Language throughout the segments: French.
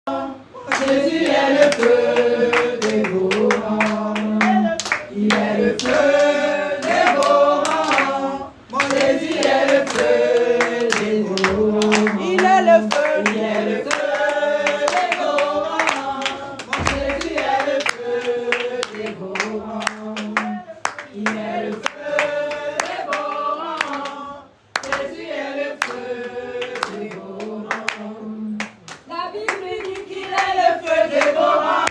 Jésus est le feu dévorant. Il est le feu dévorant. Mon Jésus est le feu dévorant. Il est le feu. Il est le feu dévorant. Mon Jésus est le feu dévorant. Il est le feu dévorant. Jésus est le feu dévorant. La Bible dit qu'il est le feu dévorant.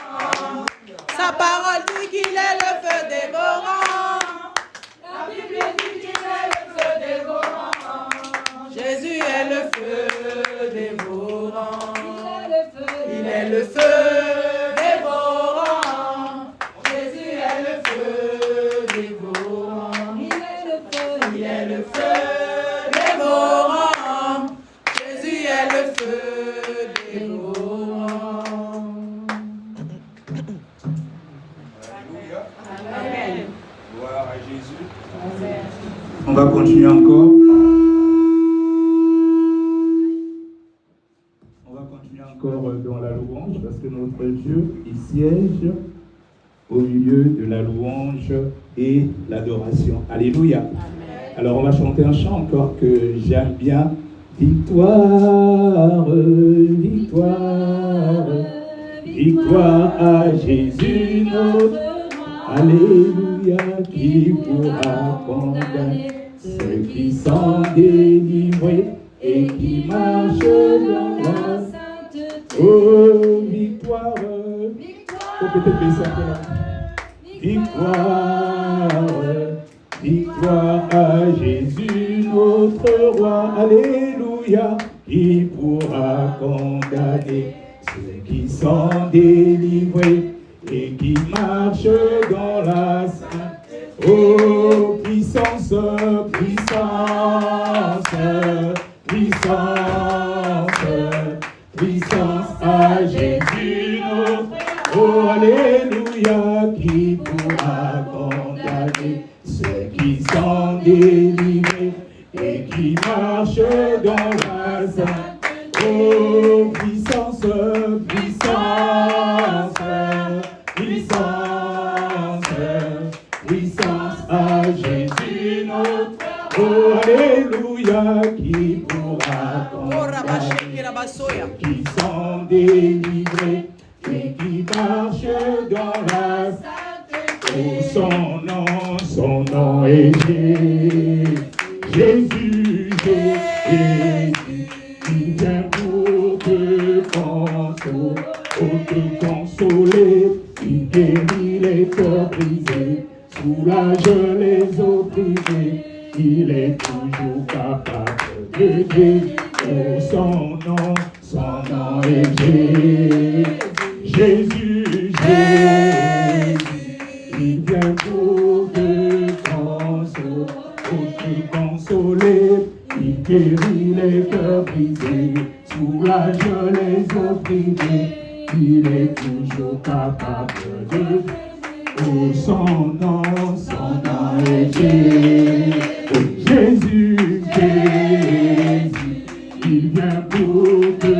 Sa parole dit qu'il est le feu dévorant. La Bible dit qu'il est le feu dévorant. Jésus est le feu dévorant. Il est le feu dévorant. Jésus est le feu dévorant. Il est le feu dévorant. Jésus est le feu dévorant. Amen. Gloire à Jésus. On va continuer encore. On va continuer encore dans la louange parce que notre Dieu, il siège au milieu de la louange et l'adoration. Alléluia. Amen. Alors on va chanter un chant encore que j'aime bien. Victoire, victoire, victoire à Jésus notre. Alléluia, qui pourra condamner ceux qui sont délivrés et qui marchent dans la sainteté. Oh, victoire, faut peut-être baisser un peu là. Victoire, victoire à Jésus notre roi. Alléluia, qui pourra condamner ceux qui sont délivrés et qui marche dans la sainteté. Oh, puissance, puissance, puissance, puissance à Jésus notre. Oh, alléluia, qui pourra condamner ceux qui sont délivrés et qui marchent dans la sainteté. Oh, puissance, puissance, puissance, puissance à Jésus notre. Oh, alléluia, qui pourra condamner ceux qui sont délivrés et qui marchent dans la sainteté. Oh, son nom est Jésus, Jésus, il vient pour te consoler. Il guérit les cœurs brisés, soulage les opprimés. Il est toujours capable de guérir. Oh, son nom est Jésus, Jésus. Il vient pour te consoler. Il guérit les cœurs brisés, soulage les opprimés. Il est toujours capable de. Oh, son nom est Jésus, Jésus. Il vient pour te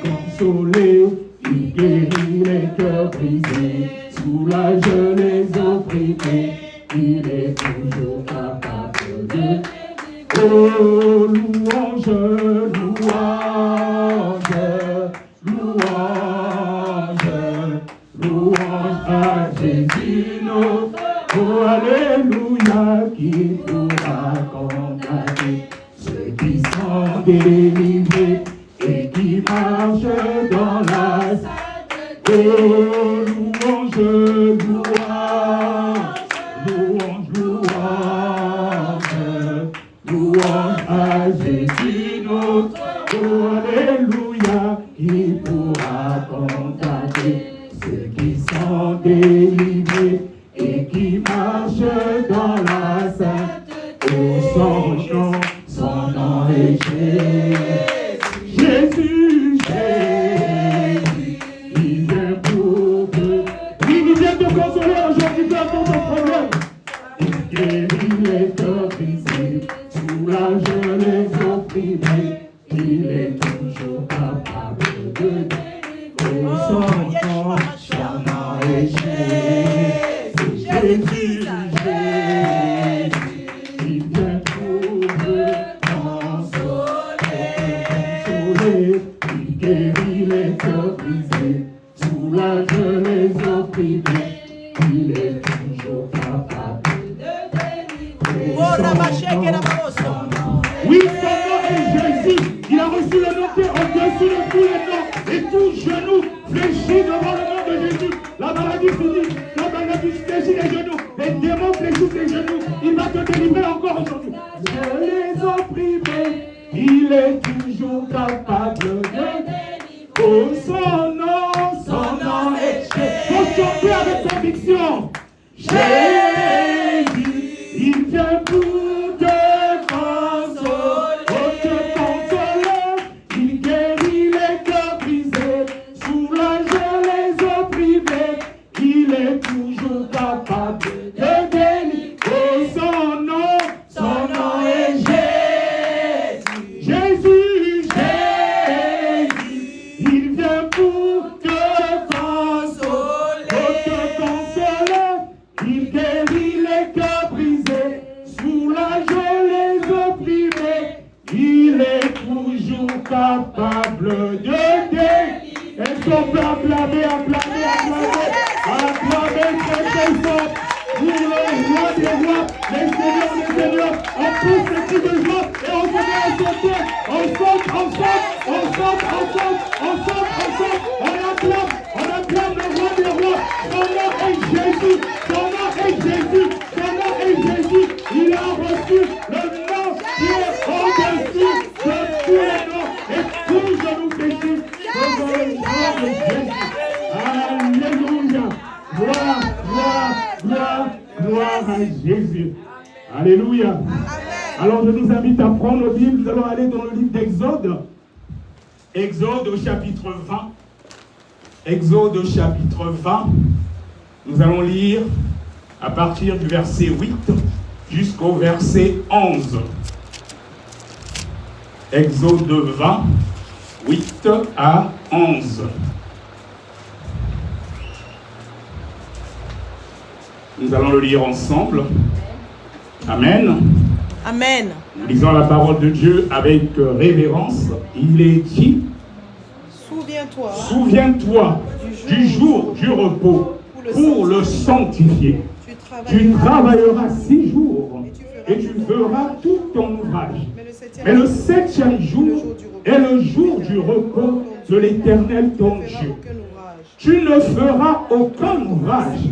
consoler. Il guérit les cœurs brisés, soulage les opprimés. Il est toujours capable de. Oh, louange, louange, louange, louange à Jésus notre. Oh, alléluia, qui pourra condamner ceux qui sont délivrés et qui marchent dans la sainteté. Oh, louange, louange, louange, louange, louange à Jésus notre. Oh, alléluia, qui pourra condamner ceux qui sont délivrés et qui marchent dans la sainteté. Oh, son nom est Jésus, Jésus. Il vient pour te. Il vient te consoler aujourd'hui dans ton problème. Il guérit les cœurs brisés, soulage les opprimés. Il est toujours capable Jésus, le nom qui est au-dessus de tous les noms. Et tout genou fléchit devant le nom de Jésus. La maladie finit, la maladie fléchit les genoux. Les démons fléchissent les genoux. Il va te délivrer encore aujourd'hui. Je les opprimés, il est toujours capable de délivrer. Oh, son nom est Jésus. Faut chanter avec conviction. Jésus, il vient pour te consoler, il guérit les cœurs brisés, soulager les opprimés, il est toujours capable de délivrer. Oh, son nom est Jésus. Jésus, il vient pour te consoler, il guérit les cœurs brisés, soulager les opprimés, il est toujours capable de délivrer. Est-ce qu'on peut acclamer très très fort pour le roi des rois, les seigneurs des seigneurs. On pousse les cris de joie et on se met à sauter. On acclame le roi des rois. Son nom est Jésus. Il a reçu le nom qui est au-dessus de tous les noms. Et tout genou fléchit devant le nom de Jésus. Alléluia. Gloire à Jésus. Alléluia. Alors je nous invite à prendre nos Bibles. Nous allons aller dans le livre d'Exode. Exode au chapitre 20. Exode au chapitre 20. Nous allons lire à partir du verset 8 jusqu'au verset 11. Exode 20, 8 à 11. Nous allons le lire ensemble. Amen. Amen. Nous lisons la parole de Dieu avec révérence. Il est dit: Souviens-toi du jour du repos pour le sanctifier. Tu travailleras 6 jours et tu feras tout ton ouvrage. Mais le 7e jour est le jour du repos de l'Éternel ton Dieu. Tu ne feras aucun ouvrage,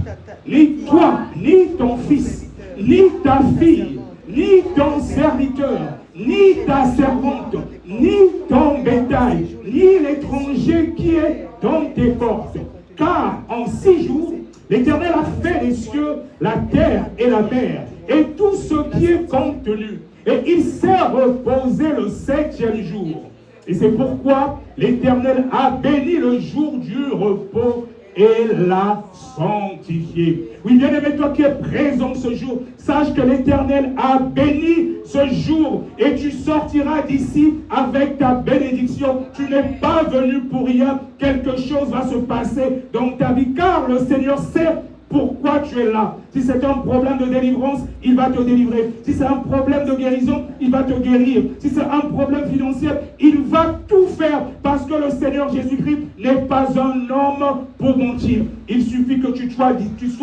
ni toi, ni ton fils, ni ta fille, ni ton serviteur, ni ta servante, ni ton bétail, ni l'étranger qui est dans tes portes. Car en 6 jours, l'Éternel a fait les cieux, la terre et la mer, et tout ce qui est contenu. Et il s'est reposé le 7e jour. Et c'est pourquoi l'Éternel a béni le jour du repos et l'a sanctifié. Oui, bien-aimé, toi qui es présent ce jour, sache que l'Éternel a béni ce jour et tu sortiras d'ici avec ta bénédiction. Tu n'es pas venu pour rien. Quelque chose va se passer dans ta vie, car le Seigneur sait pourquoi tu es là. Si c'est un problème de délivrance, il va te délivrer. Si c'est un problème de guérison, il va te guérir. Si c'est un problème financier, il va tout faire, parce que le Seigneur Jésus-Christ n'est pas un homme pour mentir. Il suffit que tu sois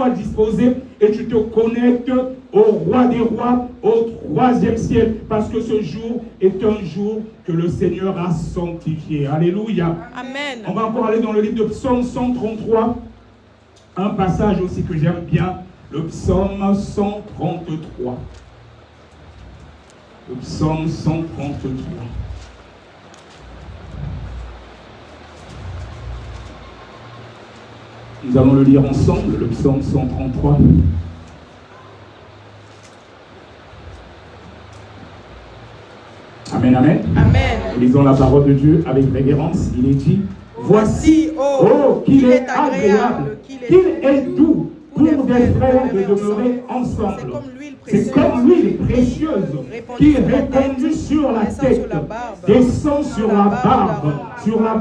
disposé et tu te connectes au roi des rois, au 3e ciel, parce que ce jour est un jour que le Seigneur a sanctifié. Alléluia. Amen. On va encore aller dans le livre de Psaume 133. Un passage aussi que j'aime bien, le psaume 133. Le psaume 133. Nous allons le lire ensemble, le psaume 133. Amen, amen. Amen. Nous lisons la parole de Dieu avec révérence. Il est dit: Voici, oh, qu'il est agréable, qu'il est doux pour des frères de demeurer ensemble. C'est comme l'huile précieuse qui est répandue sur la tête, descend sur la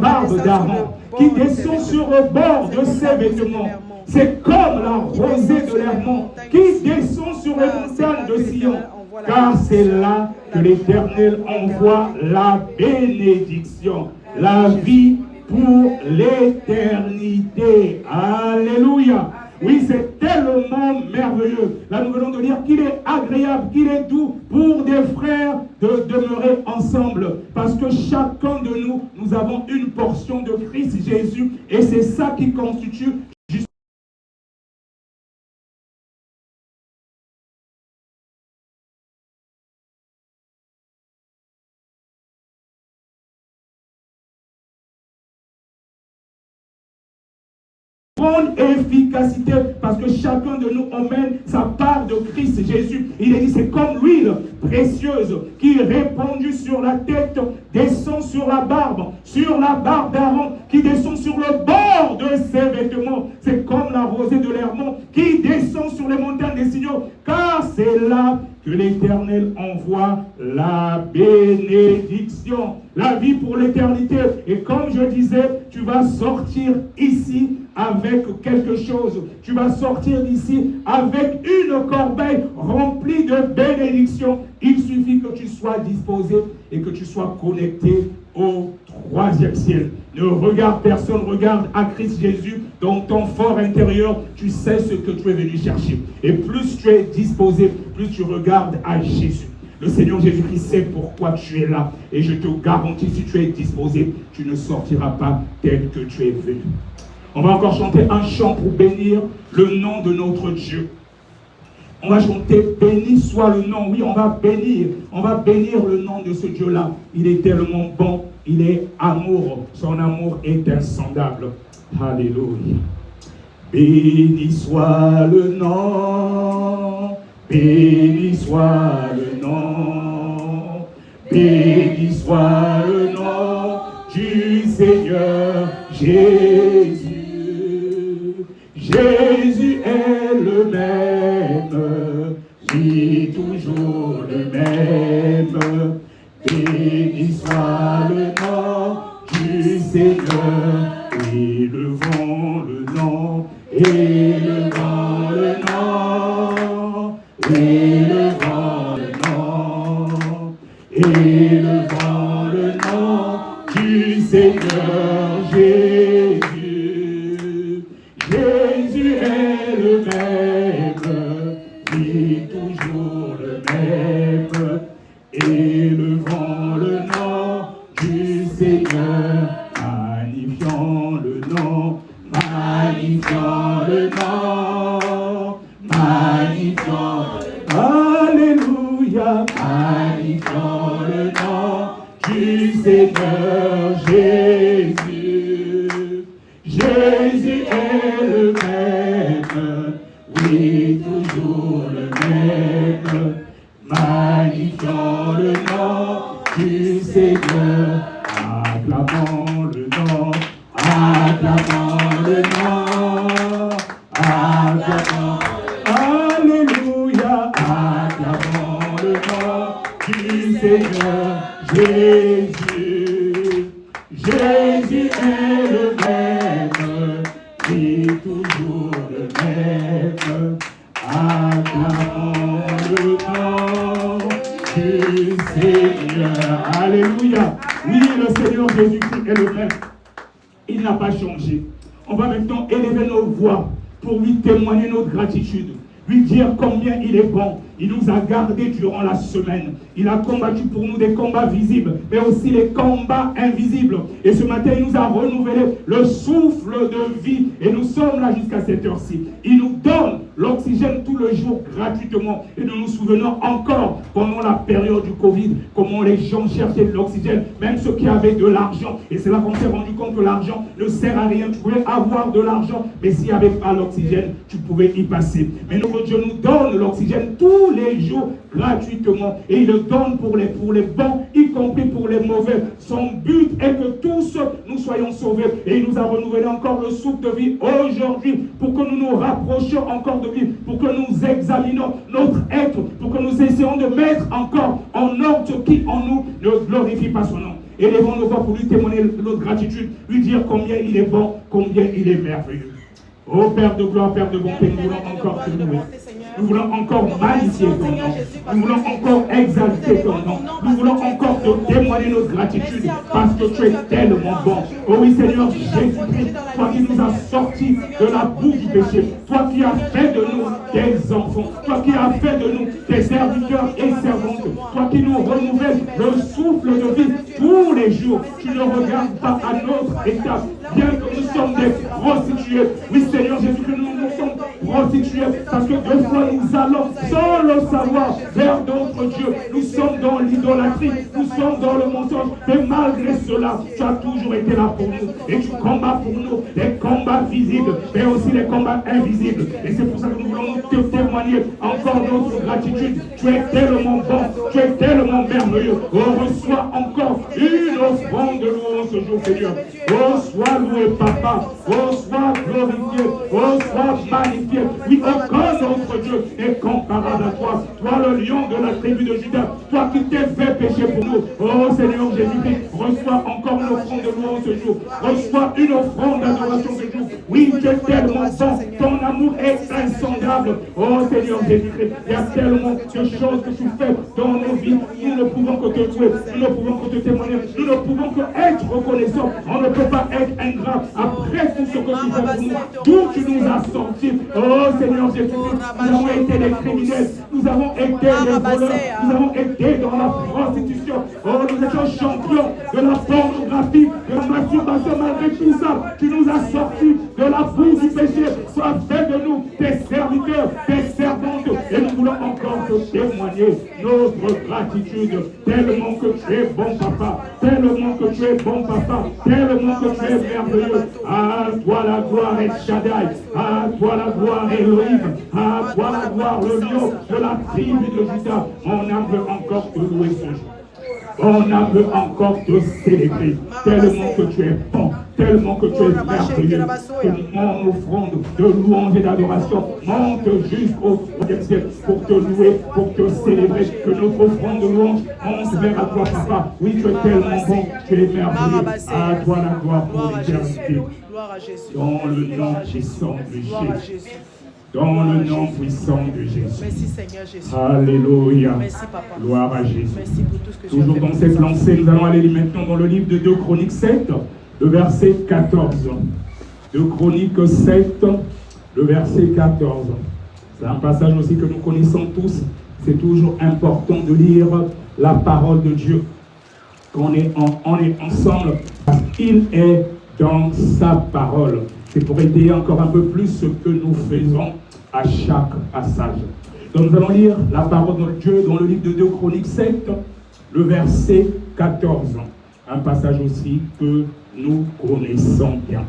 barbe d'Aaron, qui descend sur le bord de ses vêtements. C'est comme la rosée de l'Hermon qui descend sur les montagnes de Sion, car c'est là que l'Éternel envoie la bénédiction, la vie pour l'éternité. Alléluia. Oui, c'est tellement merveilleux. Là, nous venons de dire qu'il est agréable, qu'il est doux pour des frères de demeurer ensemble. Parce que chacun de nous, nous avons une portion de Christ Jésus. Et c'est ça qui constitue grande efficacité, parce que chacun de nous emmène sa part de Christ Jésus. Il est dit, c'est comme l'huile précieuse qui répandue sur la tête, descend sur la barbe d'Aaron, qui descend sur le bord de ses vêtements. C'est comme la rosée de l'Hermon qui descend sur les montagnes des signaux, car c'est là que l'Éternel envoie la bénédiction, la vie pour l'éternité. Et comme je disais, tu vas sortir ici avec quelque chose. Tu vas sortir d'ici avec une corbeille remplie de bénédictions. Il suffit que tu sois disposé et que tu sois connecté au troisième ciel. Ne regarde personne, regarde à Christ Jésus dans ton fort intérieur. Tu sais ce que tu es venu chercher. Et plus tu es disposé, plus tu regardes à Jésus. Le Seigneur Jésus-Christ sait pourquoi tu es là. Et je te garantis, si tu es disposé, tu ne sortiras pas tel que tu es venu. On va encore chanter un chant pour bénir le nom de notre Dieu. On va chanter « Béni soit le nom ». Oui, on va bénir le nom de ce Dieu-là. Il est tellement bon, il est amour. Son amour est insondable. Alléluia. Béni soit le nom, béni soit le nom, béni soit le nom du Seigneur Jésus. Jésus est le même, lui toujours le même. Béni soit le nom du Seigneur, élevons le nom, élevons le nom, élevons le nom, élevons le nom du Seigneur Jésus. Jésus est le même, lui toujours le même. Élevons le nom du Seigneur, magnifions le nom, magnifions le nom, magnifions le nom. Alléluia, magnifions le nom du Seigneur Jésus. Jésus est le même, oui, toujours le même. Magnifions le nom du Seigneur, acclamons le nom, acclamons le nom, acclamons, alléluia, acclamons le nom du Seigneur Jésus. Jésus est le même, et toujours le même. Acclamons le nom du Seigneur. Alléluia. Oui, le Seigneur Jésus-Christ est le même. Il n'a pas changé. On va maintenant élever nos voix pour lui témoigner notre gratitude. Lui dire combien il est bon. Il nous a gardés durant la semaine. Il a combattu pour nous des combats visibles, mais aussi les combats invisibles. Et ce matin, il nous a renouvelé le souffle de vie. Et nous sommes là jusqu'à cette heure-ci. Il nous donne l'oxygène tout le jour gratuitement. Et nous nous souvenons encore, pendant la période du Covid, comment les gens cherchaient de l'oxygène, même ceux qui avaient de l'argent. Et c'est là qu'on s'est rendu compte que l'argent ne sert à rien. Tu pouvais avoir de l'argent, mais s'il n'y avait pas l'oxygène, tu pouvais y passer. Mais notre Dieu nous donne l'oxygène tous les jours gratuitement. Et il le donne pour les bons, y compris pour les mauvais. Son but est que tous nous soyons sauvés. Et il nous a renouvelé encore le souffle de vie aujourd'hui pour que nous nous rapprochions encore de lui, pour que nous examinions notre être, pour que nous essayons de mettre encore en ordre ce qui en nous ne glorifie pas son nom. Élevons nos voix pour lui témoigner notre gratitude, lui dire combien il est bon, combien il est merveilleux. Ô Père de gloire, Père de bonté, nous voulons encore te louer. Nous voulons encore magnifier ton nom. Nous voulons encore exalter ton nom. Nous voulons encore te témoigner notre gratitude parce que tu es tellement bon. Oh oui, Seigneur Jésus-Christ, toi qui nous as sortis de la boue du péché, toi qui as fait de nous des enfants, toi qui as fait de nous des serviteurs et servantes, toi qui nous renouvelles le souffle de vie tous les jours. Tu ne regardes pas à notre état, bien que nous sommes des prostituées. Oui, Seigneur Jésus-Christ, nous sommes prostituées parce que deux fois nous allons sans le savoir vers d'autres dieux. Nous sommes dans l'idolâtrie, nous sommes dans le mensonge, mais malgré cela, tu as toujours été là pour nous et tu combats pour nous des combats visibles, mais aussi des combats invisibles. Et c'est pour ça que nous voulons te témoigner encore notre gratitude. Tu es tellement bon, tu es tellement merveilleux. On reçoit encore une offrande de louange ce jour, Seigneur. Oh, sois loué, Papa. Oh, sois glorifié. Oh, sois magnifié. Oui, aucun autre Dieu est comparable à toi. Toi, le lion de la tribu de Juda. Toi qui t'es fait pécher pour nous. Oh, Seigneur Jésus-Christ, reçois encore une offrande de louange ce jour. Reçois une offrande d'adoration ce jour. Oui, tu es tellement bon. Ton amour est insondable. Oh, Seigneur Jésus-Christ, il y a tellement de choses que tu fais dans nos vies. Nous ne pouvons que te louer. Nous ne pouvons que te témoigner. Nous ne pouvons que être reconnaissants. On ne peut pas être ingrat après tout ce que tu fais pour nous. D'où tu nous as sortis. Oh Seigneur Jésus-Christ, nous avons été des criminels. Nous avons été des voleurs. Nous avons été dans la prostitution. Oh, nous étions champions de la pornographie, de la masturbation. Malgré tout ça, tu nous as sortis de la boue du péché. Sois fait de nous tes serviteurs, tes servantes. Et nous voulons encore te témoigner notre gratitude. Tellement que tu es bon, Papa. Tellement que tu es bon, Papa. Tellement que tu es merveilleux. À toi la gloire et Shaddai. À toi la gloire Elohim. À toi la gloire le lion de la tribu de Juda. On a veut encore te louer ce jour. On a veut encore te célébrer. Tellement que tu es bon. Tellement que tu es merveilleux, que mon offrande de louange et d'adoration monte jusqu'au troisième ciel pour te louer, pour te célébrer, que notre offrande de louange monte vers à toi, Papa. Oui, tu es tellement bon, tu es merveilleux. À toi la gloire pour l'éternité. Dans le nom puissant de Jésus. Dans le nom puissant de Jésus. Merci Seigneur Jésus. Alléluia. Merci Papa. Gloire à Jésus. Merci pour tout ce que tu Toujours as fait. dans cette lancée, nous allons aller maintenant dans le livre de 2 Chroniques 7, le verset 14. 2 Chroniques 7, le verset 14. C'est un passage aussi que nous connaissons tous. C'est toujours important de lire la parole de Dieu. Quand on est ensemble, parce qu'il est dans sa parole. C'est pour étayer encore un peu plus ce que nous faisons à chaque passage. Donc nous allons lire la parole de Dieu dans le livre de 2 Chroniques 7, le verset 14. Un passage aussi que nous connaissons bien.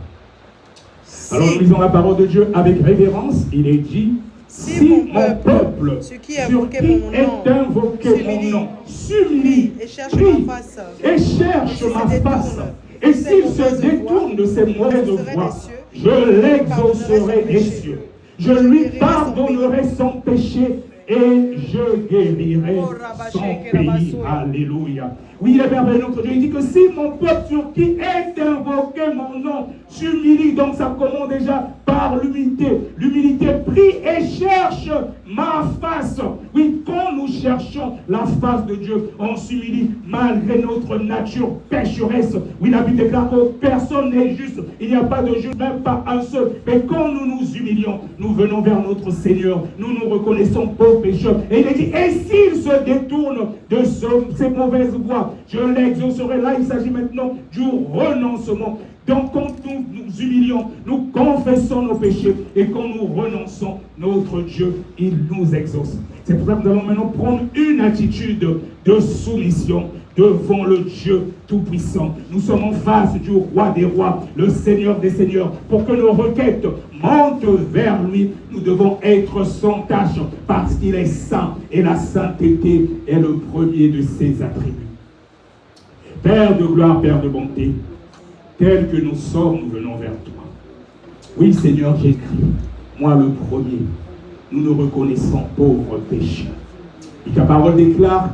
Alors nous lisons la parole de Dieu avec révérence. Il est dit, si mon peuple, sur qui est invoqué mon nom, s'humilie et cherche ma face, et s'il se détourne de ses mauvaises voies, je l'exaucerai des cieux. Je lui pardonnerai son péché et je guérirai son pays. Alléluia. Oui, il est merveilleux, notre Dieu. Il dit que si mon peuple sur qui est invoqué mon nom s'humilie, donc ça commence déjà par l'humilité. L'humilité prie et cherche ma face. Oui, quand nous cherchons la face de Dieu, on s'humilie malgré notre nature pécheresse. Oui, la Bible déclare que personne n'est juste. Il n'y a pas de juste, même pas un seul. Mais quand nous nous humilions, nous venons vers notre Seigneur. Nous nous reconnaissons pauvres pécheurs. Et il est dit, et s'il se détourne de ces mauvaises voies, je l'exaucerai. Là, il s'agit maintenant du renoncement. Donc, quand nous nous humilions, nous confessons nos péchés. Et quand nous renonçons, notre Dieu, il nous exauce. C'est pour ça que nous allons maintenant prendre une attitude de soumission devant le Dieu Tout-Puissant. Nous sommes en face du Roi des Rois, le Seigneur des Seigneurs. Pour que nos requêtes montent vers lui, nous devons être sans tache parce qu'il est saint et la sainteté est le premier de ses attributs. Père de gloire, Père de bonté, tel que nous sommes, nous venons vers toi. Oui, Seigneur Jésus, moi le premier, nous nous reconnaissons pauvres pécheurs. Et ta parole déclare,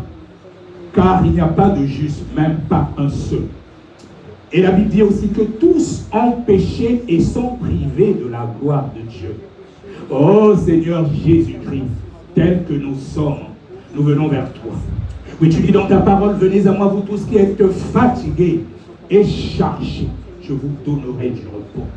car il n'y a pas de juste, même pas un seul. Et la Bible dit aussi que tous ont péché et sont privés de la gloire de Dieu. Oh Seigneur Jésus-Christ, tels que nous sommes, nous venons vers toi. Oui, tu dis dans ta parole, venez à moi vous tous qui êtes fatigués et chargés, je vous donnerai du repos.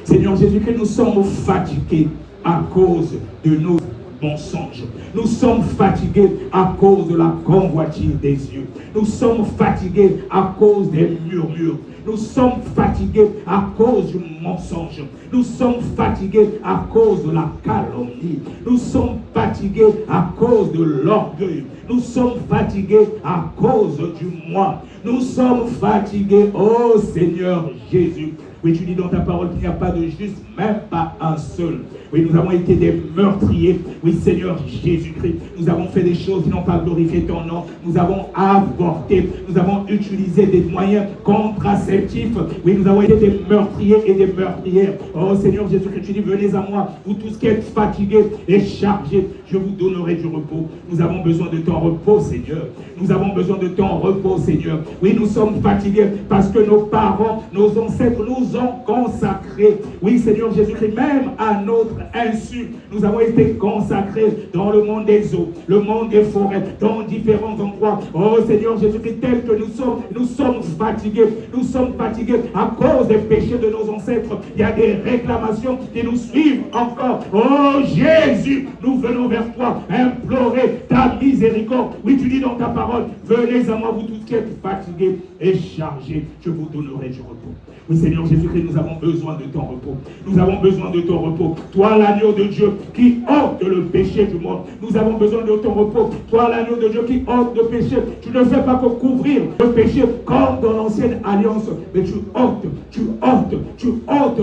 Seigneur Jésus-Christ, nous sommes fatigués à cause de nos mensonges. Nous sommes fatigués à cause de la convoitise des yeux. Nous sommes fatigués à cause des murmures. Nous sommes fatigués à cause du mensonge. Nous sommes fatigués à cause de la calomnie. Nous sommes fatigués à cause de l'orgueil. Nous sommes fatigués à cause du moi. Nous sommes fatigués, oh Seigneur Jésus. Oui, tu dis dans ta parole qu'il n'y a pas de juste, même pas un seul. Oui, nous avons été des meurtriers. Oui, Seigneur Jésus-Christ, nous avons fait des choses qui n'ont pas glorifié ton nom. Nous avons avorté. Nous avons utilisé des moyens contraceptifs. Oui, nous avons été des meurtriers et des meurtrières. Oh, Seigneur Jésus-Christ, tu dis, venez à moi, vous tous qui êtes fatigués et chargés, je vous donnerai du repos. Nous avons besoin de ton repos, Seigneur. Nous avons besoin de ton repos, Seigneur. Oui, nous sommes fatigués parce que nos parents, nos ancêtres nous ont consacrés. Oui, Seigneur Jésus-Christ, même à notre insu, nous avons été consacrés dans le monde des eaux, le monde des forêts, dans différents endroits. Oh, Seigneur Jésus-Christ, tel que nous sommes fatigués. Nous sommes fatigués à cause des péchés de nos ancêtres. Il y a des réclamations qui nous suivent encore. Oh, Jésus, nous venons vers toi implorer ta miséricorde. Oui, tu dis dans ta parole, venez à moi, vous tous qui êtes fatigués et chargés, je vous donnerai du repos. Oui, Seigneur Jésus-Christ, nous avons besoin de ton repos. Nous avons besoin de ton repos. Toi, l'agneau de Dieu qui ôte le péché du monde. Nous avons besoin de ton repos. Toi, l'agneau de Dieu qui ôte le péché. Tu ne fais pas que couvrir le péché comme dans l'ancienne alliance, mais tu ôtes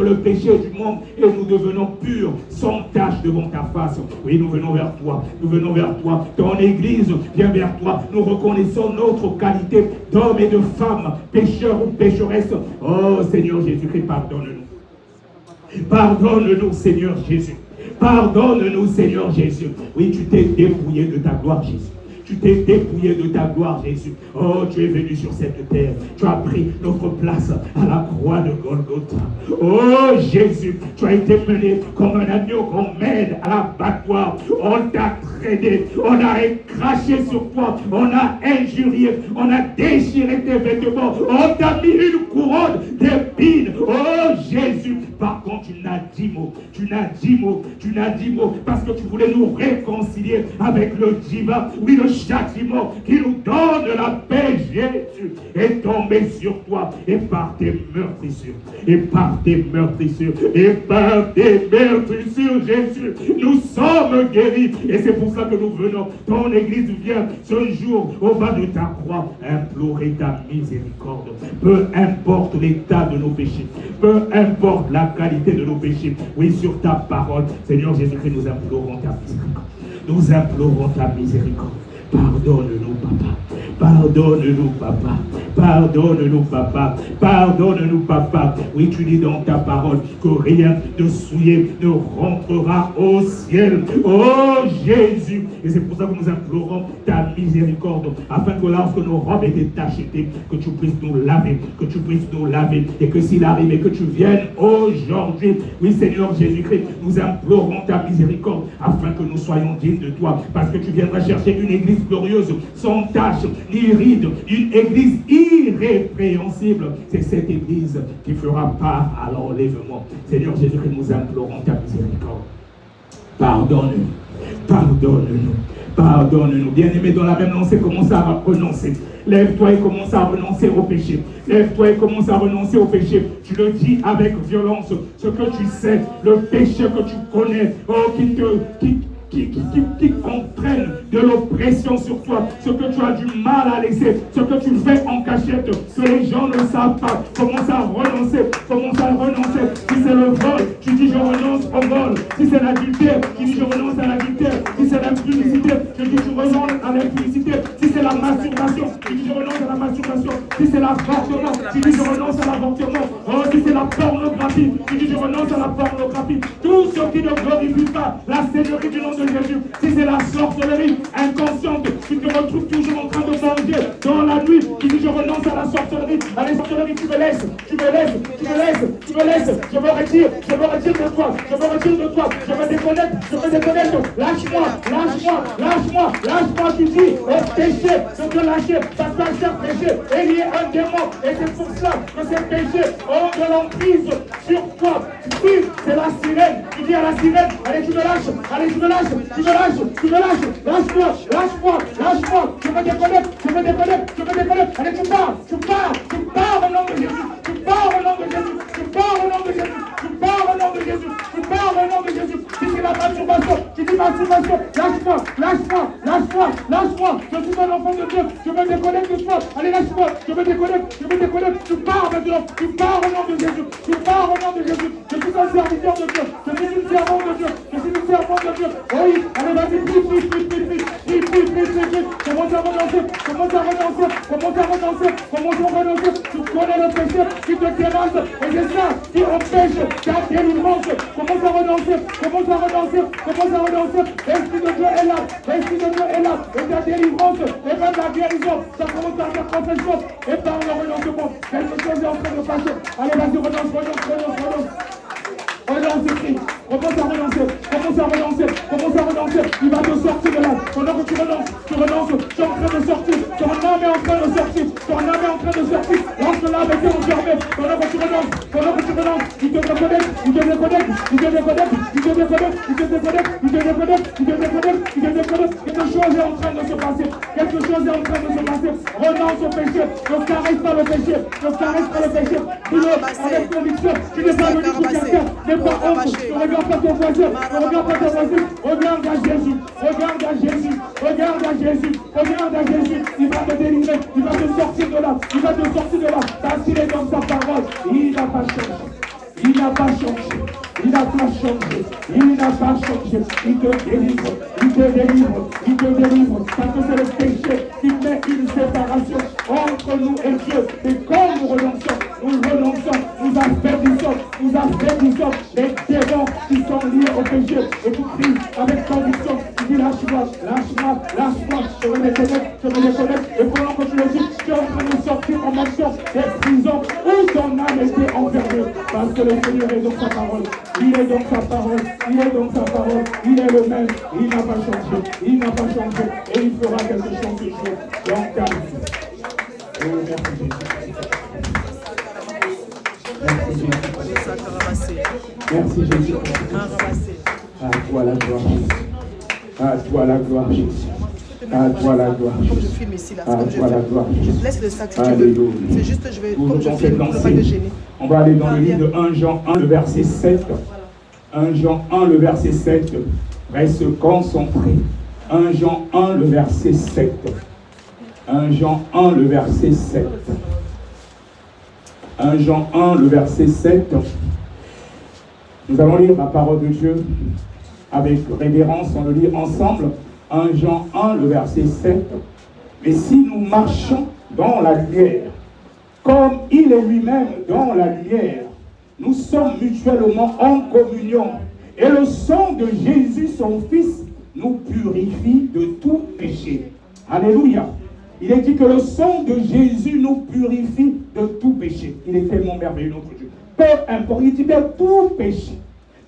le péché du monde et nous devenons purs, sans tache devant ta face. Oui, nous venons vers toi. Nous venons vers toi. Ton Église vient vers toi. Nous reconnaissons notre qualité d'hommes et de femmes, pécheurs ou pécheresses. Oh, Seigneur Jésus-Christ, pardonne-nous. Pardonne-nous, Seigneur Jésus. Pardonne-nous, Seigneur Jésus. Oui, tu t'es dépouillé de ta gloire, Jésus. Tu t'es dépouillé de ta gloire, Jésus. Oh, tu es venu sur cette terre. Tu as pris notre place à la croix de Golgotha. Oh, Jésus, tu as été mené comme un agneau qu'on mène à l'abattoir. On t'a traîné, on a craché sur toi, on a injurié, on a déchiré tes vêtements, on t'a mis une couronne d'épines. Oh, Jésus, par contre, tu n'as dit mot. Tu n'as dit mot parce que tu voulais nous réconcilier avec le divin. Oui, le châtiment qui nous donne la paix, Jésus, est tombé sur toi et par tes meurtrissures, Jésus, nous sommes guéris et c'est pour ça que nous venons. Ton Église vient ce jour au bas de ta croix implorer ta miséricorde. Peu importe l'état de nos péchés, peu importe la qualité de nos péchés, oui, sur ta parole, Seigneur Jésus-Christ, nous implorons ta miséricorde. Nous implorons ta miséricorde. Pardonne-nous, Papa. Pardonne-nous, Papa. Pardonne-nous, Papa. Pardonne-nous, Papa. Oui, tu dis dans ta parole que rien de souillé ne rentrera au ciel. Oh, Jésus. Et c'est pour ça que nous implorons ta miséricorde, afin que lorsque nos robes étaient tachetées, que tu puisses nous laver, et que s'il arrive que tu viennes aujourd'hui, oui, Seigneur Jésus-Christ, nous implorons ta miséricorde, afin que nous soyons dignes de toi, parce que tu viendras chercher une église glorieuse, sans tache, ni ride, une église irrépréhensible. C'est cette église qui fera part à l'enlèvement. Seigneur Jésus-Christ, nous implorons ta miséricorde. Pardonne-nous. Pardonne-nous. Pardonne-nous. Bien-aimés, dans la même lancée, commence à renoncer. Lève-toi et commence à renoncer au péché. Lève-toi et commence à renoncer au péché. Tu le dis avec violence. Ce que tu sais, le péché que tu connais, oh, qui entraîne de l'oppression sur toi, ce que tu as du mal à laisser, ce que tu fais en cachette, que les gens ne savent pas. Commence à renoncer, Si c'est le vol, tu dis je renonce au vol. Si c'est l'adultère, tu dis je renonce à l'adultère. Si c'est l'impudicité, tu dis je renonce à l'impudicité. Si c'est la masturbation, tu dis je renonce à la masturbation. Si c'est l'avortement, tu dis je renonce à l'avortement. Oh, si c'est la pornographie, tu dis je renonce à la pornographie. Tout ce qui ne glorifie pas la Seigneurie du nom de Jésus. Si c'est la sorcellerie inconsciente, tu te retrouves toujours en train de manger dans la nuit, tu dis je renonce à la sorcellerie. À la sorcellerie, tu me laisses, tu me laisses, tu me laisses, tu me laisses. Je me retire de toi, je me retire de toi, je me déconnecte, lâche-moi, lâche-moi, lâche-moi, lâche-moi, tu dis, au péché, de te lâcher, parce qu'un cher péché est lié à un démon, et c'est pour ça que ces péchés ont de l'emprise sur toi. Oui, c'est la sirène, tu dis à la sirène, allez, tu me lâches, allez, tu me lâches, tu me lâches, tu me lâches, lâche-moi, lâche-moi, lâche-moi, je me déconnecte, je me déconnecte, je me déconnecte, allez, tu pars au nom de Jésus, tu pars au nom de Jésus, tu pars au nom de Jésus, tu pars au nom de Jésus, tu pars au nom de Jésus. Si c'est la masturbation, tu dis masturbation, lâche-moi, lâche-moi, lâche-moi, lâche-moi, je suis un enfant de Dieu, je me déconnecte de toi, allez, lâche-moi, je me déconnecte, tu pars maintenant, tu pars au nom de Jésus, tu pars au nom de Jésus, je suis un serviteur de Dieu, je suis une servante de Dieu, je suis une servante de Dieu, oui, allez, vas-y, prie, commence à renoncer, commence à renoncer, tu connais le péché qui te terrasse, et c'est ça qui empêche ta délivrance, commence à renoncer, l'Esprit de Dieu est là, et ta délivrance, et même la guérison, ça commence à faire confession, et par le renoncement, quelque chose est en train de passer, allez, vas-y, renonce. Renonce, Christ. Commence à renoncer. Il va te sortir de là. Pendant que tu renonces. Tu es en train de sortir. Ton âme est en train de sortir. Lance-la avec tes enfermés. Pendant que tu renonces. Il te déconnecte. Quelque chose est en train de se passer. Renonce au péché. Ne caresse pas le péché. Dis-le avec conviction. Tu n'es pas venu pour quelqu'un. N'aie pas honte. Ne regarde pas ton voisin. Regarde à Jésus. Il va te délivrer. Il va te sortir de là. Parce qu'il est dans sa parole. Il n'a pas changé. Il te délivre. Parce que c'est le péché qui met une séparation entre nous et Dieu. Et quand nous renonçons, nous affaiblissons les démons qui sont liés au péché. Et tu cries avec conviction, tu dis lâche-moi, je me déconnecte. Et pendant que tu le dis, tu es en train de sortir en marchant des prisons où ton âme était enfermée. Parce que le Seigneur est dans sa parole. Il est le même. Il n'a pas changé. Et il fera quelque chose de jour dans ta vie. Oh, merci Jésus. À toi la gloire. Comme je filme ici, là, je laisse le sac si tu veux. C'est juste, je vais, comme je filme, on ne va pas te gêner. On va aller dans le livre de 1 Jean 1, le verset 7. 1 Jean 1, le verset 7. Reste concentré. 1 Jean 1, le verset 7. 1 Jean 1, le verset 7. 1 Jean 1, le verset 7. Nous allons lire la parole de Dieu avec révérence, on le lit ensemble. 1 Jean 1, le verset 7. Mais si nous marchons dans la lumière, comme il est lui-même dans la lumière, nous sommes mutuellement en communion. Et le sang de Jésus, son Fils, nous purifie de tout péché. Alléluia. Il est dit que le sang de Jésus nous purifie de tout péché. Il est tellement merveilleux, notre Dieu. Peu importe, il dit bien tout péché.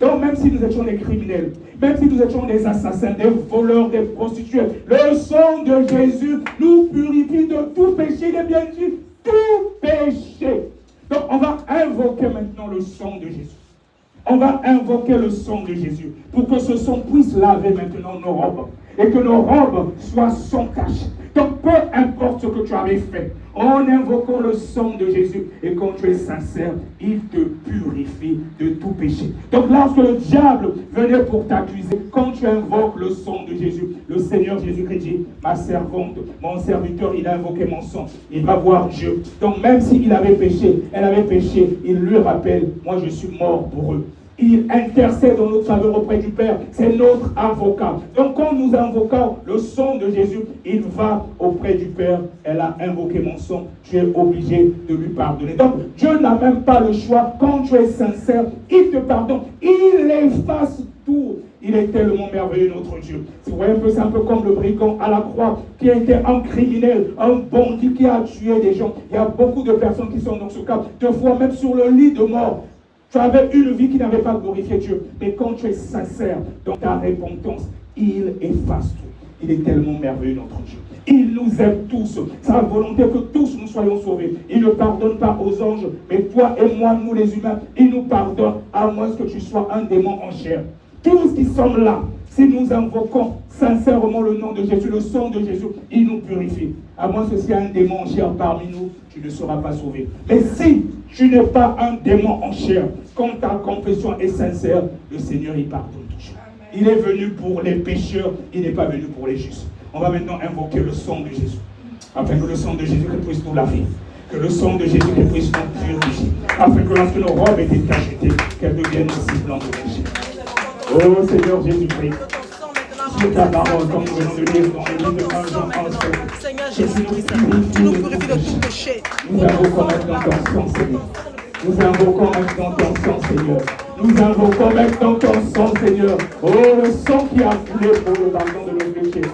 Donc même si nous étions des criminels, même si nous étions des assassins, des voleurs, des prostituées, le sang de Jésus nous purifie de tout péché. Il est bien dit, tout péché. Donc on va invoquer maintenant le sang de Jésus. On va invoquer le sang de Jésus pour que ce sang puisse laver maintenant nos robes et que nos robes soient sans tache. Donc peu importe ce que tu avais fait, en invoquant le sang de Jésus, et quand tu es sincère, il te purifie de tout péché. Donc lorsque le diable venait pour t'accuser, quand tu invoques le sang de Jésus, le Seigneur Jésus-Christ dit, ma servante, mon serviteur, il a invoqué mon sang, il va voir Dieu. Donc même s'il avait péché, elle avait péché, il lui rappelle, moi je suis mort pour eux. il intercède en notre faveur auprès du Père. C'est notre avocat. Donc quand nous invoquons le sang de Jésus, il va auprès du Père. Elle a invoqué mon sang. Tu es obligé de lui pardonner. Donc Dieu n'a même pas le choix. Quand tu es sincère, il te pardonne. Il efface tout. Il est tellement merveilleux, notre Dieu. Vous voyez un peu, c'est un peu comme le brigand à la croix, qui a été un criminel, un bandit qui a tué des gens. Il y a beaucoup de personnes qui sont dans ce cas. Deux fois, même sur le lit de mort, tu avais une vie qui n'avait pas glorifié Dieu. Mais quand tu es sincère dans ta repentance, il efface tout. Il est tellement merveilleux, notre Dieu. Il nous aime tous. Sa volonté que tous nous soyons sauvés. Il ne pardonne pas aux anges, mais toi et moi, nous les humains, il nous pardonne à moins que tu sois un démon en chair. Tous qui sommes là, si nous invoquons sincèrement le nom de Jésus, le sang de Jésus, il nous purifie. À moins que s'il y a un démon en chair parmi nous, tu ne seras pas sauvé. Mais si tu n'es pas un démon en chair, quand ta confession est sincère, le Seigneur il pardonne toujours. Il est venu pour les pécheurs, il n'est pas venu pour les justes. On va maintenant invoquer le sang de Jésus, afin que le sang de Jésus puisse nous laver. Que le sang de Jésus puisse nous purifier, afin que lorsque nos robes étaient cachetées, qu'elles deviennent aussi blanches que péché. Oh Seigneur Jésus-Christ, sur ta parole, comme nous venons de lire dans le livre de 1 Jean 1, Seigneur Jésus-Christ, tu nous purifies de tout péché. nous invoquons maintenant ton sang, Seigneur. Nous invoquons maintenant ton sang, Seigneur. Nous invoquons maintenant ton sang, Seigneur. Oh, le sang qui a coulé pour le pardon de nos péchés.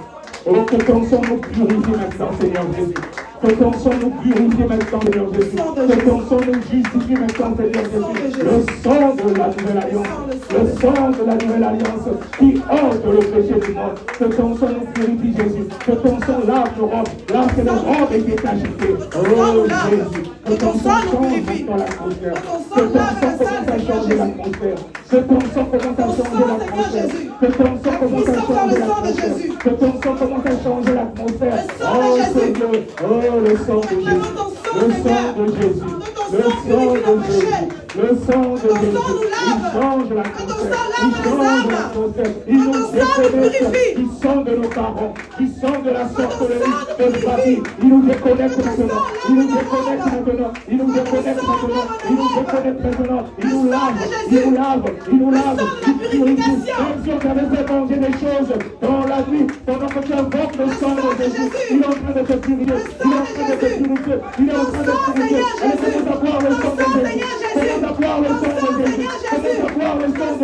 Oh, que ton sang nous purifie maintenant, Seigneur Jésus. Que ton sang nous purifie maintenant, Seigneur Jésus. Que ton sang nous justifie maintenant, Seigneur Jésus. Le sang de la nouvelle alliance. Le sang de la nouvelle alliance qui ôte le péché du monde. Que ton sang nous purifie, Jésus. Que ton sang lave nos robes. Là que nos robes étaient cachetées. Oh Jésus. Que ton sang change dans l'atmosphère. Que ton sang commence à changer l'atmosphère. Que ton sang commence à changer l'atmosphère. Que ton sang commence à changer l'atmosphère. Que ton sang commence à changer l'atmosphère. Oh Seigneur. Oh le sang de Jésus. Le sang de Jésus. Le sang de Jésus. Le sang de Jésus. Il change l'atmosphère. Il change l'atmosphère. Il nous déconnecte du sang de nos parents, du sang de la sorcellerie de nos familles. Il nous déconnecte maintenant. Il nous déconnecte maintenant. Il nous déconnecte maintenant. Il nous déconnecte maintenant. Il nous lave. Il nous lave. Il nous lave. Il purifie. Même si on avait fait manger des choses dans la nuit, pendant que tu invoques le sang de Jésus, il est en train de te purifier. Il est en train de te purifier. Il est en train de te purifier. Allez, commence à boire le sang de Jésus. Commence à boire le sang de Jésus. Commence à boire le sang de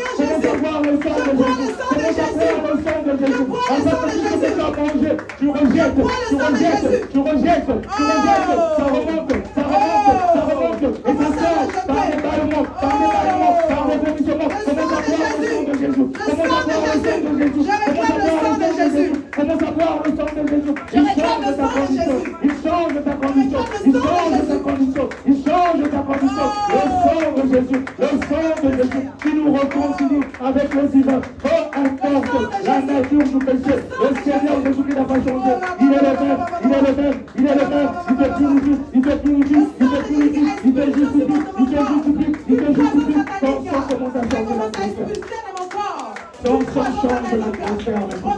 Jésus. Commence à boire le sang de Jésus. Commence à boire le sang de Jésus. Afin que tout ce que tu as mangé, tu rejettes, tu rejettes, tu rejettes, tu rejettes. Ça remonte, ça remonte, ça remonte. Et ça sort par l'étalement, par l'étalement, par le vomissement. Commence à boire le sang de Jésus. Commence à boire le sang de Jésus. Commence à boire le sang de Jésus. Commence à boire le sang de Jésus. Il change ta condition. Il change ta condition. Il change ta condition. Il change ta condition. Le sang de Jésus. Le sang de Jésus qui nous réconcilie avec le divin. Peu importe la nature du péché. Le Seigneur Jésus qui n'a pas changé. Il est le même. Il est le même. Il est le même. Il te purifie. Il te purifie. Il te purifie. Il te justifie. Il te justifie. Il te justifie. Ton sang commence à changer l'atmosphère. Ton sang change l'atmosphère maintenant.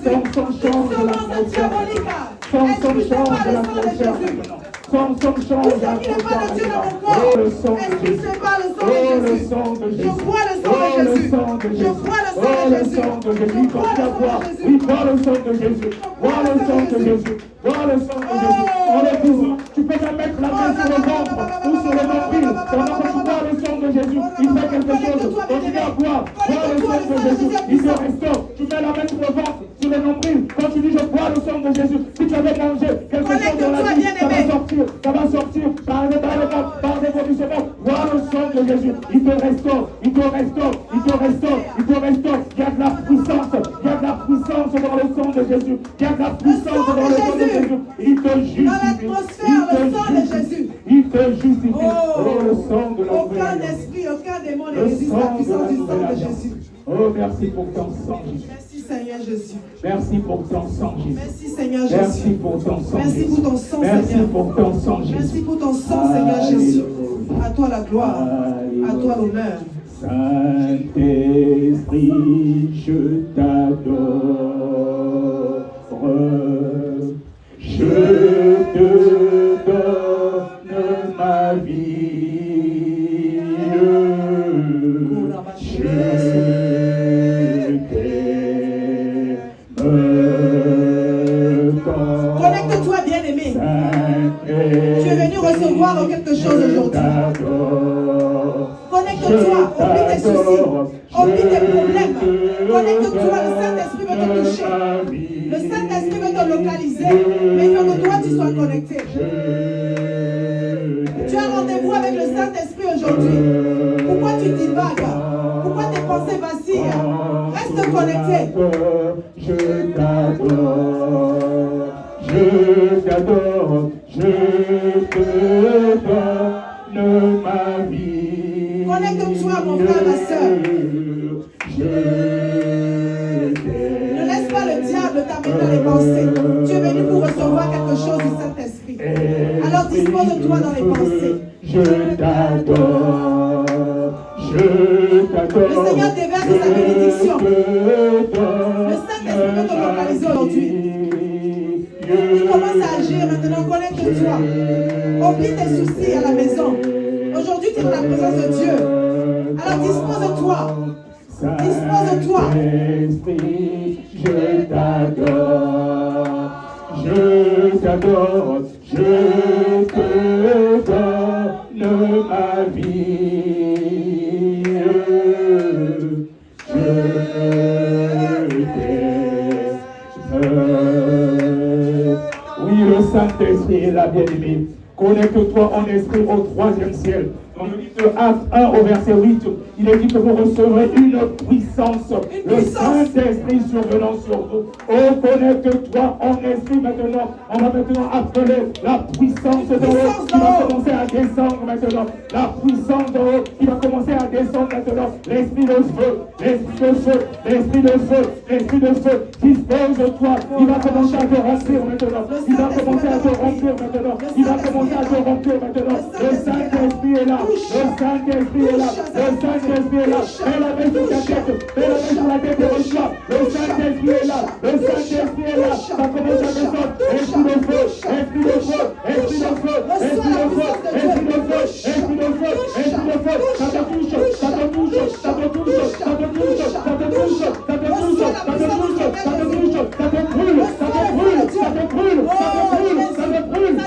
Ton sang change l'atmosphère maintenant. Ton sang change l'atmosphère maintenant. Ton sang change l'atmosphère maintenant. Oh le sang de Jésus. Oh le sang de Jésus. Oh le sang de Jésus. Oh le sang de Jésus. Il faut bien voir. Oui, vois le sang de Jésus. Vois le sang de Jésus. Vois le sang de Jésus. On est toujours. Tu peux même mettre la main sur le ventre ou sur le nombril. Pendant que tu vois le sang de Jésus, il fait quelque chose. Continue à boire. Vois le sang de Jésus. Il te restaure. Tu mets la main sur le ventre, sur le nombril. Quand tu dis je bois le sang de Jésus, si tu avais mangé quelque chose dans la vie, ça va sortir. Ça va sortir par le ventre, par des vomissements. Vois le sang de Jésus. Il te restaure. Il te restaure. Il te restaure. Il te restaure. Il y a de la puissance. Il y a de la puissance dans le sang de Jésus. Il y a de la puissance dans le sang de Jésus. Il te justifie. Il te justifie. Oh, le sang de la aucun esprit, aucun démon ne résiste à la puissance du sang de Jésus. Oh, merci pour ton sang, Jésus. Merci Seigneur Jésus. Merci pour ton sang, Jésus. Merci Seigneur Jésus. Merci pour ton sang, Merci pour ton sang, Seigneur. Merci pour ton sang, Jésus. Merci pour ton sang, Seigneur Jésus. À toi la gloire. À toi l'honneur. Saint-Esprit, je t'adore. Je te donne ma vie. dans quelque chose aujourd'hui. Connecte-toi, oublie tes soucis, oublie tes problèmes. Connecte-toi, le Saint-Esprit veut te toucher. Le Saint-Esprit veut te localiser, mais il veut que toi tu sois connecté. Tu as rendez-vous avec le Saint-Esprit aujourd'hui. Pourquoi tu divagues? Pourquoi tes pensées vacillent? Reste connecté. Je t'adore, je t'adore, je te donne ma vie. Connecte-toi, mon frère, ma soeur. Ne laisse pas le diable t'amener dans les pensées. Tu es venu pour recevoir quelque chose du Saint-Esprit. Alors dispose-toi dans les pensées. Je t'adore, je t'adore. Le Seigneur déverse sa bénédiction. Le Saint-Esprit veut te localiser aujourd'hui. Il commence à agir maintenant. Connecte-toi. Oublie tes soucis à la maison. Aujourd'hui, tu es dans la présence de Dieu. Alors dispose-toi. Dispose-toi. Je t'adore. Je t'adore. Je te donne ma vie. Je t'aime. Oui, le Saint-Esprit est là, bien-aimé. Connecte-toi en esprit au 3e ciel. Dans le livre de Actes 1 au verset 8, il est dit que vous recevrez une puissance. Le Saint-Esprit survenant sur vous. Oh, connecte-toi en esprit maintenant. On va maintenant appeler la puissance de haut qui va commencer à descendre maintenant. La puissance de haut qui va commencer à descendre maintenant. L'esprit de feu, l'esprit de feu, l'esprit de feu, l'esprit de feu. Dispose-toi. Il va commencer à te remplir maintenant. Il va commencer à te remplir maintenant. Il va commencer à te remplir maintenant. Le Saint-Esprit est là. Le Saint-Esprit est là. Le Saint-Esprit est là. Mets la main sur ta tête. Mets la main sur la tête et reçois. Le Saint-Esprit est là. Le Saint-Esprit est là. Ça commence à descendre. Esprit de feu. Esprit de feu. Esprit de feu. Esprit de feu. Esprit de feu. Esprit de feu. Esprit de feu. Ça te touche. Ça te touche. Ça te touche. Ça te touche. Ça te touche. Ça te touche. Ça te touche. Ça te touche. Ça te brûle. Ça te brûle. Ça te brûle. Ça te brûle. Ça te brûle. Ça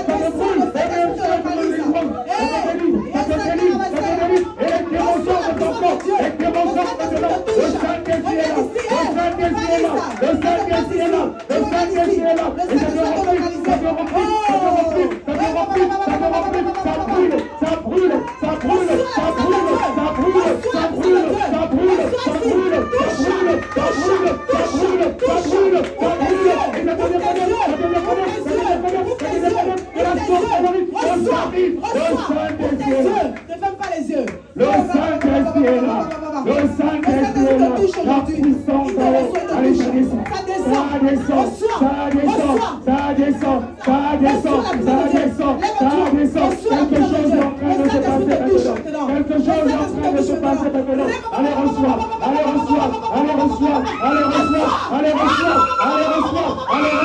te brûle. Le Saint-Esprit est là. Le Saint-Esprit est là. La puissance de l'eau. Allez, ça descend. Ça descend. Ça descend. Ça descend. Ça descend. Ça descend. Ça descend. Quelque chose est en train de se passer maintenant. Quelque chose est en train de se passer maintenant. Allez, reçois. Allez, reçois. Allez, reçois. Allez, reçois. Allez, reçois. Allez, reçois. Allez,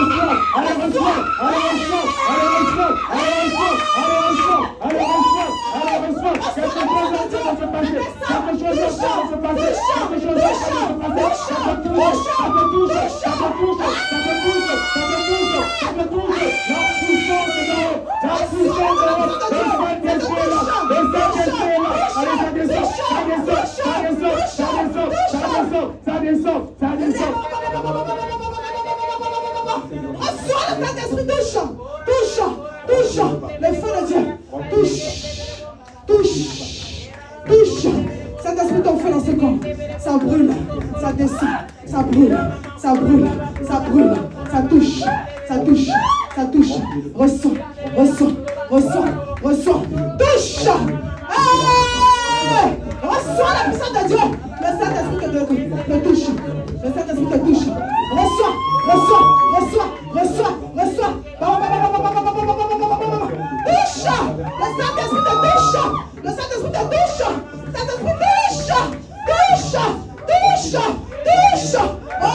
reçois. Allez, reçois. Allez, reçois. Allez, reçois. Allez, reçois. Allez, reçois. Allez, reçois. Allez, reçois. Quelque chose est en train de se passer. Quelque chose est en train de se passer. Quelque chose est en train de se passer. Ça te touche. Ça te touche. Ça te touche. Ça te touche. Ça te touche. Ça te touche. La puissance de l'eau. La puissance de l'eau. Le Saint-Esprit est là. Le Saint-Esprit est là. Allez, ça descend. Ça descend. Ça descend. Ça descend. Ça descend. Ça descend. Ça descend. Reçois le Saint-Esprit, touche. Touche. Touche. Le feu de Dieu. Touche. Touche. Touche. Saint-Esprit, ton feu dans ce corps. Ça brûle. Ça descend. Ça brûle. Ça brûle. Ça brûle. Ça touche. Ça touche. Ça touche. Reçois. Reçois. Reçois. Reçois. Touche. Hey! Reçois la puissance de Dieu. Le Saint-Esprit te touche. Le Saint-Esprit te touche. Reçois. Reçois. Reçois. Reçois. Reçois. Touche. Le Saint-Esprit te touche. Le Saint-Esprit te touche. Saint-Esprit touche. Touche. Touche. Touche. Oh!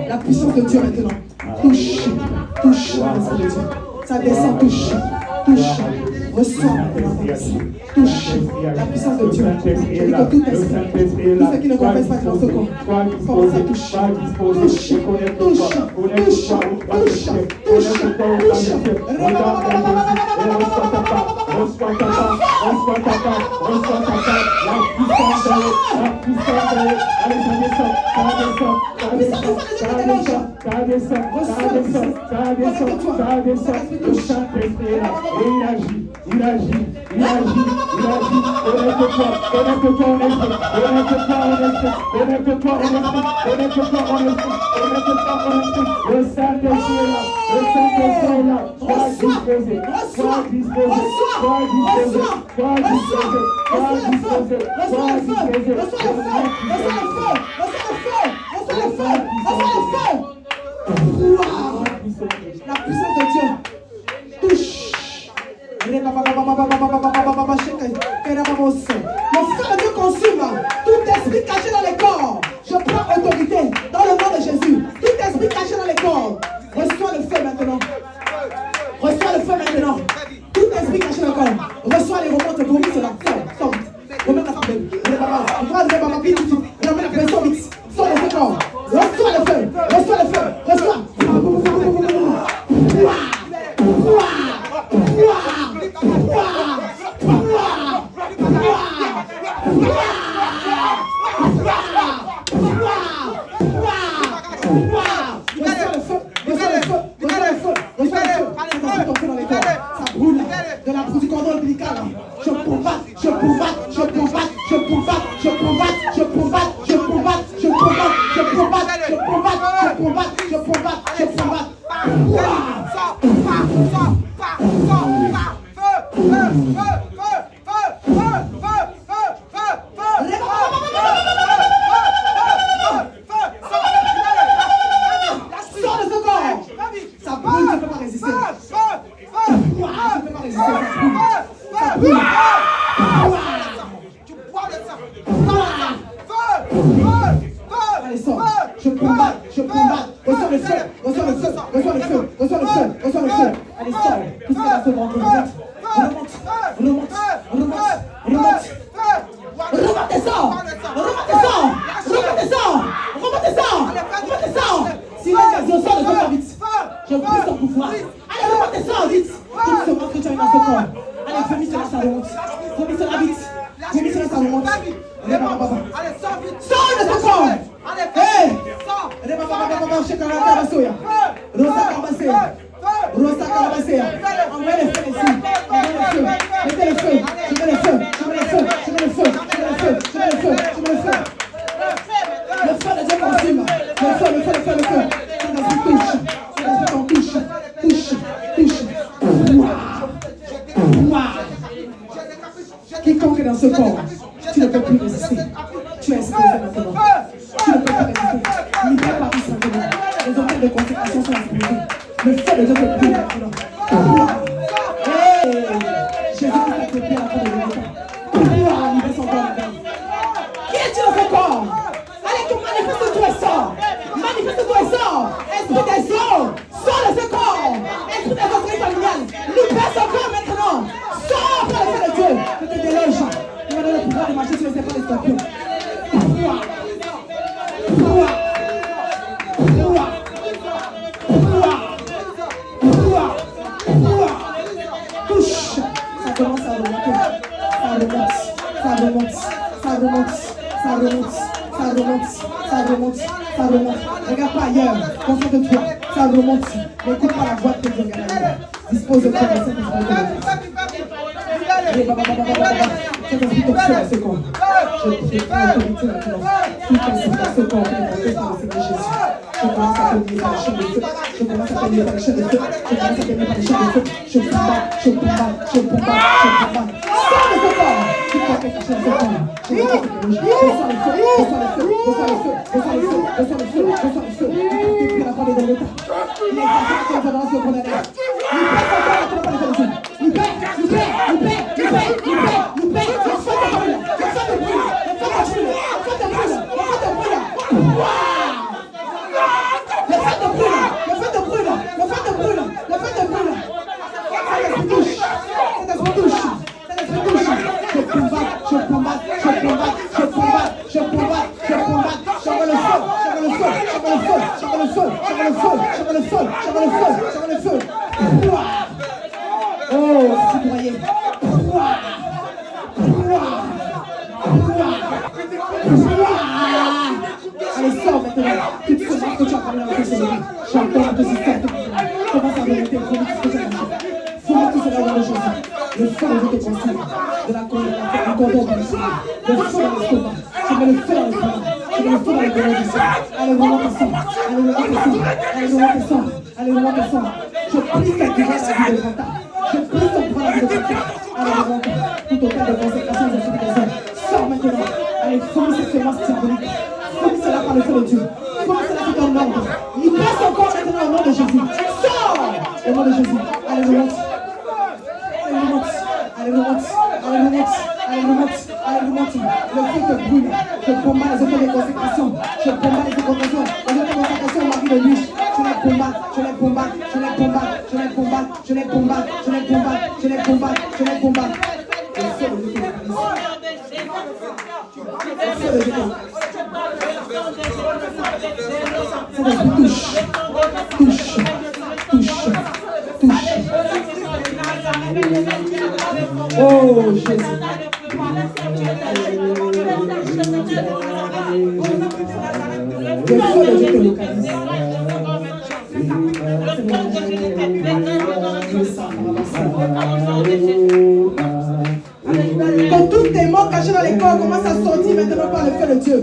La puissance de Dieu maintenant. Touche. Touche. Ça descend. Touche. Touche. Reçois maintenant. touche la puissance de Dieu. Et que tout esprit, tout ce qui ne confesse pas dans ce corps, commence à toucher. Il agit. Le Saint-Esprit est là. La puissance de Dieu touche. Le feu de Dieu consume tout esprit caché dans les corps. Je prends autorité dans le nom de Jésus. Tout esprit caché dans les corps, reçois le feu maintenant. Reçois le feu maintenant. Tout esprit caché dans le corps, reçois les remontes, vomis cela. Sors vite. Remets la poubelle. Remets la poubelle, sors vite. Sors de ce corps. Reçois le feu. Reçois le feu. Reçois. De la boue du cordon ombilical, je combatte. Quiconque est dans ce corps, tu ne peux plus résister. Tu es exposé maintenant. Tu ne peux pas résister. Libère par vie maintenant. Les hôtels de consécration sont explosés. Le feu de Dieu te brûle maintenant. Jésus Christ a préparé la fin de l'État. Libère son corps maintenant. Qui es-tu dans ce corps? Allez, manifeste-toi et sors. Manifeste-toi et sors. Esprit des eaux, sors de ce corps. Esprit des esprits familiales, libère son corps maintenant. Sors par le feu de Dieu. Je te déloge. Il va donner le pouvoir de marcher sur les épaules des scorpions. Touche. Ça commence à remonter. Ça remonte. Regarde pas ailleurs. Concentre-toi. Ça remonte. N'écoute pas la voix de Dieu. Dispose de toi de cette esprit. Cet esprit te fait ce corps. Je prends l'autorité maintenant. Tout esprit dans ce corps qui est porté par le Seigneur Jésus. Je commence à tenir par les chaînes de feu. Je commence à tenir par les chaînes de feu. Je combat. Sors de ce corps. Tu peux pas cacher dans ce corps. Je reçois le feu. La parole de l'État. Il est grâce à la condamnation pour la guerre. Je feu, j'envoie le feu, j'envoie le feu, j'envoie le feu, j'envoie le feu. Oh, foudroyé. Allez, sors maintenant. Toute semence que tu as parlé dans ce moment. J'entends que c'est ça. Commence à remonter, remets tout ce que tu as mangé. Remets tout cela dans le Jésus. Le feu de tes conseils, de la cordon du Seigneur. Le feu dans l'estomac. Je mets le feu dans l'estomac. Je mets le feu dans les colonnes du Seigneur. Allez, remonte le sang. Allez, remonte le sang. Allez, remonte le sang. Allez, remonte le sang. Je prie ta grâce à la vie de Fanta. Je prie ton bras à la vie de Fanta. Allez, remonte. Tout au cas de consécration de ce que sors maintenant. Allez, forme cette semence diabolique. Forme cela par le feu de Dieu. Forme cela qui donne l'ordre. Libère son corps maintenant au nom de Jésus. Sors au nom de Jésus. Allez, remonte. Allez, remonte. Allez, remonte. Allez, remonte. Allez, remonte. Allez, remonte. Le feu te brûle. Je combats les autres de consécration. Je combats les autres de consécration, mari de nuit. Je les combats. Je les combats. Je les combats. Je les combats. Je les combats. Je les combats. Je les combats. Je les combats. Le feu de Dieu. Oh Jésus. Le feu de Dieu te localise. Quand tous tes mots cachés dans les corps commencent à sortir maintenant par le feu de Dieu.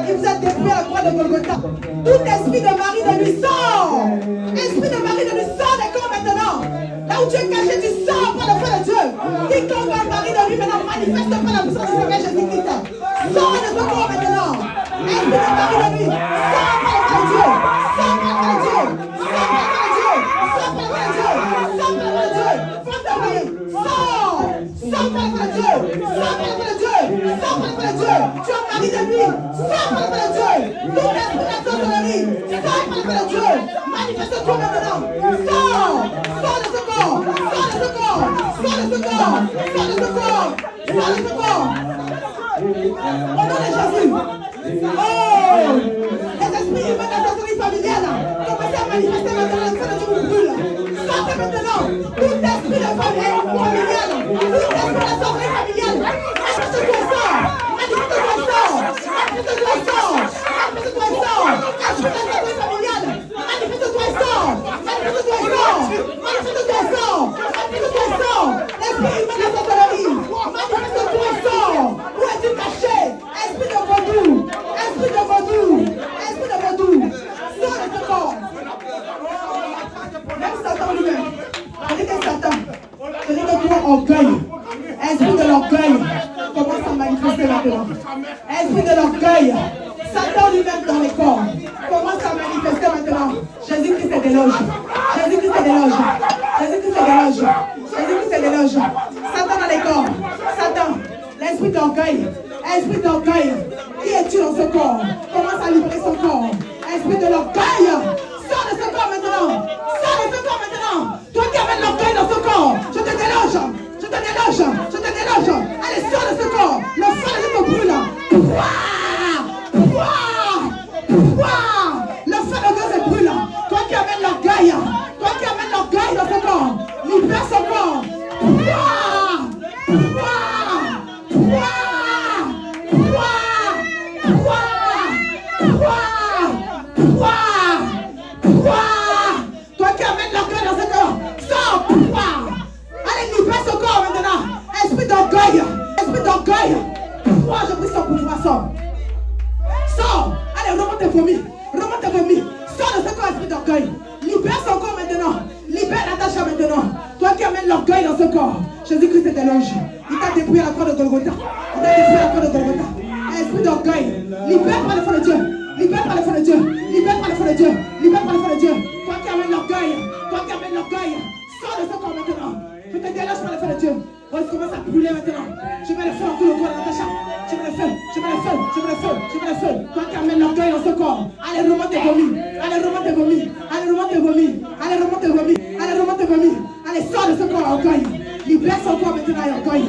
Il vous a détruit à la croix de Golgotha. Tout esprit de mari de lui sort. Esprit de mari de lui sort des corps maintenant. Là où tu es caché, tu sors par le feu de Dieu. Quiconque un mari de lui maintenant manifeste par la puissance du Seigneur Jésus-Christ. Sors de ce corps maintenant. Esprit de mari de lui, sors par le feu de Dieu. Sors par le feu de Dieu. Sors par le feu de Dieu. Sors par le feu de Dieu. Sors par le feu de Dieu. Femme de mari, sors. Sors par le feu de Dieu. Sors par le feu de Dieu. Sors par le feu de Dieu. Tu es mari de lui. Sors par le feu de Dieu. Tout esprit de sorcellerie. Sors par le feu de Dieu. Manifeste-toi maintenant. Sors. Sors de ce corps. Sors de ce corps. Sors de ce corps. Sors de ce corps. Sors de ce corps. Au nom de Jésus. Oh! Les esprits humains de la sorcellerie familiale. Commencez à manifester maintenant le feu de Dieu vous brûle. Sortez maintenant. Tout esprit de famille familiale. Tout esprit de la sorcellerie familiale. Manifeste-toi sort. Manifeste-toi sort. Manifeste-toi sort. Manifeste-toi sort. Esprit de la sorcellerie familiale. Manifeste-toi sort. Manifeste-toi sort. Manifeste-toi sort. Manifeste-toi sort. Esprit humain de la sorcellerie. Manifeste-toi sort. Où es-tu caché? Esprit de vaudou. Esprit de vaudou. Esprit de vaudou. Sors de ce corps. Même Satan lui-même. Je dis que Satan. Je dis que toi, orgueil. Esprit de l'orgueil. Commence à manifester maintenant. Esprit de l'orgueil. Satan lui-même dans les corps. Commence à manifester maintenant. Jésus-Christ est déloge. Jésus-Christ est déloge. Jésus-Christ est déloge. Jésus-Christ est déloge. Satan dans les corps. Satan. L'esprit d'orgueil. Esprit d'orgueil. Qui es-tu dans ce corps? Commence à libérer son corps. Esprit de l'orgueil. Sors de ce corps maintenant. Sors de ce corps maintenant. Toi qui amènes l'orgueil dans ce corps. Je te déloge. Je te déloge. Je te déloge. Allez, sors de ce corps. Le feu de Dieu te brûle. Le feu de Dieu se brûle. Toi qui amènes l'orgueil. Toi qui amènes l'orgueil dans ce corps. Libère son corps. Toi qui amènes l'orgueil dans ce corps. Sors. Allez, libère son corps maintenant. Esprit d'orgueil. Esprit d'orgueil. Je prie son pouvoir. Sors. Sors. Allez, remonte tes vomis. Remonte tes vomis. Sors de ce corps, esprit d'orgueil. Libère son corps maintenant. Libère Natacha maintenant. Toi qui amènes l'orgueil dans ce corps. Jésus-Christ est déloge. Il t'a dépouillé à la croix de Golgotha. Il t'a dépouillé à la croix de Golgotha. Esprit d'orgueil. Libère par le feu de Dieu. Libère par le feu de Dieu. Libère par le feu de Dieu. Libère par le feu de Dieu. Toi qui amènes l'orgueil. Toi qui amènes l'orgueil. Sors de ce corps maintenant. Je te déloge par le feu de Dieu. Oh, il commence à brûler maintenant. Je mets le feu dans tout le corps de Natacha. Je mets le feu. Je mets le feu. Je mets le feu. Je mets le feu. Toi qui amènes l'orgueil dans ce corps. Allez, remonte tes vomis. Allez, remonte tes vomis. Allez, remonte tes vomis. Allez, remonte tes vomis. Allez, remonte tes vomis. Allez, sors de ce corps orgueil. Libère son corps maintenant à orgueil.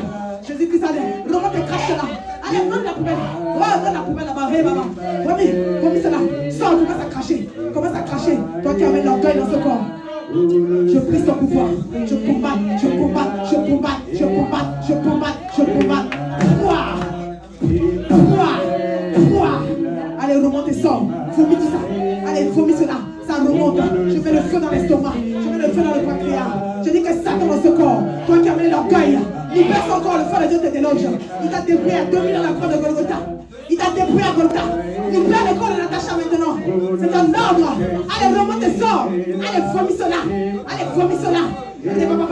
Jésus-Christ, allez, remonte tes craches là. Allez, donne la poubelle. Oh, donne la poubelle là-bas. Hé, maman. Vomis, vomis cela. Sors, commence à cracher. cracher. Commence à cracher. Toi qui amènes l'orgueil dans ce corps. Je brise ton pouvoir. Je combat, je combat, je combat, je combat, je combat, je combat. Allez, remonte et sors. Vomis tout ça. Allez, vomis cela. Ça remonte. Je mets le feu dans l'estomac. Je mets le feu dans le pancréas. Je dis que Satan dans ce corps. Toi qui amènes l'orgueil. Libère son corps. Le feu de Dieu te déloge. Il t'a débrouillé à 2000 ans la croix de Golgotha. Il t'a débrouillé à Golgotha. Libère le corps de Natacha maintenant. C'est un ordre. Allez, remonte et sors. Allez, vomis cela. Allez, vomis cela. Allez, papa.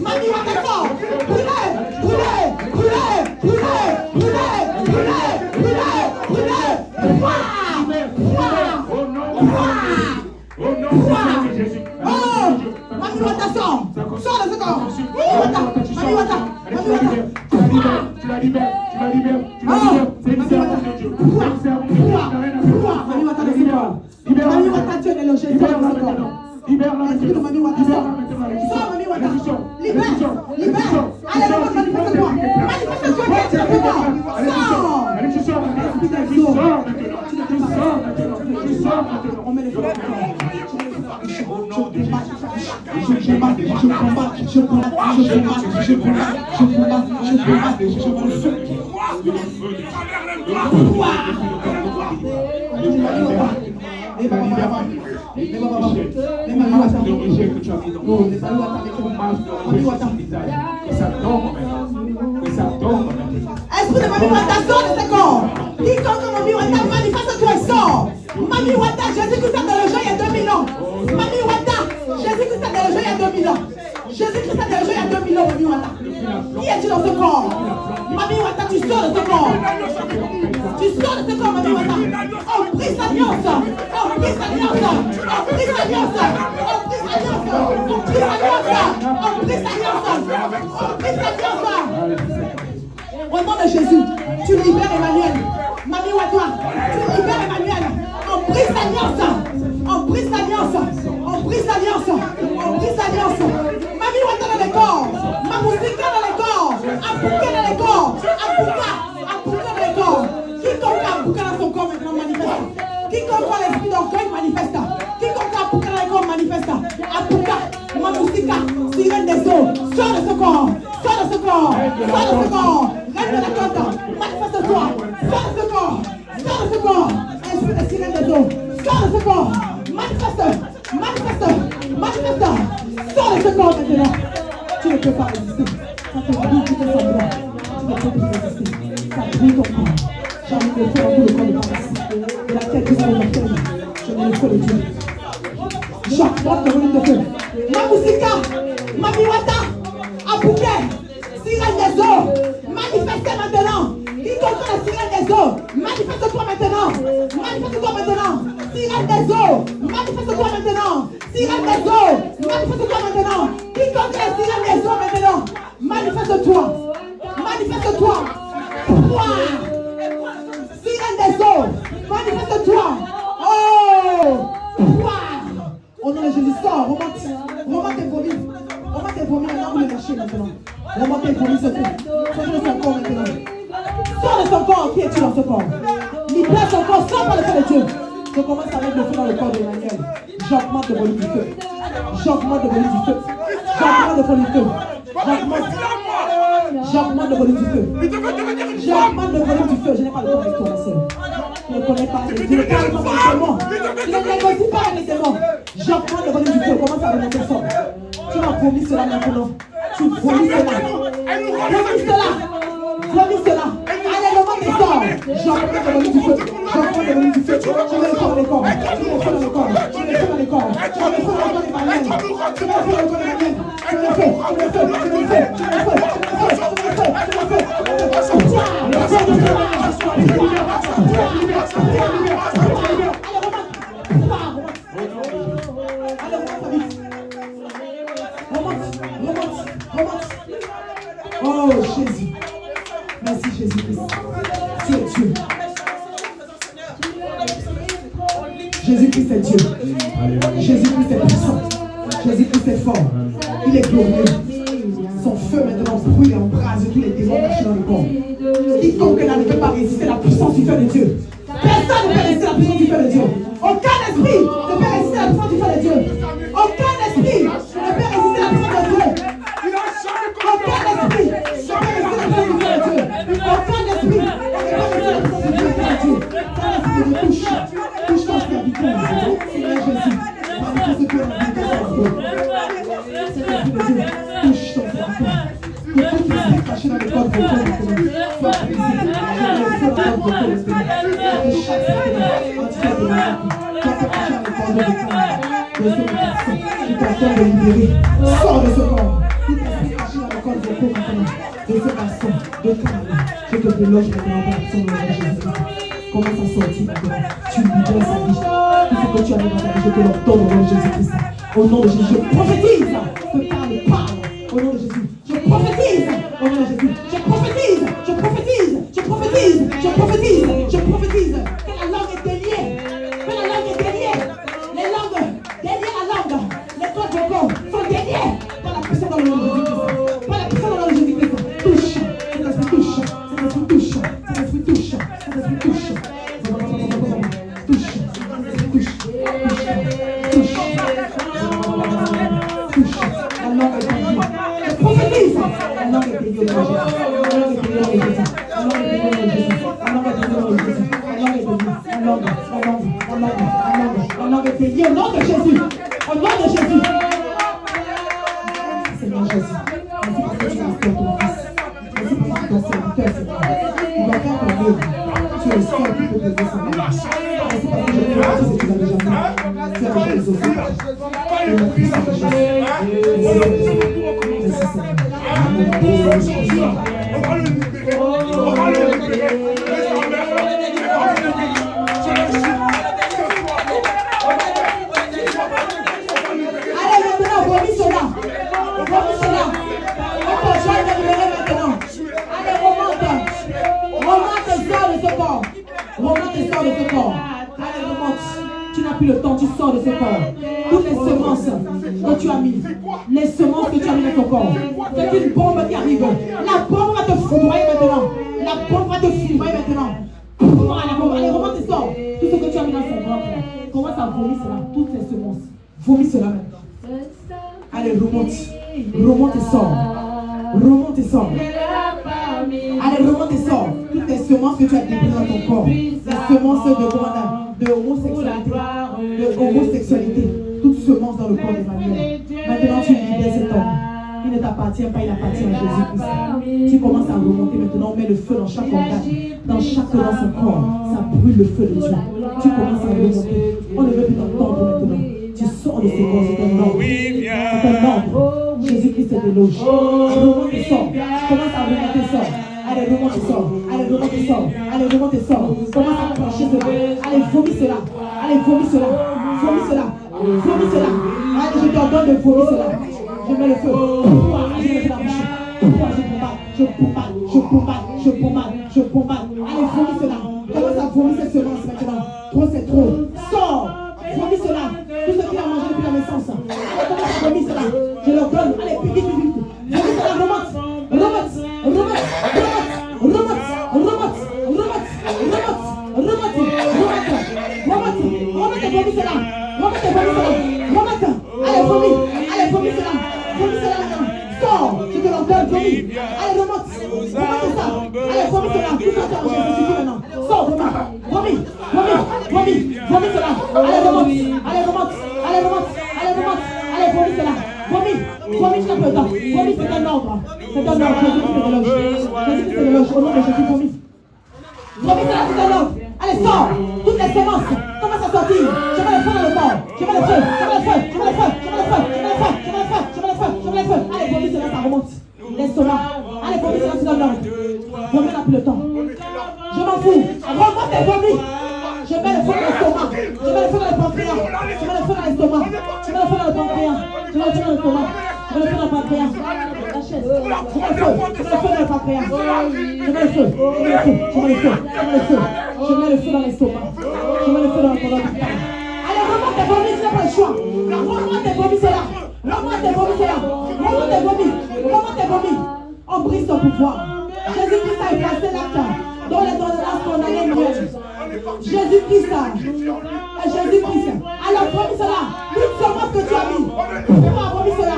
Mami Wata Mami Wata, sors. Sors de ce corps. Mami Wata. Tu la libères. C'est une servante de Dieu. Mami Wata, de ce corps. Mami Wata, tu es délogé. Sors de ce corps. Libère-la Esprit de Mami Wata, sors. Sors, Mami Wata. Libère. Allez, manifeste-toi. Manifeste-toi, tu ne peux pas. Sors. Tu sors maintenant. On met les feux. Esprit de Mami Wata, sors de ce corps. Quiconque Mami Wata, manifeste-toi et sors. Mami Wata, Jésus-Christ a délogé il y a 2000 ans. Mami Wata, Jésus-Christ a délogé il y a 2000 ans. Jésus-Christ a délogé il y a 2000 ans, Mami Wata. Qui es-tu dans ce corps? Mami Wata, tu sors de ce corps. Tu sors de ce corps, Mami Wata. On brise l'alliance. On brise l'alliance. On brise l'alliance. On brise l'alliance. On brise l'alliance. On brise l'alliance. On brise l'alliance. Au nom de Jésus, tu libères Emmanuel. Mami Wata, tu libères Emmanuel. On brise l'alliance. On brise l'alliance. On brise l'alliance. On brise l'alliance. Mami Wata dans les corps. Mamousika dans les corps. Abouka dans les corps. Abouka dans les corps. Quiconque Abouka dans son corps maintenant manifeste. Quiconque a l'esprit d'orgueil manifeste. Quiconque Abouka dans les corps manifeste. Abouka, Mamousika, sirène des eaux. Sors de ce corps. Sors de ce corps. Sors de ce corps. Règne de la côte. Manifeste-toi. Sors de ce corps. Sors de ce corps. Esprit de sirène des eaux. Sors de ce corps. Manifeste. Sors de ce corps maintenant. Tu ne peux pas résister. Ça te brûle tout ton semblant. Tu ne peux plus résister. Ça brûle ton corps. J'ai envie de faire tout le corps de Paris. De la tête jusqu'à la tête. Je mets le feu de Dieu. J'apporte le volume de feu. Mamousika, Mami Wata, Abouké, sirène des eaux. Manifestez maintenant. Quiconque la sirène des eaux. Manifeste-toi maintenant. Manifeste-toi maintenant. Sirène des eaux. Manifeste-toi maintenant. Sirène des eaux. Manifeste-toi maintenant. Quiconque la sirène des eaux maintenant. Manifeste-toi. Manifeste-toi. Sirène des eaux. Manifeste-toi. Oh. Au nom de Jésus, sors. Remonte tes vomis. Remonte tes vomis maintenant. Vous les lâchez maintenant. Remonte tes vomis, c'est tout. Sors de son corps maintenant. Sors de son corps. Qui es-tu dans ce corps? Libère son corps. Sors par le feu de Dieu. Je commence à mettre le feu dans le corps d'Emmanuel. J'augmente le volume du feu. J'augmente le volume du feu. J'augmente le volume du feu. J'augmente le volume du feu. J'augmente le volume du feu. Je n'ai pas le temps avec toi, ma soeur. Je ne connais pas les dieux. Je ne parle pas avec les démons. Je ne négocie pas avec les démons. J'augmente le volume du feu. Commence à remonter fort. Tu m'as promis cela maintenant. Tu promis cela. Promis cela. Promis cela. Allez, le monde est sort. J'augmente le volume du feu. J'augmente le volume du feu. Je vais le faire dans les corps. Je vais le faire dans les corps. Je vais le faire dans les corps. Je vais le faire dans les corps d'Emmanuel. Je vais le faire dans les corps d'Emmanuel. Je vais le faire. Oh Jésus. Merci Jésus-Christ. Tu es Dieu. Jésus-Christ est Dieu. Jésus-Christ est puissant. Jésus-Christ est fort. Il est glorieux. Son feu maintenant brûle et embrase tous les démons cachés dans le corps. Quiconque là ne peut pas résister la puissance du feu de Dieu. Personne ne peut résister la puissance du feu de Dieu. Aucun esprit ne peut résister la puissance du feu de Dieu. Aucun esprit ne peut résister la puissance de Dieu. Aucun esprit ne peut résister la puissance du feu de Dieu. Aucun esprit ne peut résister la puissance du feu de Dieu. Touche ton serviteur, Seigneur Jésus. Manifeste-toi dans la vie de ton Dieu. Seigneur Dieu, touche ton serviteur. Que tout esprit caché dans le corps de ton soit brisé. Je le fais dans le corps de ton esprit. Que chaque serviteur entier de la vie soit caché dans le corps de ton de ce personne qui t'attend de libérer. Sors de ce corps. Tout esprit caché dans le corps de ton maintenant. De ce garçon, de ton ami. Je te déloge maintenant par son nom de Jésus. Commence à sortir maintenant. Tu libères sa vie. Tout ce que tu as mis dans ta vie, je te l'ordonne au nom de Jésus-Christ. Au nom de Jésus, je prophétise. maintenant, vomis cela. Vomis cela. Votre joie est libérée maintenant. Allez, remonte. Remonte et sors de ce corps. Remonte et sors de ce corps. Allez, remonte. Tu n'as plus le temps, tu sors de ce corps. Toutes les semences que tu as mis, les semences que tu as mis dans ton corps, c'est une bombe qui arrive. La bombe va te foudroyer maintenant. La bombe va te foudroyer maintenant. Allez, remonte et sors. Tout ce que tu as mis dans son ventre, commence à vomir cela, toutes les semences. Vomis cela maintenant. Allez, remonte. Remonte et sors. Remonte et sors. Allez, remonte et sors. Toutes les semences que tu as déposées dans ton corps, les semences de homosexualité, toutes semences dans le corps d'Emmanuel. Maintenant, tu libères cet homme. Il ne t'appartient pas, il appartient à Jésus-Christ. Tu commences à remonter maintenant, on met le feu dans chaque organe, dans son corps. Ça brûle le feu de Dieu. Tu commences à remonter. On ne veut plus t'entendre maintenant. Tu sors de ce corps, c'est un ordre. C'est un ordre. Jésus-Christ te déloge. Remonte et sors. Commence à remonter et sors. Allez, remonte et sors. Allez, remonte et sors. Allez, remonte et sors. Commence à clencher cela. Allez, vomis cela. Allez, vomis cela. Vomis cela. Vomis cela. Allez, je t'ordonne de vomir cela. Je mets le feu. Je mets la bouche. Je bombade. Je bombade. Je bombade. Je bombade. Allez, vomis cela. Commence à vomir cette semence maintenant. Trop, c'est trop. Sors. Vomis cela. Tout ce qu'il a mangé depuis la naissance. Allez, commence à vomir cela. Je leur donne. Allez, vite, vite, vite. Vomis cela. Remonte. Remonte. Remonte. Remonte. Remonte. Remonte. Remonte. Remonte. Remonte. Remonte et vomis cela. Remonte et vomis cela. Remonte. Allez, vomis. Allez, vomis cela. Vomis cela maintenant. Sors. Je te l'ordonne. Vomis. Allez, remonte. Remonte ça. Allez, vomis cela. Tout ça, c'est suffit maintenant. Sors, remonte. Vomis. Vomis. Vomis. Vomis cela. Allez, remonte. Allez, remonte. Allez, remonte. Allez, remonte. Allez, vomis cela. Vomis. Vomis, tu n'as pas le temps. Vomis, c'est un ordre. C'est un ordre. Jésus qui te déloge. Jésus qui te déloge. Au nom de Jésus, vomis. Vomis cela, c'est un ordre. Allez, sors. Toutes les semences. Commence à sortir. Je mets le feu dans le corps. Je mets le feu. Je mets le feu. Je mets le feu. Je mets le feu. Je mets le feu. Je mets le feu. Je mets le feu. Je mets le feu. Allez, vomis cela, ça remonte. L'estomac. Allez, vomis cela, c'est un ordre. Vomis, on n'a plus le temps. Je m'en fous. Remonte et vomis. Je mets le feu dans l'estomac. Je mets le feu dans le pancréas. Je mets le feu dans l'estomac. Je mets le feu dans le pancréas. Je mets le feu dans l'estomac. Je mets le feu dans le pancréas. La chaise. Je mets le feu. Je mets le feu dans le pancréas. Je mets le feu. Je mets le feu. Je mets le feu. Je mets le feu. Je mets le feu dans l'estomac. Je mets le feu dans le pancréas. Allez, remonte et vomis, tu n'as pas le choix. Remonte et vomis cela. Remonte et vomis cela. Remonte et vomis. Remonte et vomis. On brise ton pouvoir. Jésus-Christ a effacé l'acte dont les ordonnances condamnaient Noël. Jésus-Christ. Jésus-Christ. Alors vomis cela. Toute semence que tu as mis. Vomis cela.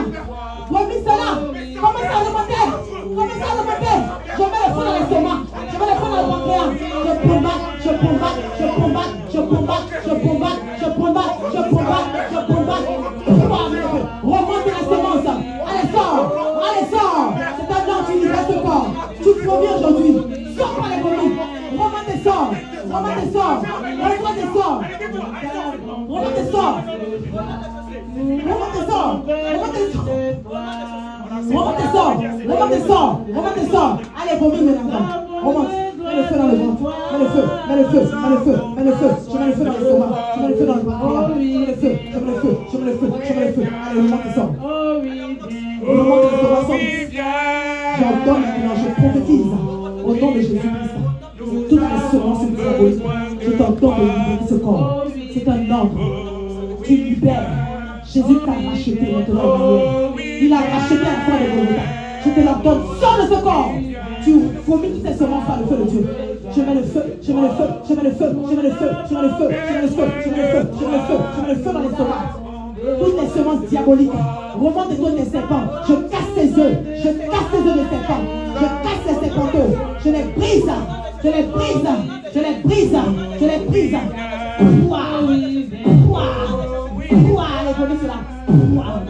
Vomis cela. Commence à remonter. Commence à remonter. Je mets le feu dans l'estomac. Je mets le feu dans le pancréas. Je combatte. Je combatte. Je combatte. Je combatte. Je combatte. Je combatte. Je combatte. Je combatte. Remonte la semence. Allez, sors. Allez, sors. C'est un ordre, tu libères ce corps. Tu vomis aujourd'hui. Sors par les vomis. Remonte et sors. Remonte et sors. Remonte et sors. Remonte et sors. Remonte et sors. Remonte et sors. Remonte et sors. Remonte et sors. Remonte et sors. Allez, vomis maintenant. Remonte. Mets le feu dans le ventre. Mets le feu. Mets le feu. Mets le feu. Mets le feu. Je mets le feu dans l'estomac. Je mets le feu dans le pancréas. Je mets le feu. Je mets le feu. Je mets le feu. Je mets le feu. Allez, remonte et sors. Remonte et l'estomac. J'ordonne maintenant. Je prophétise au nom de Jésus-Christ. Toutes les semences diaboliques. Je t'ordonne de libérer ce corps. C'est un ordre. Tu libères. Jésus t'a racheté maintenant, Emmanuel. Il a racheté la foi de Golgotha. Je te l'ordonne. Sors de ce corps. Tu vomis toutes ces semences par le feu de Dieu. Je mets le feu, je mets le feu, je mets le feu, je mais le feu, je mets le feu, je mets le feu, je mets le feu, je mets le feu, je mets le feu dans l'estomac. Toutes les semences diaboliques. Remonte et donne les serpents. Je casse tes œufs. Je casse tes œufs de serpents. Je casse les serpents. Je les brise. Je les brise. Je les brise. Je les brise. Pouah. Pouah. Pouah. Allez, vomis cela. Pouah.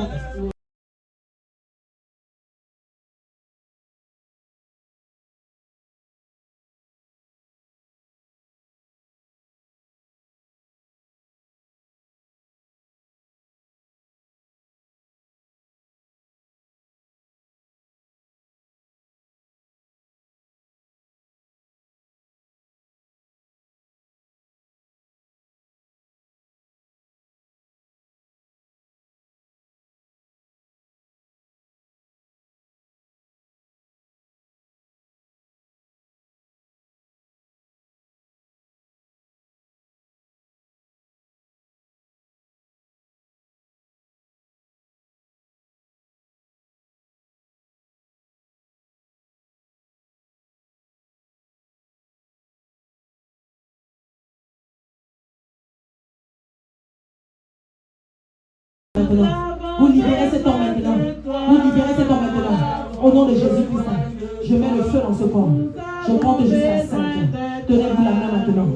maintenant. Vous libérez cet homme maintenant. Vous libérez cet homme maintenant. Au nom de Jésus-Christ, je mets le feu dans ce corps. Je compte jusqu'à 5. Tenez-vous la main maintenant.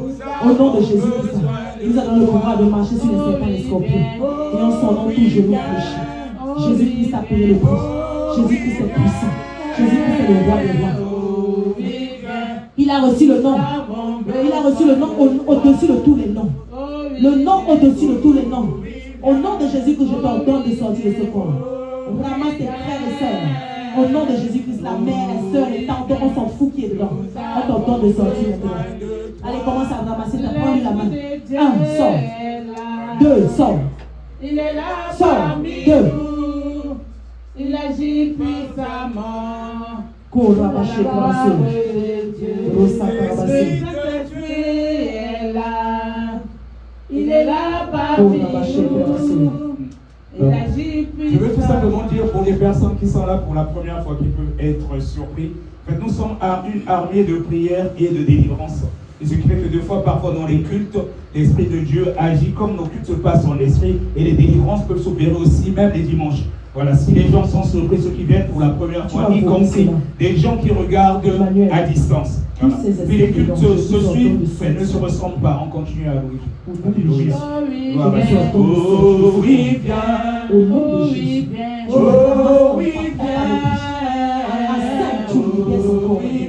Au nom de Jésus-Christ, nous avons le pouvoir de marcher sur les serpents et les scorpions. Et en son nom, tout genou fléchit. Jésus-Christ a payé le prix. Jésus-Christ est puissant. Jésus-Christ est le roi des rois. Il a reçu le nom. Il a reçu le nom au-dessus de tous les noms. Le nom au-dessus de tous les noms. Au nom de Jésus que je t'ordonne de sortir de ce corps. Ramasse tes frères et sœurs. Au nom de Jésus-Christ, la mère, les sœurs, les tantes, on s'en fout qui est dedans. On t'ordonne de sortir maintenant. Allez, commence à ramasser, prends-lui la main. 1, sors. 2, sors. Il est là parmi nous. Il agit puissamment. Korabaché, korabaché. Rosa, korabaché. Saint-Esprit est là. Il est là parmi nous. Il agit puissamment. Je veux tout simplement dire pour les personnes qui sont là pour la première fois, qui peuvent être surpris, en fait, nous sommes une armée de prière et de délivrance. Et ce qui fait que deux fois, parfois dans les cultes, l'Esprit de Dieu agit comme nos cultes se passent en l'Esprit, et les délivrances peuvent s'opérer aussi, même les dimanches. Voilà, si les gens sont surpris, ceux qui viennent pour la première fois, y compris des gens qui regardent à distance. Voilà. Puis les cultes se suivent, mais ne se ressemblent pas. On continue à louer. Alléluia. Oh oui, viens. Au nom de Jésus. Oh oui,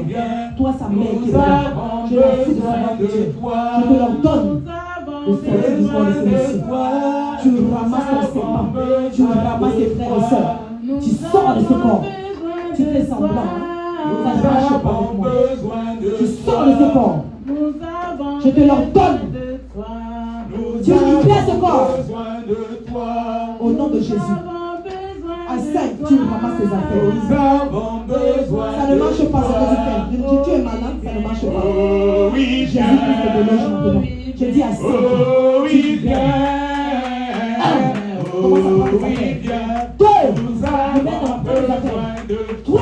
viens. Toi, sa mère qui est là, je la fous de sa main de Dieu. Je te leur donne de sortir du corps de ce monsieur. Tu ramasses ton serpent, tu ramasses tes frères et sœurs. Tu sors de ce corps. Tu fais semblant. Ça ne marche pas avec moi. Tu sors de ce corps. Je te leur donne. Tu libères ce corps. Au nom de Jésus. À 5, tu ramasses tes affaires. Ça ne marche pas ce que tu fais. Tu es malade, ça ne marche pas. Jésus-Christ te déloge maintenant. Je dis à 5, tu libères. 1, commence à prendre tes affaires. 2, libère dans tes affaires. 3,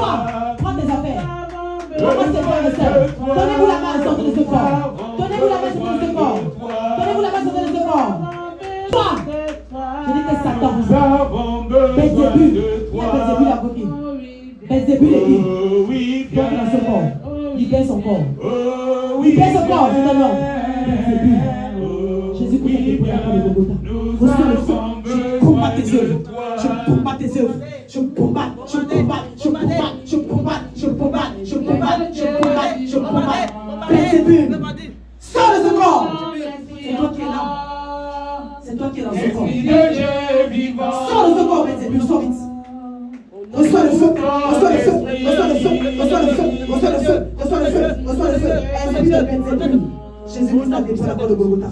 prends tes affaires. Ramasse tes frères et sœurs. Donnez-vous la main à sortir de ce corps. Donnez-vous la main à sortir de ce corps. Donnez-vous la main à sortir de ce corps. 3, je dis que Satan, Belzébul, il y a Belzébul la copine. Belzébul est libre. Toi dans ce corps, libère son corps. Libère ce corps, c'est un homme. Belzébul. Jésus-Christ est pour la croix de Golgotha. Reçois le feu. Je combats tes œuvres. Je combats tes œuvres. Je combats, je combats, je combats, je combats, je combats, je combats, je combats, je combats. Belzébul, sors de ce corps. C'est toi qui es là. C'est toi qui es dans ce corps. Sors de ce corps, Belzébul, sors vite. Reçois le feu, reçois le feu, reçois le feu, reçois le feu, reçois le feu, reçois le feu, reçois le feu. Esprit de Belzébul. Jésus-Christ a détruit la croix de Golgotha.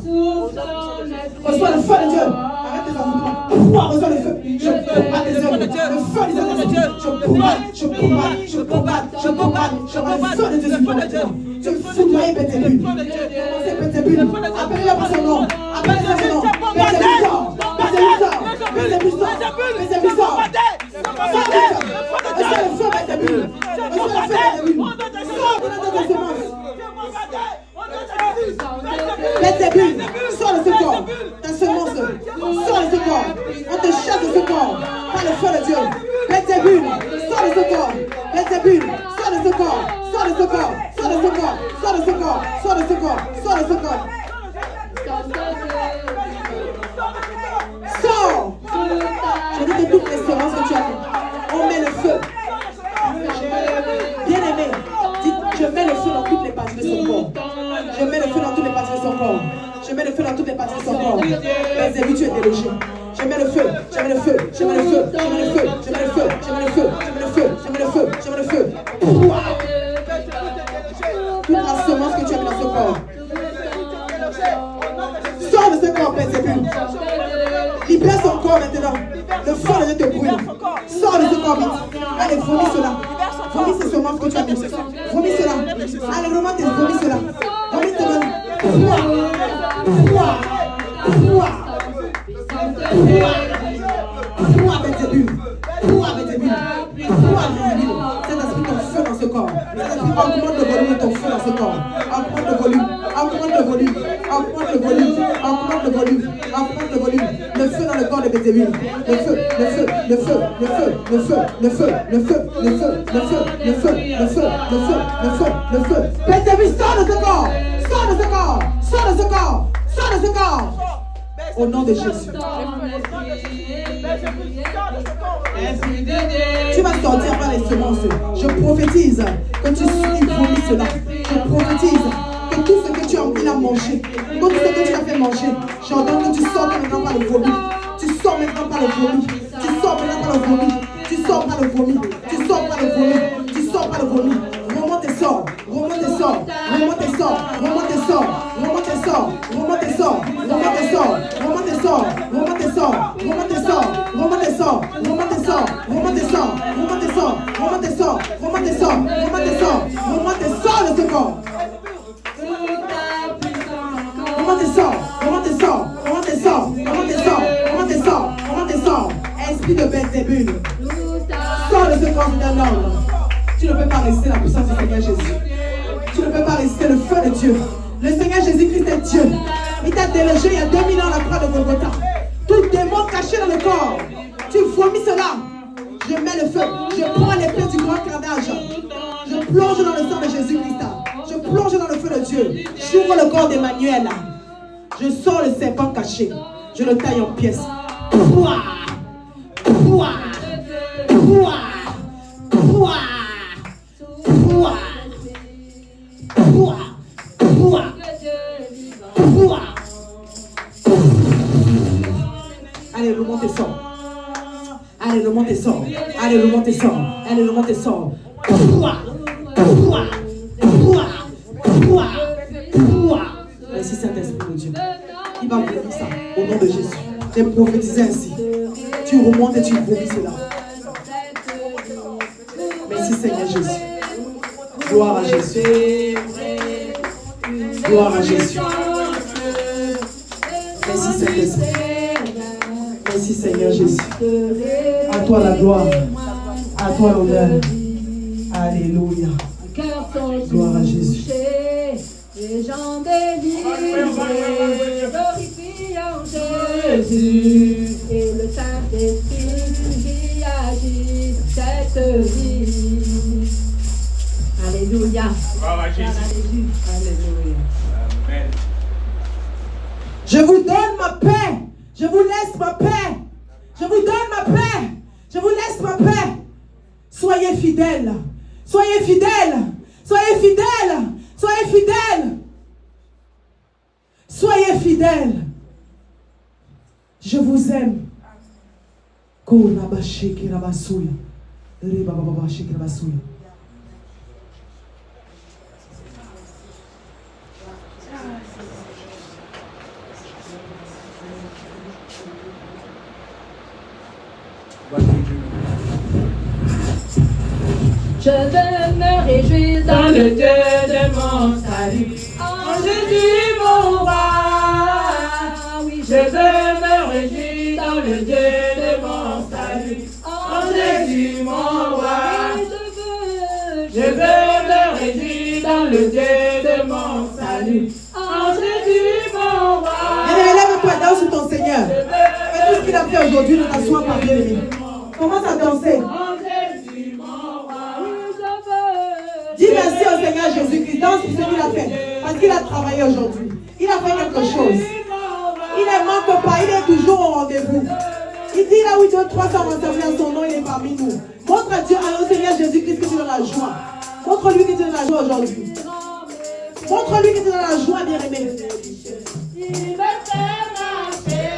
Reçois le feu de Dieu. Arrête tes enfants. Reçois le feu. Je combats tes œuvres. Le feu des œuvres de Dieu. Je combats, je combats, je combats, je combats. Je combats le feu de Dieu sur toi maintenant. Je foudroie Belzébul. Commencez Belzébul. Appelez-le par son nom. Appelez-le par son nom. Belzébul sort. Belzébul sort. Belzébul sort. Belzébul sort. Reçois le feu Belzébul. Reçois le feu Belzébul. Sors de notre semence. Belzébul, sors de ce corps. Ta semence, sors de ce corps. On te chasse de ce corps par le feu de Dieu. Belzébul, sors de ce corps. Belzébul, sors de ce corps. Sors de ce corps. Sors de ce corps. Sors de ce corps. Sors de ce corps. Sors de ce corps. Sors. Je dis de toutes les semences que tu as fait. On met le feu. Bien aimé, dites, je mets le feu dans toutes les parties de son corps. Je mets le feu dans toutes les parties de son corps. Je mets le feu dans toutes les parties de son corps. Belzébul, tu es délogé. Je mets le feu, je mets le feu, je mets le feu, je mets le feu, je mets le feu, je mets le feu, je mets le feu, je mets le feu, je mets le feu. Toute la semence que tu as mis dans ce corps. Sors de ce corps, Belzébul. Libère son corps maintenant. Le feu de Dieu te brûle. Sors de ce corps vite. Allez, vomis cela. Vomis ces semences que tu as mis. Vomis cela. Allez, remonte et vomis cela. Vomis cela. Froid, Belzébul. Froid, Belzébul. Froid, Belzébul. Saint-Esprit, ton feu dans ce corps. Saint-Esprit, augmente le volume de ton feu dans ce corps. Augmente le volume. Augmente le volume. Augmente le volume. Augmente le volume. Augmente le volume. Le feu dans le corps de Belzébul. Belzébul. Le feu, le feu, le feu, le feu, le feu, le feu, le feu, le feu, le feu, le feu, le feu, le feu, le feu, le feu. Belzébul, sors de ce corps! Sors de ce corps! Sors de ce corps! Sors de ce corps! Au nom de Jésus. Tu vas sortir par les semences. Je prophétise que tu vomis cela. Je prophétise que tout ce que tu as envie à manger, que tout ce que tu as fait manger, j'ordonne que tu sortes maintenant par le vomi. Tu sors maintenant par le vomi. Tu sors maintenant par le vomi. Tu sors par le vomi. Tu sors par le vomi. Tu sors par le vomi. Remonte et sors. Remonte et sors. Remonte et sors. Remonte et sors. Remonte et sors. Remonte et sors. Remonte et sors. Remonte et sors. Remonte et sors. Remonte et sors. Remonte et sors. Remonte et sors. Remonte et sors. Remonte et sors. Remonte et sors. Remonte et sors. Remonte et sors. Remonte et sors de ce corps. Remonte et sors. Remonte et sors. Remonte et sors. Remonte et sors. Remonte et sors. Remonte et sors. Esprit de Belzébul. Sors de ce corps d'un homme. Tu ne peux pas résister la puissance du Seigneur Jésus. Tu ne peux pas résister le feu de Dieu. Le Seigneur Jésus-Christ est Dieu. Il t'a délogé il y a 2000 ans à la croix de Golgotha. Tout démon caché dans le corps. Tu vomis cela. Je mets le feu. Je prends l'épée du grand carnage. Je plonge dans le sang de Jésus-Christ. Je plonge dans le feu de Dieu. J'ouvre le corps d'Emmanuel. Je sors le serpent caché. Je le taille en pièces. Pouah! Pouah! Pouah! Pouah! Pouah! Pouah! Pouah! Pouah! Allez, le monte et sort. Allez, le monte et sort. Allez, le monte et sort. Allez, le monte et sort. Pouah! Pouah! Pouah! Pouah! Pouah! Merci Saint-Esprit de Dieu. Il va venir ça au nom de Jésus. J'ai prophétisé ainsi. Tu remontes et tu vomis cela. Merci Seigneur Jésus. Gloire à Jésus. Gloire à Jésus. Merci Saint-Esprit. Merci Seigneur Jésus. À toi la gloire. À toi l'honneur. Alléluia. Gloire à Jésus. Les gens délivrés, glorifiant Jésus, et le Saint-Esprit qui agit cette vie. Alléluia. Gloire à Jésus. Alléluia. Amen. Je vous donne ma paix. Je vous laisse ma paix. Je vous donne ma paix. Je vous laisse ma paix. Soyez fidèles. Soyez fidèles. Soyez fidèles. Soyez fidèles. Soyez fidèles. Je vous aime. Je veux me réjouir dans le Dieu de mon salut. En Jésus mon roi. Oui, je veux me réjouir dans le Dieu de mon salut. En Jésus mon roi. Je veux me réjouir dans le Dieu de mon salut. En Jésus mon roi. Bien-aimé, lève-toi, danse sur ton Seigneur. Et tout ce qu'il a fait aujourd'hui, ne t'assois pas, bien-aimé. Commence à danser. Dis merci au Seigneur Jésus-Christ. Danse pour ce qu'il a fait. Parce qu'il a travaillé aujourd'hui. Il a fait quelque chose. Il ne manque pas. Il est toujours au rendez-vous. Il dit là où il doit 300 rassemblés à son nom, il est parmi nous. Montre à Dieu, au Seigneur Jésus-Christ, que tu es dans la joie. Montre-lui que tu es dans la joie aujourd'hui. Montre-lui que tu es dans la joie, bien-aimé. Il me fait marcher.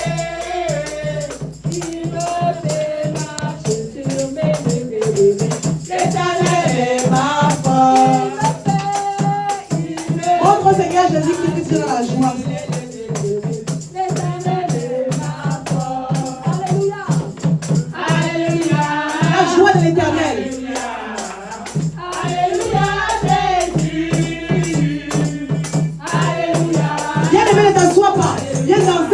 Il me fait marcher sur mes bébés. L'Éternel est ma force. Montre au Seigneur Jésus-Christ que tu es dans la joie. L'Éternel est ma force. Alléluia. Alléluia. La joie de l'Éternel. Alléluia, Jésus. Alléluia. Bien-aimé, ne t'assois pas. Viens danser.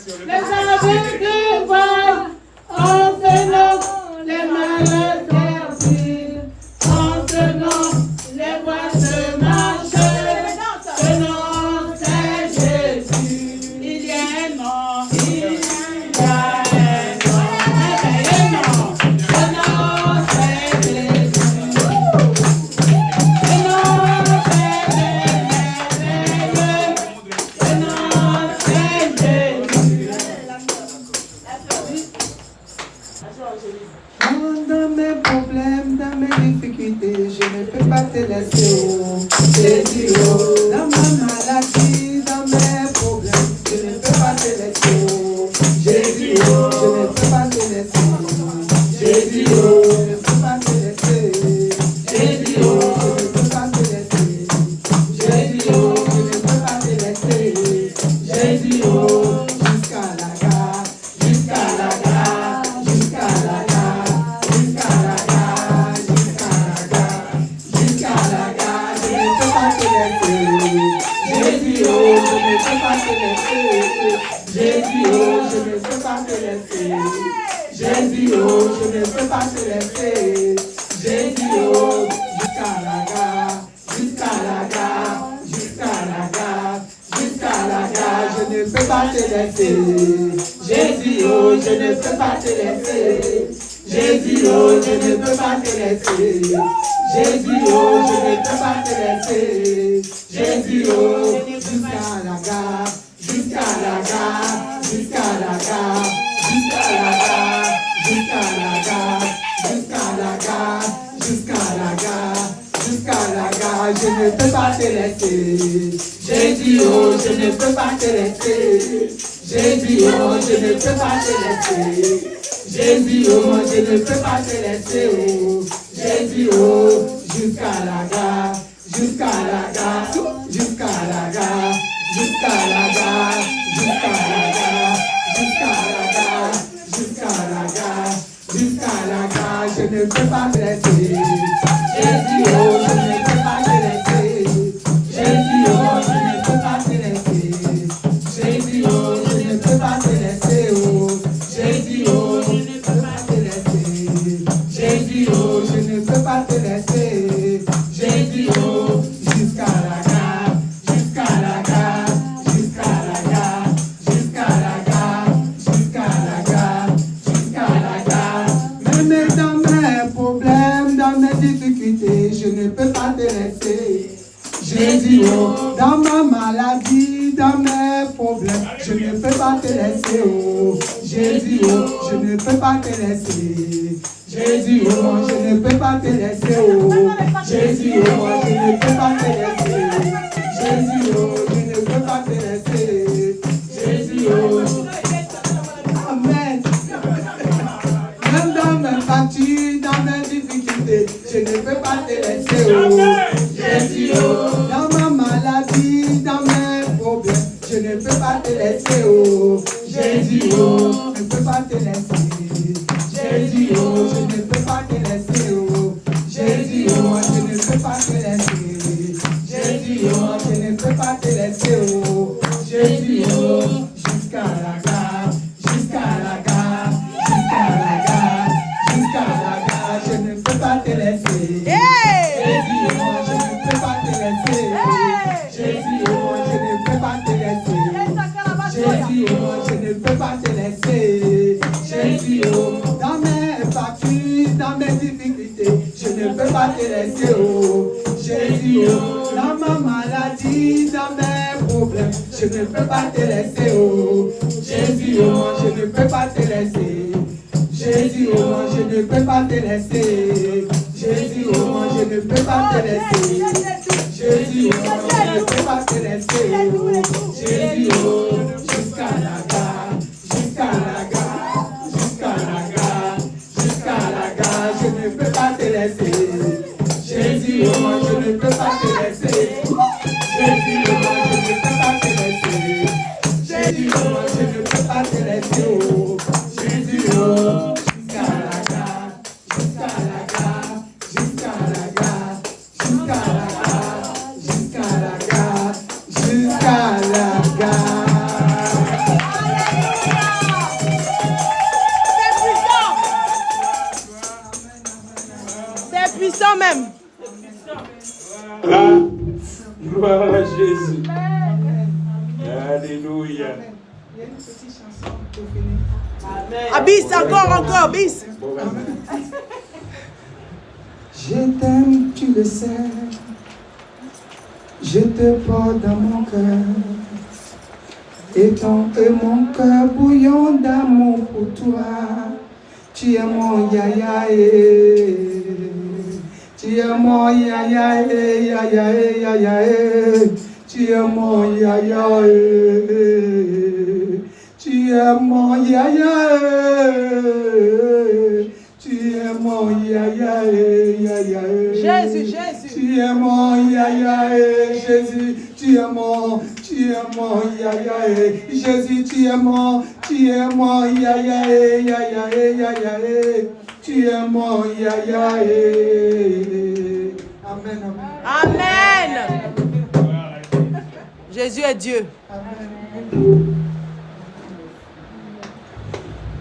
Les aveugles voient, en ce nom, les malades guéris, en ce nom, les voix se marchent. Ce nom c'est Jésus. Il y a un nom, il y a un nom. Ce nom c'est Jésus. Ce nom c'est merveilleux. Ce nom c'est Jésus. Dans mes problèmes, dans mes difficultés, je ne peux pas te laisser, oh Jésus, oh. Dans ma maladie, dans mes problèmes, je ne peux pas te laisser, oh Jésus, oh. Je ne peux pas te laisser, Jésus, oh. Je ne peux pas te laisser, Jésus, oh. Je ne peux pas te laisser, Jésus, oh. Je ne peux pas te laisser, Jésus, oh. Jusqu'à la gare, jusqu'à la gare, jusqu'à la gare. Jusqu'à la gare, jusqu'à la gare, je ne peux pas te laisser. Jésus, oh, je ne peux pas te laisser. Jésus, oh, je ne peux pas te laisser. Jésus, oh, je ne peux pas te laisser. Jésus, oh, jusqu'à la gare, jusqu'à la gare, jusqu'à la gare, jusqu'à la gare, je ne peux pas te laisser. Jésus, oh, je ne peux pas te laisser. Jésus, oh, je ne peux pas te laisser. Jésus, oh, je ne peux pas te laisser. Jésus, oh, jusqu'à la gare, jusqu'à la gare, jusqu'à la gare, jusqu'à la gare, jusqu'à la gare, jusqu'à la gare, jusqu'à la gare, jusqu'à la gare, je ne peux pas te laisser. Jésus, oh, je ne peux pas te laisser. Jésus, oh, je ne peux pas te laisser. Jésus, oh, je ne peux pas te laisser, oh. Jésus, oh, jusqu'à la gare, jusqu'à la gare, jusqu'à la gare, jusqu'à la gare, jusqu'à la gare, jusqu'à la gare, jusqu'à la gare, jusqu'à la gare, je ne peux pas te laisser. Jésus, oh, je ne peux pas te laisser. Jésus, oh, je ne peux pas te laisser. Jésus, oh, je ne peux pas te laisser, oh. Jésus, oh, je ne peux pas te laisser. Jésus, oh, je ne peux pas te laisser. Jésus, oh, jusqu'à la gare, jusqu'à la gare, jusqu'à la gare, jusqu'à la gare, jusqu'à la gare, jusqu'à la gare. Même dans mes problèmes, dans mes difficultés, je ne peux pas te laisser. Jésus, oh, dans ma maladie, dans mes problèmes, je ne peux pas te laisser, oh. Jésus, oh, je ne peux pas te laisser. Jésus, oh, je ne peux pas te laisser, oh. Jésus, oh, je ne peux pas te laisser. Jésus, oh, je ne peux pas te laisser. Jésus, oh. Amen. Même dans mes factures, dans mes difficultés, je ne peux pas te laisser, oh. Jésus, oh, dans ma maladie, dans mes problèmes, je ne peux pas te laisser, oh. Jésus, oh, je ne peux pas te laisser. Jésus, oh, je ne peux pas te laisser, oh. Jésus, oh, je ne peux pas te laisser. Jésus, oh, je ne peux pas te laisser, oh. Jésus, oh, jusqu'à la gare, jusqu'à la gare, jusqu'à la gare, jusqu'à la gare, je ne peux pas te laisser. Jésus, oh, je ne peux pas te laisser. Jésus, oh, je ne peux pas te laisser. Jésus, oh, je ne peux pas te laisser. Jésus, oh, dans mes factures, dans mes difficultés, je ne peux pas te laisser, oh. Jésus, oh, dans ma maladie, dans mes problèmes, je ne peux pas te laisser, oh. Jésus, oh, je ne peux pas te laisser. Jésus, oh, je ne peux pas te laisser. Jésus, oh, je ne peux pas te laisser. Jésus, oh, je ne peux pas te laisser, oh. Jésus, oh, jusqu'à la gare, jusqu'à la gare, jusqu'à la gare, jusqu'à la gare, je ne peux pas te laisser. Jésus, oh, je ne peux pas te laisser. Jésus, oh, je ne peux pas te laisser. Jésus, oh, je ne peux pas te laisser, oh. Jésus, oh, jusqu'à la gare, jusqu'à la gare, jusqu'à la gare, jusqu'à la gare, jusqu'à la gare. est puissant même. Ah, gloire à Jésus. Alléluia. Il y a une petite chanson pour finir. Ah, bis, encore, bis. Je t'aime, tu le sais. Je te porte dans mon cœur. Et mon cœur bouillon d'amour pour toi. Tu es mon yaya. Tu es mon yaya. Tu es mon yaya. Tu es mon yaya. Tu es mon yaya. Jésus. Tu es mon yaya. Jésus, tu es mon yaya. Jésus, tu es mon yaya. Tu es mon yaya. Amen. Amen. Jésus est Dieu.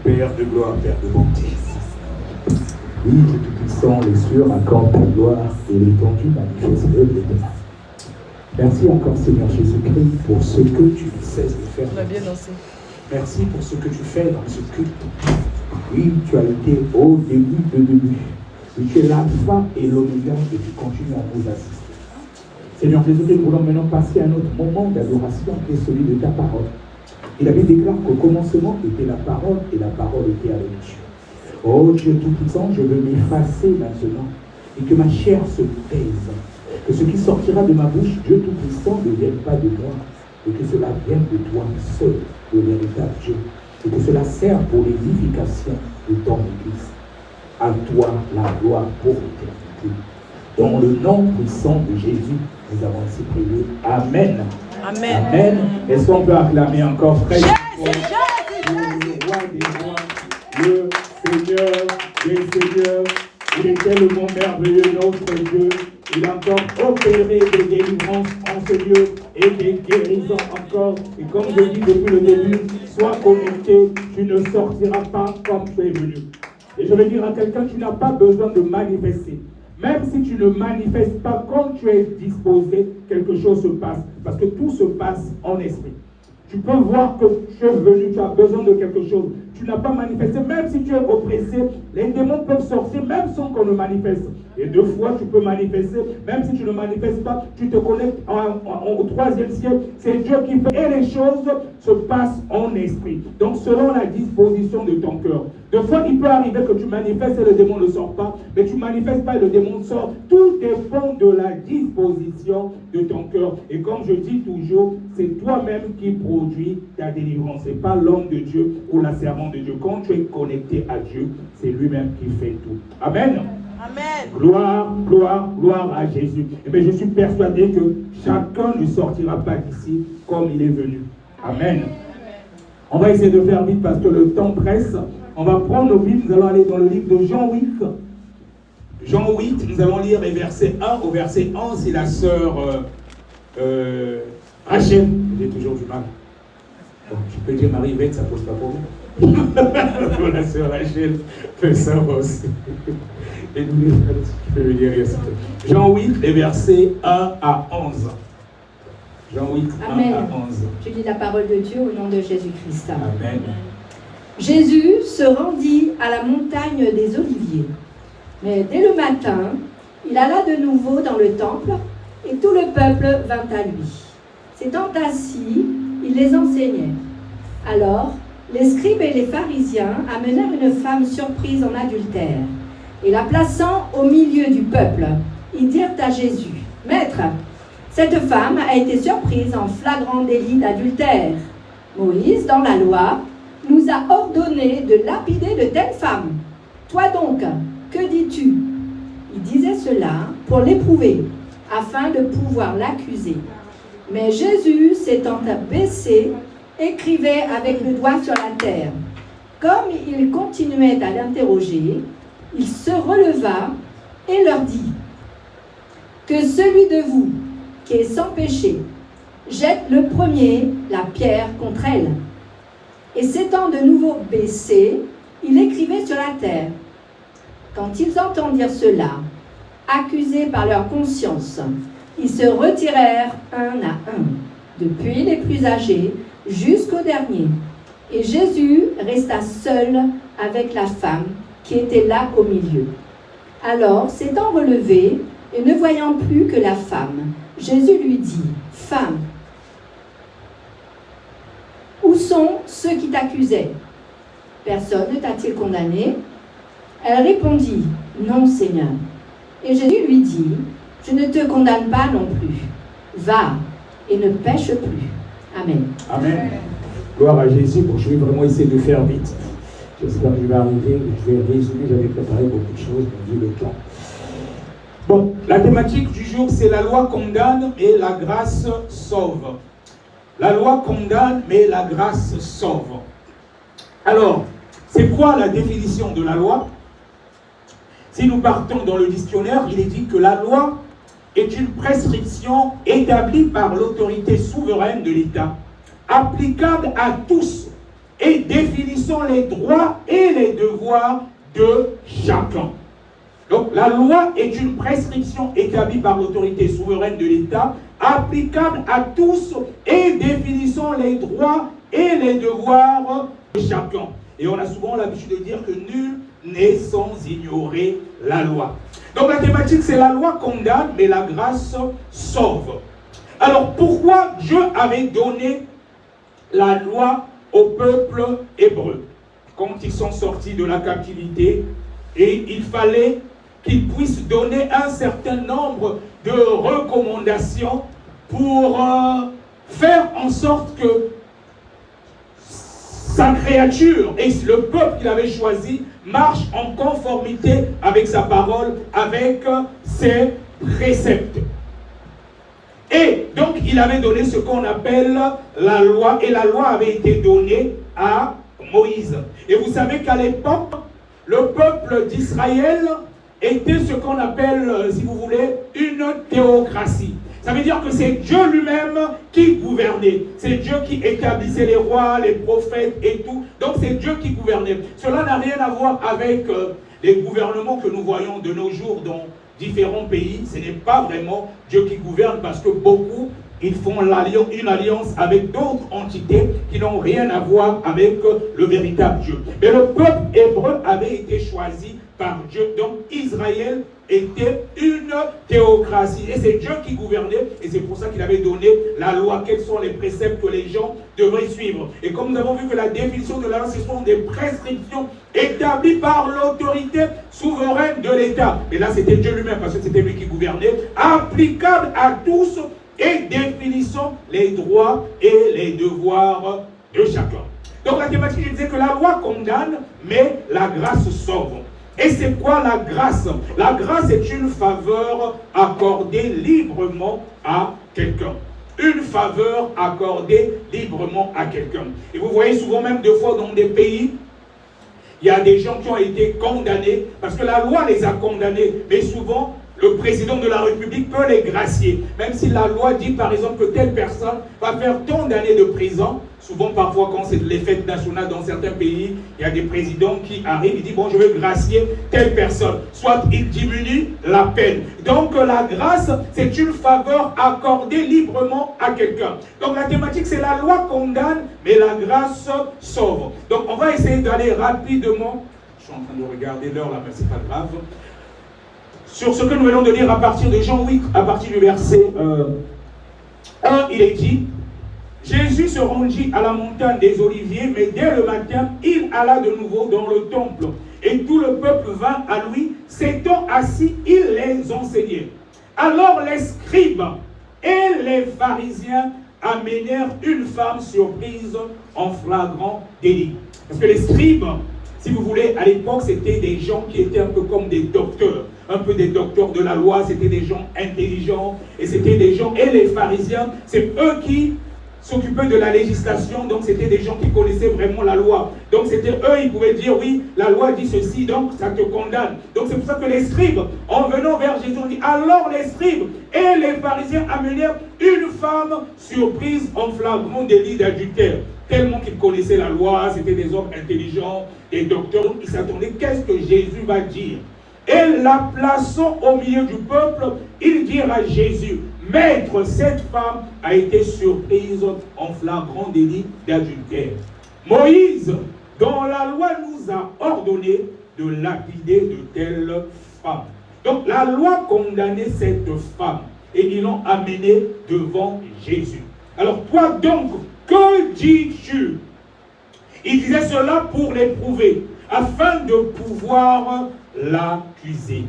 Père de gloire, Père de bonté. Oui, Dieu Tout-Puissant, les cieux accorde ta gloire et l'étendue manifeste l'œuvre de ta main. Merci encore, Seigneur Jésus-Christ, pour ce que tu ne cesses de faire. On a bien dansé. Merci pour ce que tu fais dans ce culte. Oui, tu as été au début de début. Oui, tu es l'alpha et l'oméga et tu continues à nous assister. Seigneur Jésus-Christ, nous voulons maintenant passer à notre moment d'adoration qui est celui de ta parole. Il avait déclaré qu'au commencement était la parole et la parole était avec Dieu. Oh Dieu Tout-Puissant, je veux m'effacer maintenant et que ma chair se taise. Que ce qui sortira de ma bouche, Dieu Tout-Puissant, ne vienne pas de moi, et que cela vienne de toi seul, le véritable Dieu, et que cela serve pour l'édification de ton Église. À toi la gloire pour l'éternité. Dans le nom puissant de Jésus, nous avons ainsi prié. Amen. Amen. Amen. Est-ce qu'on peut acclamer encore frère? Le Seigneur des Seigneurs, il est tellement merveilleux, notre Dieu. Il a encore opéré des délivrances en ce lieu et des guérisons encore. Et comme je dis depuis le début, sois connecté, tu ne sortiras pas comme tu es venu. Et je vais dire à quelqu'un, tu n'as pas besoin de manifester. Même si tu ne manifestes pas comme tu es disposé, quelque chose se passe. Parce que tout se passe en esprit. Tu peux voir que tu es venu, tu as besoin de quelque chose. Tu n'as pas manifesté, même si tu es oppressé, les démons peuvent sortir même sans qu'on ne manifeste. Et deux fois, tu peux manifester, même si tu ne manifestes pas, tu te connectes au 3e ciel. C'est Dieu qui fait. Et les choses se passent en esprit. Donc, selon la disposition de ton cœur. Deux fois, il peut arriver que tu manifestes et le démon ne sort pas, mais tu ne manifestes pas et le démon sort. Tout dépend de la disposition de ton cœur. Et comme je dis toujours, c'est toi-même qui produis ta délivrance. Ce n'est pas l'homme de Dieu ou la servante de Dieu. Quand tu es connecté à Dieu, c'est lui-même qui fait tout. Amen. Amen. Gloire, gloire, gloire à Jésus. Et bien, je suis persuadé que chacun ne sortira pas d'ici comme il est venu. Amen. On va essayer de faire vite parce que le temps presse. On va prendre nos Bibles, nous allons aller dans le livre de Jean 8. Jean 8, nous allons lire les versets 1 au verset 11. C'est la sœur Rachel. J'ai toujours du mal. Bon, tu peux dire Marie-Yvette, ça ne pose pas problème. La sœur Rachel fait ça aussi. Et nous, tu peux me dire Jean 8, les versets 1 à 11. Jean 8, Amen. 1 à 11. Je lis la parole de Dieu au nom de Jésus-Christ. Amen. Jésus se rendit à la montagne des Oliviers. Mais dès le matin, il alla de nouveau dans le temple et tout le peuple vint à lui. S'étant assis, il les enseignait. Alors, les scribes et les pharisiens amenèrent une femme surprise en adultère. Et la plaçant au milieu du peuple, ils dirent à Jésus, « Maître, cette femme a été surprise en flagrant délit d'adultère. Moïse, dans la loi, nous a ordonné de lapider de telles femmes. Toi donc, que dis-tu » Il disait cela pour l'éprouver, afin de pouvoir l'accuser. Mais Jésus, s'étant abaissé, écrivait avec le doigt sur la terre. Comme il continuait à l'interroger, il se releva et leur dit, « Que celui de vous qui est sans péché jette le premier la pierre contre elle. » Et s'étant de nouveau baissé, il écrivait sur la terre. Quand ils entendirent cela, accusés par leur conscience, ils se retirèrent un à un, depuis les plus âgés jusqu'au dernier. Et Jésus resta seul avec la femme qui était là au milieu. Alors, s'étant relevé et ne voyant plus que la femme, Jésus lui dit, « Femme, où sont ceux qui t'accusaient? Personne ne t'a-t-il condamné ?» Elle répondit, « Non, Seigneur. » Et Jésus lui dit, « Je ne te condamne pas non plus. Va et ne pêche plus. » Amen. Amen. Gloire à Jésus. Bon, je vais vraiment essayer de faire vite. J'espère que je vais arriver. Je vais résumer. J'avais préparé beaucoup de choses, mais vu le temps. Bon, la thématique du jour, c'est la loi condamne et la grâce sauve. La loi condamne, mais la grâce sauve. Alors, c'est quoi la définition de la loi? Si nous partons dans le dictionnaire, il est dit que la loi est une prescription établie par l'autorité souveraine de l'État, applicable à tous et définissant les droits et les devoirs de chacun. Donc la loi est une prescription établie par l'autorité souveraine de l'État, applicable à tous et définissant les droits et les devoirs de chacun. Et on a souvent l'habitude de dire que nul n'est sans ignorer la loi. Donc la thématique, c'est la loi condamne, mais la grâce sauve. Alors pourquoi Dieu avait donné la loi au peuple hébreu quand ils sont sortis de la captivité, et il fallait qu'ils puissent donner un certain nombre de recommandations pour faire en sorte que sa créature et le peuple qu'il avait choisi marche en conformité avec sa parole, avec ses préceptes. Et donc il avait donné ce qu'on appelle la loi, et la loi avait été donnée à Moïse. Et vous savez qu'à l'époque, le peuple d'Israël était ce qu'on appelle, si vous voulez, une théocratie. Ça veut dire que c'est Dieu lui-même qui gouvernait. C'est Dieu qui établissait les rois, les prophètes et tout. Donc c'est Dieu qui gouvernait. Cela n'a rien à voir avec les gouvernements que nous voyons de nos jours dans différents pays. Ce n'est pas vraiment Dieu qui gouverne, parce que beaucoup, ils font une alliance avec d'autres entités qui n'ont rien à voir avec le véritable Dieu. Mais le peuple hébreu avait été choisi par Dieu. Donc Israël était une théocratie. Et c'est Dieu qui gouvernait. Et c'est pour ça qu'il avait donné la loi. Quels sont les préceptes que les gens devraient suivre. Et comme nous avons vu que la définition de la loi, ce sont des prescriptions établies par l'autorité souveraine de l'État. Et là, c'était Dieu lui-même, parce que c'était lui qui gouvernait. Applicable à tous et définissant les droits et les devoirs de chacun. Donc la thématique, je disais que la loi condamne, mais la grâce sauve. Et c'est quoi la grâce? La grâce est une faveur accordée librement à quelqu'un. Une faveur accordée librement à quelqu'un. Et vous voyez souvent même des fois dans des pays, il y a des gens qui ont été condamnés, parce que la loi les a condamnés, mais souvent, le président de la République peut les gracier. Même si la loi dit par exemple que telle personne va faire tant d'années de prison, souvent parfois quand c'est les fêtes nationales dans certains pays, il y a des présidents qui arrivent, ils disent bon je veux gracier telle personne. Soit il diminue la peine. Donc la grâce c'est une faveur accordée librement à quelqu'un. Donc la thématique c'est la loi condamne mais la grâce sauve. Donc on va essayer d'aller rapidement. Je suis en train de regarder l'heure là mais c'est pas grave. Sur ce que nous venons de lire à partir de Jean 8, à partir du verset 1, il est dit Jésus se rendit à la montagne des Oliviers, mais dès le matin, il alla de nouveau dans le temple. Et tout le peuple vint à lui, s'étant assis, il les enseignait. Alors les scribes et les pharisiens amenèrent une femme surprise en flagrant délit. Parce que les scribes, si vous voulez, à l'époque, c'était des gens qui étaient un peu comme des docteurs. Un peu des docteurs de la loi, c'était des gens intelligents. Et c'était des gens, et les pharisiens, c'est eux qui s'occupaient de la législation. Donc c'était des gens qui connaissaient vraiment la loi. Donc c'était eux, ils pouvaient dire, oui, la loi dit ceci, donc ça te condamne. Donc c'est pour ça que les scribes, en venant vers Jésus, ont dit, alors les scribes et les pharisiens amenèrent une femme surprise en flagrant délit d'adultère. Tellement qu'ils connaissaient la loi, c'était des hommes intelligents, des docteurs. Donc ils s'attendaient, qu'est-ce que Jésus va dire? et la plaçant au milieu du peuple, ils dirent à Jésus, « Maître, cette femme a été surprise en flagrant délit d'adultère. Moïse, dans la loi, nous a ordonné de lapider de telles femmes. » Donc la loi condamnait cette femme et ils l'ont amenée devant Jésus. Alors toi donc, que dis-tu? Il disait cela pour l'éprouver, afin de pouvoir l'accuser.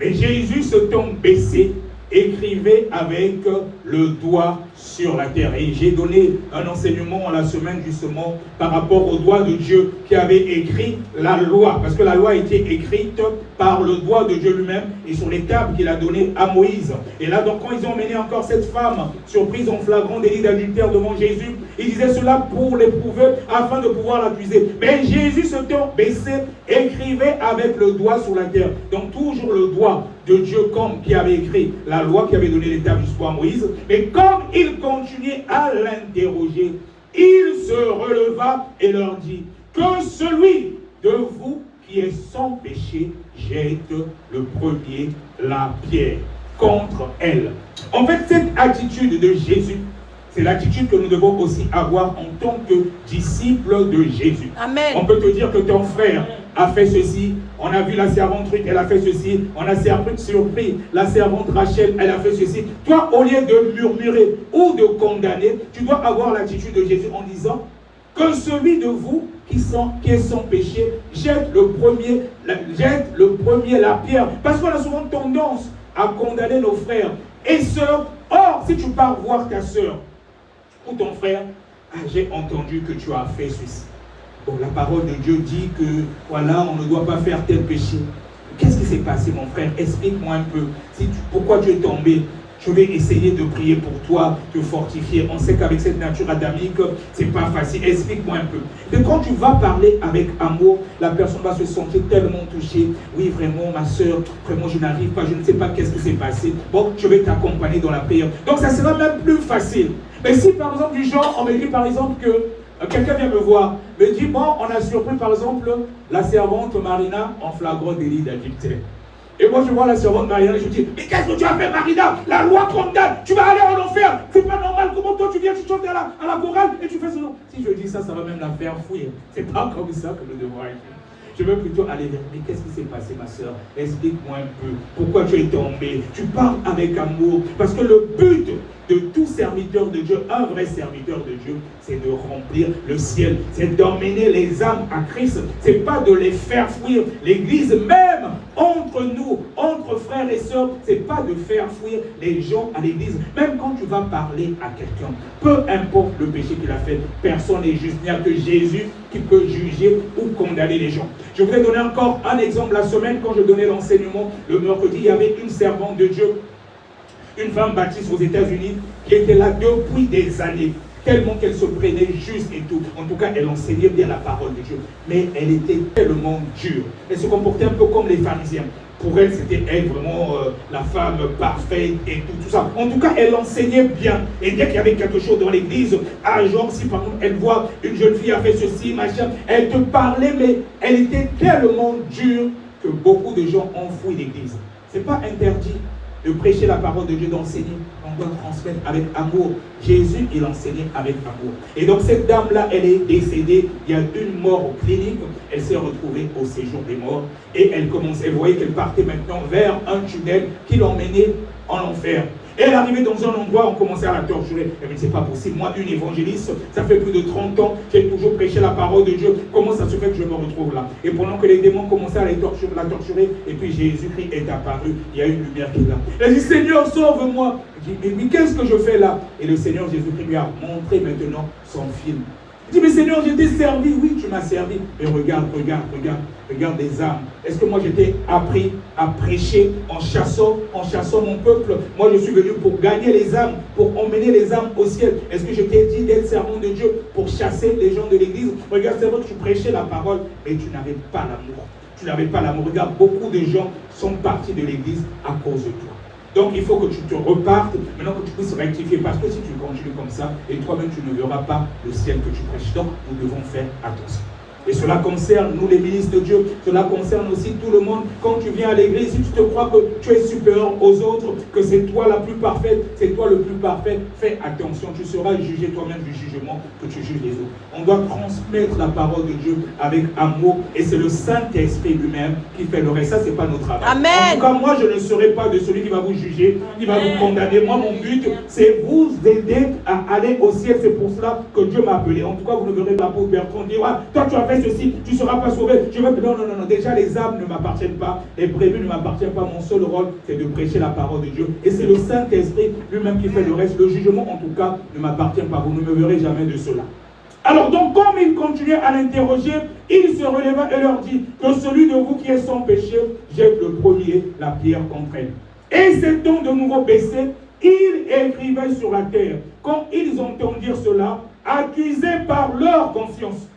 Mais Jésus se tombe baissé, écrivait avec le doigt sur la terre. Et j'ai donné un enseignement la semaine justement par rapport au doigt de Dieu qui avait écrit la loi. Parce que la loi a été écrite par le doigt de Dieu lui-même et sur les tables qu'il a données à Moïse. Et là donc quand ils ont mené encore cette femme surprise en flagrant délit d'adultère devant Jésus, ils disaient cela pour l'éprouver afin de pouvoir l'accuser. Mais Jésus se tombe baissé, écrivait avec le doigt sur la terre. Donc toujours le doigt de Dieu comme qui avait écrit la loi, qui avait donné l'étape jusqu'à Moïse. Mais comme il continuait à l'interroger, il se releva et leur dit, que celui de vous qui est sans péché jette le premier la pierre contre elle. En fait, cette attitude de Jésus, c'est l'attitude que nous devons aussi avoir en tant que disciples de Jésus. Amen. On peut te dire que ton frère a fait ceci, on a vu la servante Ruth, elle a fait ceci, on a surpris la servante Rachel, elle a fait ceci. Toi, au lieu de murmurer ou de condamner, tu dois avoir l'attitude de Jésus en disant que celui de vous qui est sans péché jette le premier la pierre. Parce qu'on a souvent tendance à condamner nos frères et sœurs. Or, si tu pars voir ta sœur ou ton frère, j'ai entendu que tu as fait ceci. Bon, la parole de Dieu dit que, voilà, on ne doit pas faire tel péché. Qu'est-ce qui s'est passé, mon frère? Explique-moi un peu. Pourquoi tu es tombé? Je vais essayer de prier pour toi, te fortifier. On sait qu'avec cette nature adamique, c'est pas facile. Explique-moi un peu. Mais quand tu vas parler avec amour, la personne va se sentir tellement touchée. Oui, vraiment, ma soeur, vraiment, je n'arrive pas, je ne sais pas qu'est-ce qui s'est passé. Bon, je vais t'accompagner dans la prière. Donc, ça sera même plus facile. Mais si, par exemple, du genre, on me dit, par exemple, que quelqu'un vient me voir, me dit, bon, on a surpris, par exemple, la servante Marina en flagrant délit d'adultère. Et moi, je vois la servante Marina et je dis, mais qu'est-ce que tu as fait, Marina? La loi condamne, tu vas aller en enfer. C'est pas normal, comment toi tu viens, tu chantes à la chorale et tu fais ce nom. Si je dis ça, ça va même la faire fouiller. C'est pas comme ça que nous devons agir. Je veux plutôt aller vers, mais qu'est-ce qui s'est passé, ma soeur? Explique-moi un peu. Pourquoi tu es tombé? Tu parles avec amour. Parce que le but de tout serviteur de Dieu, un vrai serviteur de Dieu, c'est de remplir le ciel. C'est d'emmener les âmes à Christ. C'est pas de les faire fuir. L'église même, entre nous, entre frères et sœurs, c'est pas de faire fuir les gens à l'église. Même quand tu vas parler à quelqu'un, peu importe le péché qu'il a fait, personne n'est juste. Il n'y a que Jésus qui peut juger ou condamner les gens. Je voudrais donner encore un exemple. La semaine, quand je donnais l'enseignement, le mercredi, il y avait une servante de Dieu, une femme baptiste aux États-Unis, qui était là depuis des années, tellement qu'elle se prenait juste et tout. En tout cas, elle enseignait bien la parole de Dieu. Mais elle était tellement dure. Elle se comportait un peu comme les pharisiens. Pour elle, c'était elle vraiment la femme parfaite et tout ça. En tout cas, elle enseignait bien. Et dès qu'il y avait quelque chose dans l'église, genre si par exemple elle voit une jeune fille a fait ceci, machin, elle te parlait, mais elle était tellement dure que beaucoup de gens ont fui l'église. Ce n'est pas interdit de prêcher la parole de Dieu, d'enseigner. On doit transmettre avec amour. Jésus, il enseignait avec amour. Et donc cette dame-là, elle est décédée. Il y a une mort clinique. Elle s'est retrouvée au séjour des morts. Et elle commençait, vous voyez qu'elle partait maintenant vers un tunnel qui l'emmenait en enfer. Et elle arrivait dans un endroit, on commençait à la torturer. Elle me dit, c'est pas possible. Moi, une évangéliste, ça fait plus de 30 ans, j'ai toujours prêché la parole de Dieu. Comment ça se fait que je me retrouve là? Et pendant que les démons commençaient à la torturer, et puis Jésus-Christ est apparu, il y a une lumière qui est là. Elle dit, Seigneur, sauve-moi. Je dis, mais qu'est-ce que je fais là? Et le Seigneur Jésus-Christ lui a montré maintenant son film. Il dit, mais Seigneur, je t'ai servi. Oui, tu m'as servi. Mais regarde les âmes. Est-ce que moi, j'étais appris à prêcher en chassant mon peuple? Moi, je suis venu pour gagner les âmes, pour emmener les âmes au ciel. Est-ce que je t'ai dit d'être servant de Dieu pour chasser les gens de l'église? Regarde, c'est vrai que tu prêchais la parole, mais tu n'avais pas l'amour. Tu n'avais pas l'amour. Regarde, beaucoup de gens sont partis de l'église à cause de toi. Donc il faut que tu te repartes, maintenant que tu puisses rectifier, parce que si tu continues comme ça, et toi-même tu ne verras pas le ciel que tu prêches. Donc nous devons faire attention. Et cela concerne nous les ministres de Dieu, cela concerne aussi tout le monde. Quand tu viens à l'église, si tu te crois que tu es supérieur aux autres, que c'est toi la plus parfaite, c'est toi le plus parfait, fais attention, tu seras jugé toi-même du jugement que tu juges les autres. On doit transmettre la parole de Dieu avec amour et c'est le Saint-Esprit lui-même qui fait le reste. Ça, c'est pas notre travail. Amen. En tout cas, moi, je ne serai pas de celui qui va vous juger, qui va vous condamner. Moi, mon but, c'est vous aider à aller au ciel. C'est pour cela que Dieu m'a appelé. En tout cas, vous ne verrez pas pour Bertrand dire, ah, toi, tu as fait ceci, tu ne seras pas sauvé. Je veux... Non. Déjà, les âmes ne m'appartiennent pas. Les prévenus ne m'appartiennent pas. Mon seul rôle, c'est de prêcher la parole de Dieu. Et c'est le Saint-Esprit lui-même qui fait le reste. Le jugement, en tout cas, ne m'appartient pas. Vous ne me verrez jamais de cela. Alors donc, comme il continuait à l'interroger, il se releva et leur dit que celui de vous qui est sans péché jette le premier la pierre contre elle. Et s'étant de nouveau baissé, il écrivait sur la terre. Quand ils entendirent cela, accusés par leur conscience,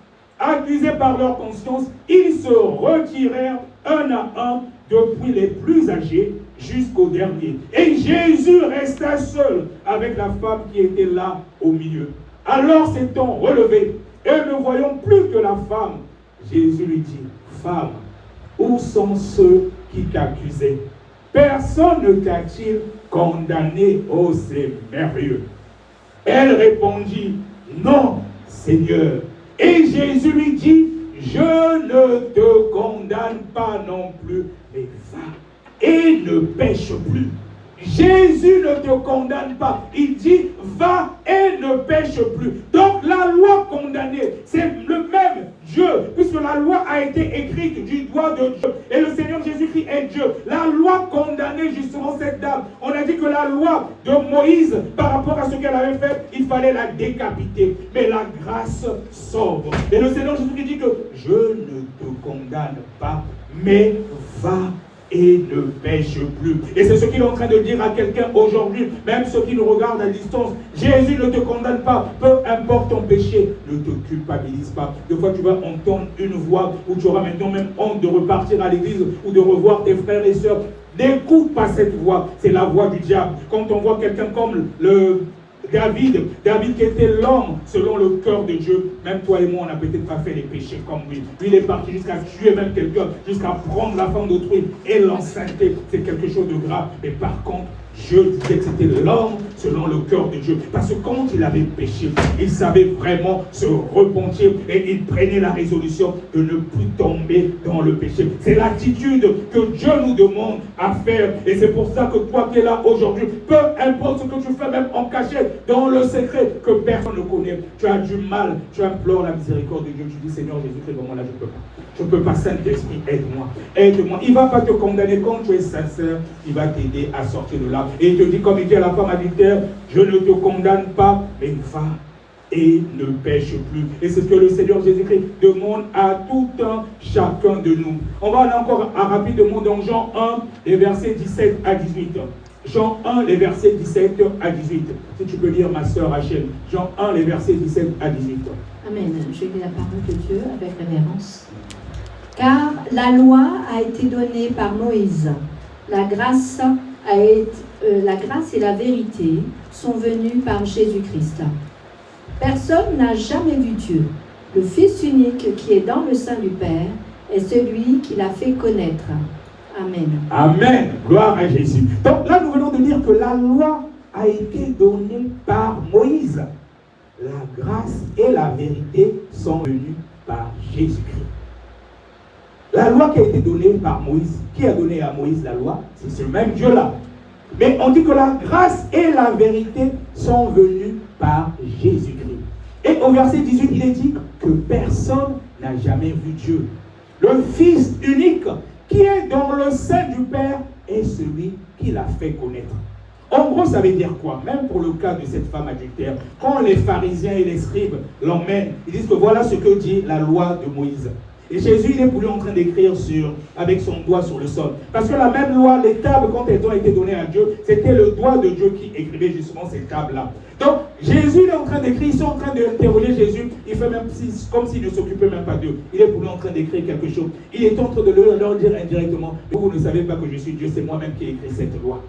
ils se retirèrent un à un, depuis les plus âgés jusqu'au dernier. Et Jésus resta seul avec la femme qui était là au milieu. Alors s'étant relevé et ne voyant plus que la femme, Jésus lui dit, femme, où sont ceux qui t'accusaient? Personne ne t'a-t-il condamné? Oh, c'est merveilleux. Elle répondit, non, Seigneur. Et Jésus lui dit, je ne te condamne pas non plus, mais va et ne pêche plus. Jésus ne te condamne pas. Il dit, va et ne pêche plus. Donc la loi condamnée, c'est le même Dieu, puisque la loi a été écrite du doigt de Dieu. Et le Seigneur Jésus-Christ est Dieu. La loi condamnait justement cette dame. On a dit que la loi de Moïse, par rapport à ce qu'elle avait fait, il fallait la décapiter. Mais la grâce sauve. Et le Seigneur Jésus-Christ dit que je ne te condamne pas, mais va et ne pêche plus. Et c'est ce qu'il est en train de dire à quelqu'un aujourd'hui, même ceux qui nous regardent à distance. Jésus ne te condamne pas, peu importe ton péché, ne te culpabilise pas. Des fois tu vas entendre une voix où tu auras maintenant même honte de repartir à l'église ou de revoir tes frères et sœurs. N'écoute pas cette voix, c'est la voix du diable. Quand on voit quelqu'un comme David qui était l'homme selon le cœur de Dieu, même toi et moi on n'a peut-être pas fait les péchés comme lui. Lui il est parti jusqu'à tuer même quelqu'un, jusqu'à prendre la femme d'autrui et l'enceinte, c'est quelque chose de grave. Mais par contre, Dieu disait que c'était l'homme selon le cœur de Dieu. Parce que quand il avait péché, il savait vraiment se repentir et il prenait la résolution de ne plus tomber dans le péché. C'est l'attitude que Dieu nous demande à faire. Et c'est pour ça que toi qui es là aujourd'hui, peu importe ce que tu fais, même en cachette, dans le secret que personne ne connaît, tu as du mal, tu implores la miséricorde de Dieu. Tu dis, Seigneur Jésus-Christ, vraiment là, je ne peux pas. Je ne peux pas, Saint-Esprit, aide-moi. Aide-moi. Il ne va pas te condamner quand tu es sincère. Il va t'aider à sortir de là. Et il te dit, comme il dit à la femme adultère, je ne te condamne pas, mais va et ne pêche plus. Et c'est ce que le Seigneur Jésus-Christ demande à tout un chacun de nous. On va aller encore rapidement dans Jean 1, les versets 17 à 18. Jean 1, les versets 17 à 18. Si tu peux lire, ma sœur Rachel. Jean 1, les versets 17 à 18. Amen. Je lis la parole de Dieu avec révérence. Car la loi a été donnée par Moïse. La grâce et la vérité sont venues par Jésus-Christ. Personne n'a jamais vu Dieu. Le Fils unique qui est dans le sein du Père est celui qui l'a fait connaître. Amen. Amen. Gloire à Jésus. Donc là, nous venons de dire que la loi a été donnée par Moïse. La grâce et la vérité sont venues par Jésus-Christ. La loi qui a été donnée par Moïse, qui a donné à Moïse la loi? C'est ce même Dieu-là. Mais on dit que la grâce et la vérité sont venues par Jésus-Christ. Et au verset 18, il est dit que personne n'a jamais vu Dieu. Le Fils unique qui est dans le sein du Père est celui qui l'a fait connaître. En gros, ça veut dire quoi? Même pour le cas de cette femme adultère, quand les pharisiens et les scribes l'emmènent, ils disent que voilà ce que dit la loi de Moïse. Et Jésus, il est pour lui en train d'écrire avec son doigt sur le sol. Parce que la même loi, les tables, quand elles ont été données à Dieu, c'était le doigt de Dieu qui écrivait justement ces tables-là. Donc, Jésus est en train d'écrire, ils sont en train d'interroger Jésus, il fait même comme s'il ne s'occupait même pas d'eux. Il est pour lui en train d'écrire quelque chose. Il est en train de leur dire indirectement, vous ne savez pas que je suis Dieu, c'est moi-même qui ai écrit cette loi.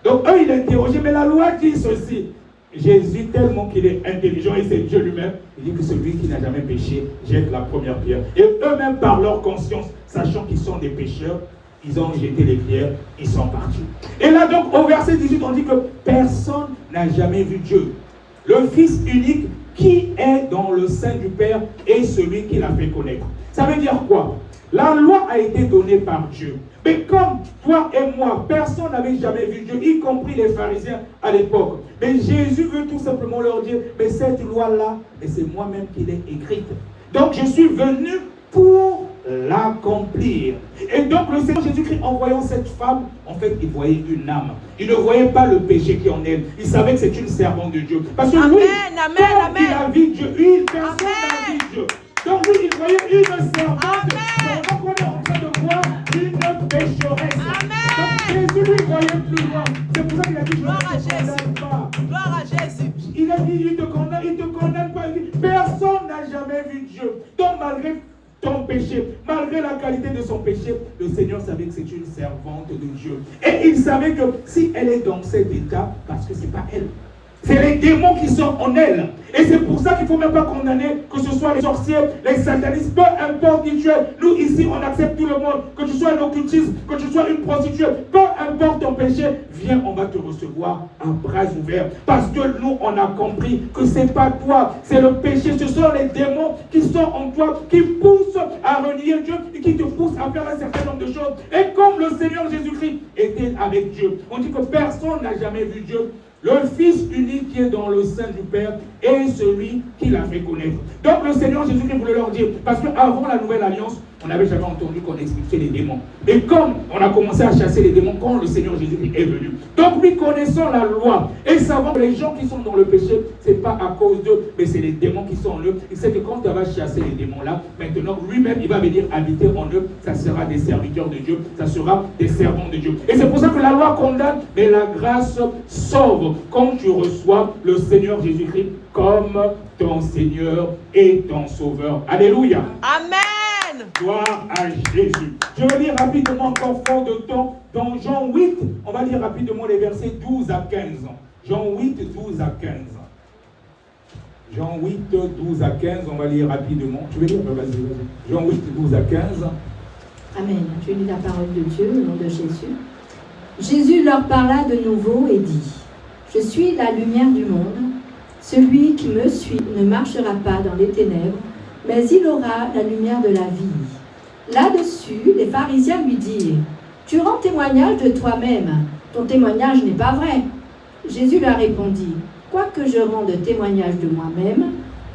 Donc, eux, ils interrogeaient, mais la loi dit ceci. Jésus, tellement qu'il est intelligent et c'est Dieu lui-même, il dit que celui qui n'a jamais péché jette la première pierre. Et eux-mêmes, par leur conscience, sachant qu'ils sont des pécheurs, ils ont jeté les pierres, ils sont partis. Et là donc, au verset 18, on dit que personne n'a jamais vu Dieu. Le Fils unique qui est dans le sein du Père est celui qui l'a fait connaître. Ça veut dire quoi? La loi a été donnée par Dieu. Mais comme toi et moi, personne n'avait jamais vu Dieu, y compris les pharisiens à l'époque. Mais Jésus veut tout simplement leur dire, mais cette loi-là, c'est moi-même qui l'ai écrite. Donc je suis venu pour l'accomplir. Et donc le Seigneur Jésus-Christ, en voyant cette femme, en fait, il voyait une âme. Il ne voyait pas le péché qui en elle. Il savait que c'est une servante de Dieu. Parce que lui, il a vu Dieu. Lui, personne n'a vu Dieu. Donc lui, il voyait une servante. Donc on est en train de voir une pécheresse. Donc Jésus lui voyait plus loin. C'est pour ça qu'il a dit, je ne te condamne pas. Gloire à Jésus. Il a dit, il te condamne pas. Personne n'a jamais vu Dieu. Donc malgré ton péché, malgré la qualité de son péché, le Seigneur savait que c'est une servante de Dieu. Et il savait que si elle est dans cet état, parce que ce n'est pas elle. C'est les démons qui sont en elle. Et c'est pour ça qu'il ne faut même pas condamner, que ce soit les sorciers, les satanistes, peu importe qui tu es. Nous ici, on accepte tout le monde. Que tu sois un occultiste, que tu sois une prostituée, peu importe ton péché, viens, on va te recevoir à bras ouverts. Parce que nous, on a compris que ce n'est pas toi, c'est le péché. Ce sont les démons qui sont en toi, qui poussent à renier Dieu et qui te poussent à faire un certain nombre de choses. Et comme le Seigneur Jésus-Christ était avec Dieu, on dit que personne n'a jamais vu Dieu. Le Fils unique qui est dans le sein du Père est celui qui l'a fait connaître. Donc le Seigneur Jésus-Christ voulait leur dire, parce qu'avant la Nouvelle Alliance, on n'avait jamais entendu qu'on expulsait les démons. Et comme on a commencé à chasser les démons quand le Seigneur Jésus-Christ est venu. Donc lui connaissant la loi et savant que les gens qui sont dans le péché, ce n'est pas à cause d'eux, mais c'est les démons qui sont en eux. Il sait que quand tu vas chasser les démons là, maintenant lui-même il va venir habiter en eux. Ça sera des serviteurs de Dieu, ça sera des servants de Dieu. Et c'est pour ça que la loi condamne, mais la grâce sauve quand tu reçois le Seigneur Jésus-Christ comme ton Seigneur et ton Sauveur. Alléluia. Amen. Gloire à Jésus. Je vais lire rapidement, encore fort de temps, dans Jean 8, on va lire rapidement les versets 12 à 15. Jean 8, 12 à 15. Jean 8, 12 à 15, on va lire rapidement. Je vais lire, vas-y. Jean 8, 12 à 15. Amen. Je lis la parole de Dieu au nom de Jésus. Jésus leur parla de nouveau et dit, « Je suis la lumière du monde. Celui qui me suit ne marchera pas dans les ténèbres, mais il aura la lumière de la vie. » Là-dessus, les pharisiens lui dirent, « Tu rends témoignage de toi-même. Ton témoignage n'est pas vrai. » Jésus leur répondit, « Quoique je rende témoignage de moi-même,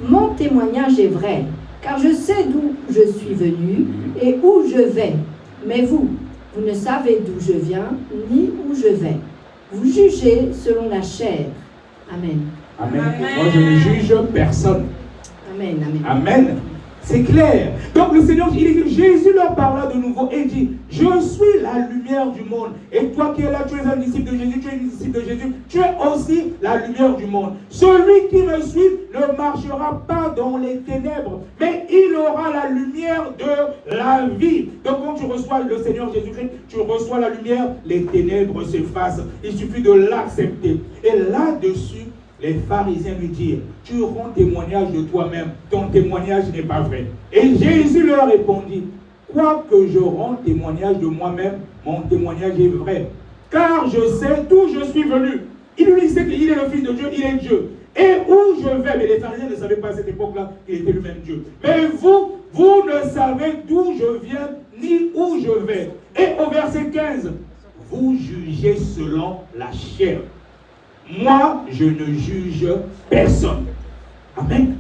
mon témoignage est vrai, car je sais d'où je suis venu et où je vais. Mais vous ne savez d'où je viens ni où je vais. Vous jugez selon la chair. » Amen. Amen. Moi, je ne juge personne. Amen. Amen. Amen. C'est clair. Donc le Seigneur, Jésus leur parla de nouveau et dit, je suis la lumière du monde. Et toi qui es là, tu es un disciple de Jésus, tu es un disciple de Jésus, tu es aussi la lumière du monde. Celui qui me suit ne marchera pas dans les ténèbres, mais il aura la lumière de la vie. Donc quand tu reçois le Seigneur Jésus-Christ, tu reçois la lumière, les ténèbres s'effacent. Il suffit de l'accepter. Et là-dessus, les pharisiens lui dirent, tu rends témoignage de toi-même, ton témoignage n'est pas vrai. Et Jésus leur répondit, quoique je rende témoignage de moi-même, mon témoignage est vrai. Car je sais d'où je suis venu. Il lui sait qu'il est le Fils de Dieu, il est Dieu. Et où je vais, mais les pharisiens ne savaient pas à cette époque-là qu'il était lui-même Dieu. Mais vous ne savez d'où je viens, ni où je vais. Et au verset 15, vous jugez selon la chair. Moi, je ne juge personne. Amen.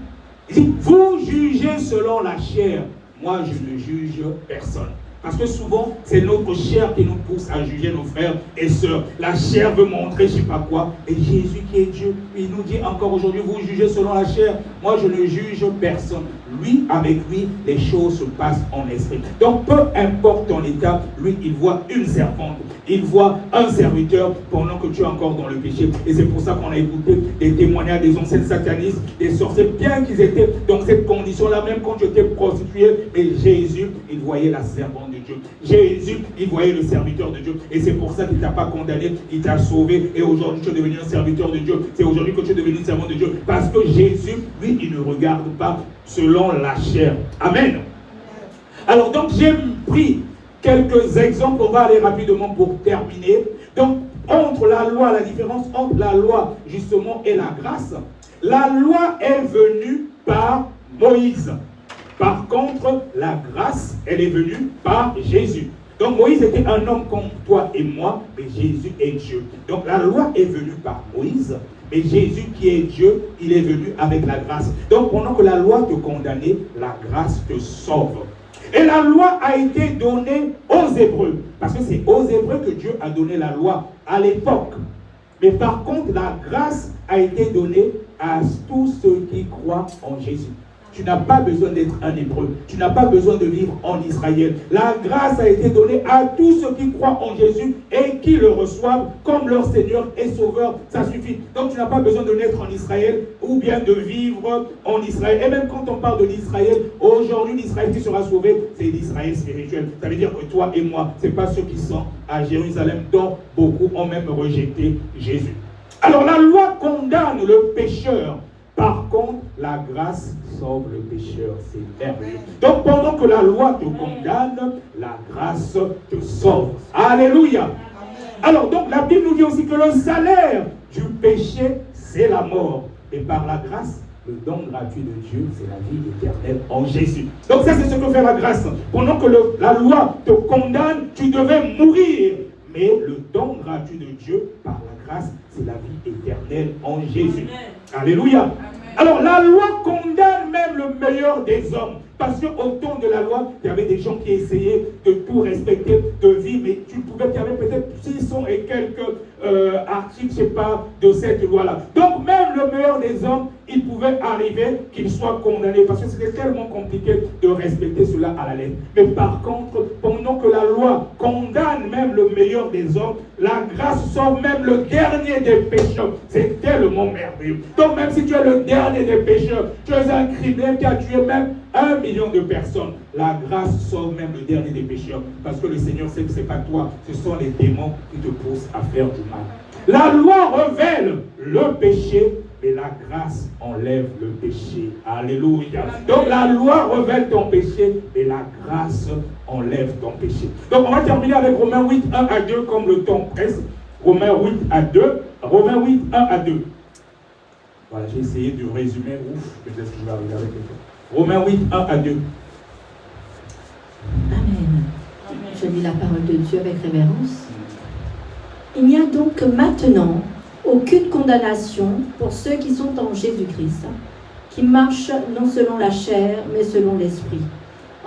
Il dit, vous jugez selon la chair. Moi, je ne juge personne. Parce que souvent, c'est notre chair qui nous pousse à juger nos frères et sœurs. La chair veut montrer je ne sais pas quoi. Et Jésus qui est Dieu, il nous dit encore aujourd'hui, vous jugez selon la chair. Moi, je ne juge personne. Lui, avec lui, les choses se passent en esprit. Donc, peu importe ton état, lui, il voit une servante. Il voit un serviteur pendant que tu es encore dans le péché. Et c'est pour ça qu'on a écouté des témoignages des anciens satanistes, des sorciers, bien qu'ils étaient dans cette condition-là, même quand tu étais prostitué. Et Jésus, il voyait la servante de Dieu. Jésus, il voyait le serviteur de Dieu. Et c'est pour ça qu'il ne t'a pas condamné, il t'a sauvé. Et aujourd'hui, tu es devenu un serviteur de Dieu. C'est aujourd'hui que tu es devenu un servant de Dieu. Parce que Jésus, lui, il ne regarde pas selon la chair. Amen. Alors donc, j'ai pris quelques exemples. On va aller rapidement pour terminer. Donc, entre la loi, la différence entre la loi, justement, et la grâce. La loi est venue par Moïse. Par contre, la grâce, elle est venue par Jésus. Donc Moïse était un homme comme toi et moi, mais Jésus est Dieu. Donc la loi est venue par Moïse, mais Jésus qui est Dieu, il est venu avec la grâce. Donc pendant que la loi te condamnait, la grâce te sauve. Et la loi a été donnée aux Hébreux, parce que c'est aux Hébreux que Dieu a donné la loi à l'époque. Mais par contre, la grâce a été donnée à tous ceux qui croient en Jésus. Tu n'as pas besoin d'être un Hébreu. Tu n'as pas besoin de vivre en Israël. La grâce a été donnée à tous ceux qui croient en Jésus et qui le reçoivent comme leur Seigneur et Sauveur. Ça suffit. Donc tu n'as pas besoin de naître en Israël ou bien de vivre en Israël. Et même quand on parle de l'Israël, aujourd'hui l'Israël qui sera sauvé, c'est l'Israël spirituel. Ça veut dire que toi et moi, ce n'est pas ceux qui sont à Jérusalem, dont beaucoup ont même rejeté Jésus. Alors la loi condamne le pécheur. Par contre, la grâce sauve le pécheur. C'est merveilleux. Donc, pendant que la loi te condamne, la grâce te sauve. Alléluia. Alors, donc, la Bible nous dit aussi que le salaire du péché, c'est la mort. Et par la grâce, le don gratuit de Dieu, c'est la vie éternelle en Jésus. Donc, ça, c'est ce que fait la grâce. Pendant que la loi te condamne, tu devais mourir. Mais le don gratuit de Dieu, par la grâce, c'est la vie éternelle en Jésus. Amen. Alléluia. Amen. Alors la loi condamne même le meilleur des hommes. Parce qu'au temps de la loi, il y avait des gens qui essayaient de tout respecter, de vivre. Mais tu pouvais, il y avait peut-être 600 et quelques articles, je ne sais pas, de cette loi-là. Donc même le meilleur des hommes, il pouvait arriver qu'il soit condamné. Parce que c'était tellement compliqué de respecter cela à la lettre. Mais par contre, pendant que la loi condamne même le meilleur des hommes, la grâce sauve même le dernier des pécheurs. C'est tellement merveilleux. Donc même si tu es le dernier des pécheurs, tu es un criminel qui a tué même 1 million de personnes, la grâce sauve même le dernier des pécheurs. Parce que le Seigneur sait que ce n'est pas toi, ce sont les démons qui te poussent à faire du mal. La loi révèle le péché, mais la grâce enlève le péché. Alléluia. Donc la loi révèle ton péché, mais la grâce enlève ton péché. Donc on va terminer avec Romains 8, 1 à 2, comme le temps presse. Romains 8 à 2. Romains 8, 1 à 2. Voilà, j'ai essayé de résumer. Ouf, peut-être que je vais arriver avec quelque chose. Romains 8, 1 à 2. Amen. Je lis la parole de Dieu avec révérence. Il n'y a donc maintenant aucune condamnation pour ceux qui sont en Jésus-Christ, qui marchent non selon la chair, mais selon l'Esprit.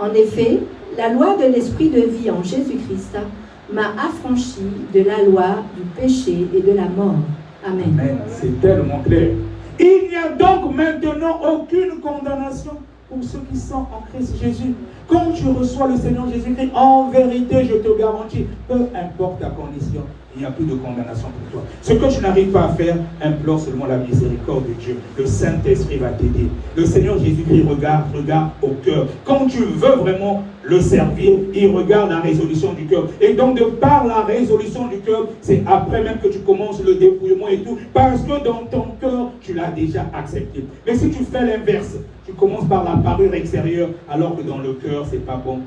En effet, la loi de l'Esprit de vie en Jésus-Christ m'a affranchi de la loi du péché et de la mort. Amen. Amen. C'est tellement clair. Il n'y a donc maintenant aucune condamnation pour ceux qui sont en Christ Jésus. Quand tu reçois le Seigneur Jésus-Christ, en vérité, je te garantis, peu importe ta condition, il n'y a plus de condamnation pour toi. Ce que tu n'arrives pas à faire, implore seulement la miséricorde de Dieu. Le Saint-Esprit va t'aider. Le Seigneur Jésus-Christ regarde au cœur. Quand tu veux vraiment le servir, il regarde la résolution du cœur. Et donc, de par la résolution du cœur, c'est après même que tu commences le dépouillement et tout, parce que dans ton cœur, tu l'as déjà accepté. Mais si tu fais l'inverse, tu commences par la parure extérieure, alors que dans le cœur, c'est pas bon.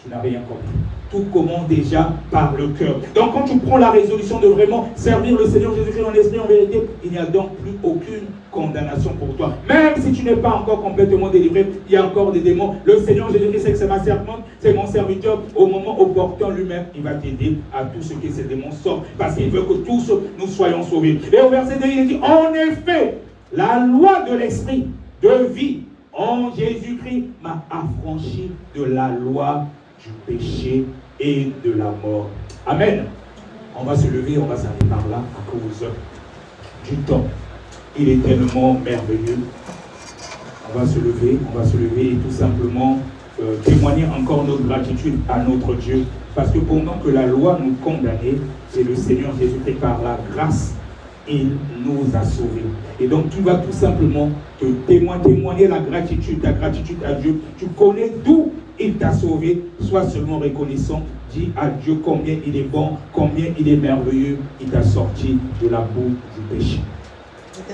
Tu n'as rien compris. Tout commence déjà par le cœur. Donc quand tu prends la résolution de vraiment servir le Seigneur Jésus-Christ en esprit, en vérité, il n'y a donc plus aucune condamnation pour toi. Même si tu n'es pas encore complètement délivré, il y a encore des démons. Le Seigneur Jésus-Christ sait que c'est ma servante, c'est mon serviteur. Au moment opportun, lui-même, il va t'aider à tout ce que ces démons sortent. Parce qu'il veut que tous nous soyons sauvés. Et au verset 2, il dit, en effet, la loi de l'esprit de vie en Jésus-Christ m'a affranchi de la loi du péché et de la mort. Amen. On va se lever, on va s'arrêter par là à cause du temps. Il est tellement merveilleux. On va se lever et tout simplement témoigner encore notre gratitude à notre Dieu. Parce que pendant que la loi nous condamnait, c'est le Seigneur Jésus-Christ par la grâce il nous a sauvés. Et donc tu vas tout simplement te témoigner la gratitude, ta gratitude à Dieu. Tu connais d'où il t'a sauvé, sois seulement reconnaissant. Dis à Dieu combien il est bon, combien il est merveilleux. Il t'a sorti de la boue du péché.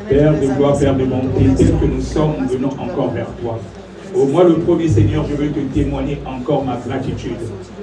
Père de gloire, Père de bonté, tel que nous sommes, nous venons encore vers toi. Au moins le premier Seigneur, je veux te témoigner encore ma gratitude.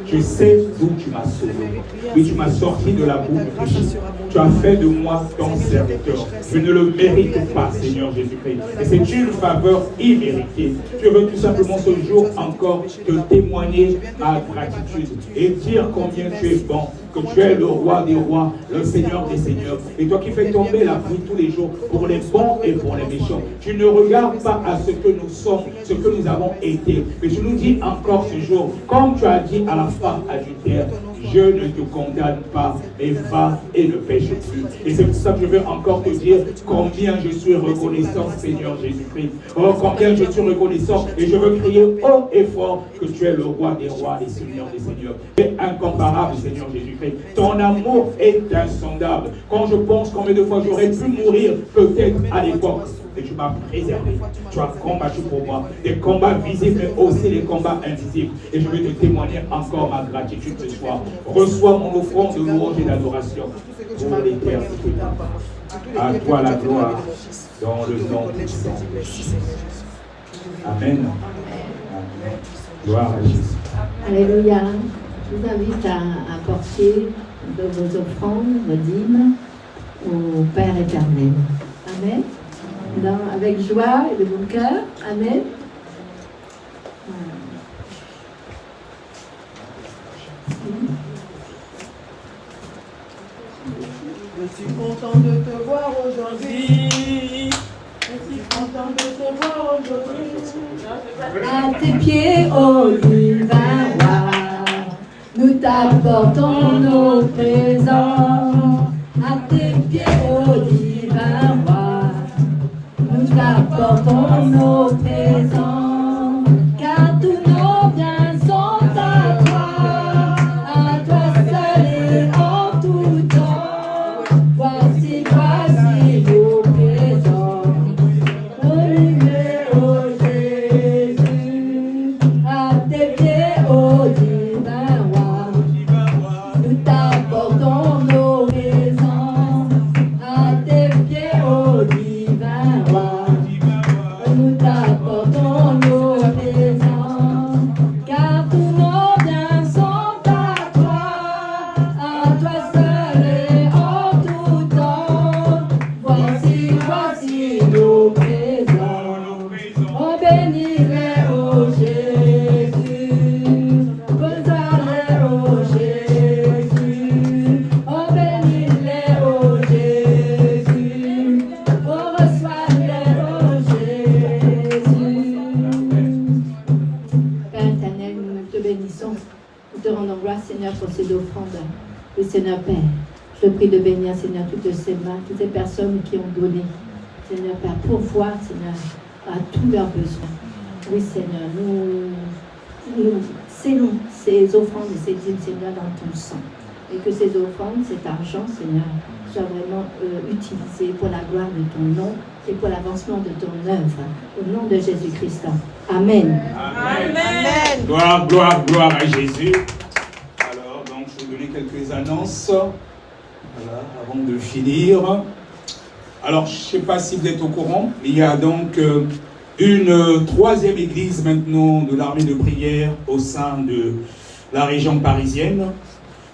Je sais d'où tu m'as sauvé. Oui, tu m'as sorti de la boue du péché. Tu as fait de moi ton serviteur. Je ne le mérite pas, Seigneur Jésus-Christ. Et c'est une faveur imméritée. Je veux tout simplement ce jour encore te témoigner ma gratitude et dire combien tu es bon, que tu es le roi des rois, le Seigneur des seigneurs. Et toi qui fais tomber la pluie tous les jours pour les bons et pour les méchants. Tu ne regardes pas à ce que nous sommes, ce que nous avons été. Mais tu nous dis encore ce jour, comme tu as dit à la femme adultère, je ne te condamne pas, mais va et ne pêche plus. Et c'est pour ça que je veux encore te dire combien je suis reconnaissant, Seigneur Jésus-Christ. Oh, combien je suis reconnaissant. Et je veux crier haut et fort que tu es le roi des rois et Seigneur des seigneurs. Tu es incomparable, Seigneur Jésus-Christ. Ton amour est insondable. Quand je pense combien de fois j'aurais pu mourir, peut-être à l'époque, et tu m'as préservé. Tu as combattu pour moi. Des combats visibles, mais aussi des combats invisibles. Et je veux te témoigner encore ma gratitude ce soir. Reçois mon offrande de louange et d'adoration pour l'éternité. À toi la gloire, dans le nom puissant de Jésus. Amen. Amen. Gloire à Jésus. Alléluia. Je vous invite à apporter vos offrandes, vos dîmes au Père éternel. Amen. Avec joie et de bon cœur. Amen. Je suis content de te voir aujourd'hui. Je suis content de te voir aujourd'hui. À tes pieds, ô divin roi, nous t'apportons nos présents. À tes pieds, ô divin roi, nous t'apportons nos présents. Car tous nos biens sont à toi seul et en tout temps. Voici nos présents. Ô Jésus, à tes pieds, ô divin roi, nous t'apportons nos présents. À tes pieds, ô divin roi, nous t'apportons nos présents. Car tous nos biens sont à toi seul et en tout temps. Voici nos présents. Oh, bénis-les, ô Jésus. Bonne-les, ô Jésus. Oh, bénis-les, ô Jésus. Oh, reçois-les, ô Jésus. Père éternel, nous te bénissons. Nous te rendons gloire, Seigneur, pour ces offrandes. Oui, Seigneur Père, je te prie de bénir, Seigneur, toutes ces mains, toutes ces personnes qui ont donné. Seigneur Père, pourvoir, Seigneur, à tous leurs besoins. Oui, Seigneur, nous scellons ces offrandes et ces dîmes, Seigneur, dans ton sang. Et que ces offrandes, cet argent, Seigneur, soit vraiment utilisé pour la gloire de ton nom et pour l'avancement de ton œuvre. Au nom de Jésus-Christ. Amen. Amen. Amen. Gloire, gloire, gloire à Jésus. Alors, donc, je vais donner quelques annonces. Voilà, avant de finir. Alors, je ne sais pas si vous êtes au courant, il y a donc une troisième église maintenant de l'armée de prière au sein de la région parisienne.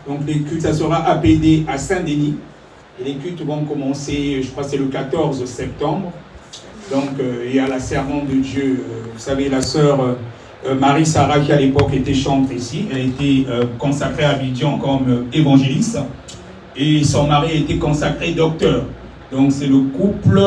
Donc, les cultes, ça sera APD à Saint-Denis. Et les cultes vont commencer, je crois que c'est le 14 septembre. Donc, il y a la servante de Dieu. Vous savez, la sœur Marie-Sarah, qui à l'époque était chantre ici, elle a été consacrée à Abidjan comme évangéliste. Et son mari a été consacré docteur. Donc c'est le couple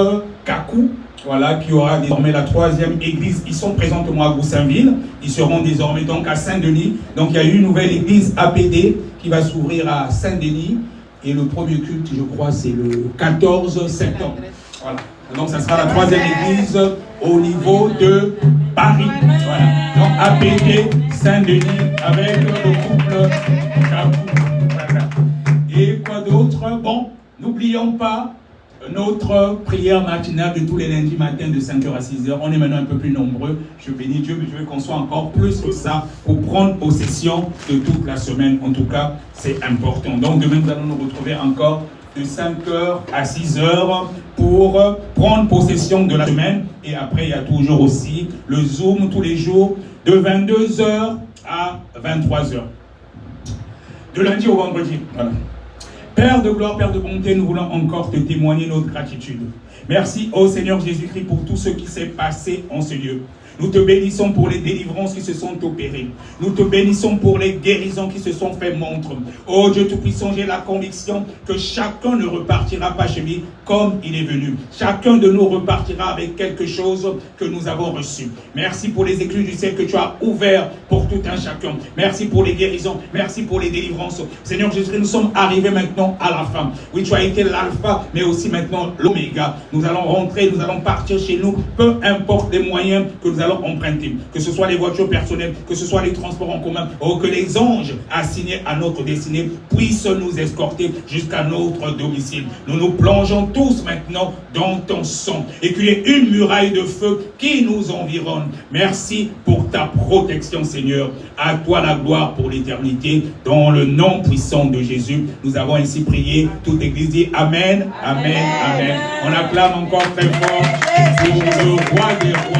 Kakou, voilà, qui aura désormais la troisième église. Ils sont présentement à Goussainville, ils seront désormais donc à Saint-Denis. Donc il y a une nouvelle église APD qui va s'ouvrir à Saint-Denis. Et le premier culte, je crois, c'est le 14 septembre. Voilà. Donc ça sera la troisième église au niveau de Paris. Voilà. Donc APD Saint-Denis avec le couple Kakou. Voilà. Et quoi d'autre? Bon, n'oublions pas notre prière matinale de tous les lundis matins de 5h à 6h. On est maintenant un peu plus nombreux. Je bénis Dieu, mais je veux qu'on soit encore plus que ça pour prendre possession de toute la semaine. En tout cas, c'est important. Donc demain, nous allons nous retrouver encore de 5h à 6h pour prendre possession de la semaine. Et après, il y a toujours aussi le Zoom tous les jours de 22h à 23h. De lundi au vendredi. Voilà. Père de gloire, Père de bonté, nous voulons encore te témoigner notre gratitude. Merci au Seigneur Jésus-Christ pour tout ce qui s'est passé en ce lieu. Nous te bénissons pour les délivrances qui se sont opérées. Nous te bénissons pour les guérisons qui se sont fait montre. Oh Dieu Tout-Puissant, j'ai la conviction que chacun ne repartira pas chez lui comme il est venu. Chacun de nous repartira avec quelque chose que nous avons reçu. Merci pour les écluses du ciel que tu as ouverts pour tout un chacun. Merci pour les guérisons. Merci pour les délivrances. Seigneur Jésus, nous sommes arrivés maintenant à la fin. Oui, tu as été l'alpha, mais aussi maintenant l'oméga. Nous allons rentrer, nous allons partir chez nous, peu importe les moyens que nous allons emprunter, que ce soit les voitures personnelles, que ce soit les transports en commun, ou que les anges assignés à notre destinée puissent nous escorter jusqu'à notre domicile. Nous nous plongeons tous maintenant dans ton sang et qu'il y ait une muraille de feu qui nous environne. Merci pour ta protection, Seigneur. À toi la gloire pour l'éternité. Dans le nom puissant de Jésus, nous avons ainsi prié. Toute l'église dit Amen, Amen, Amen. On acclame encore très fort pour le roi des rois.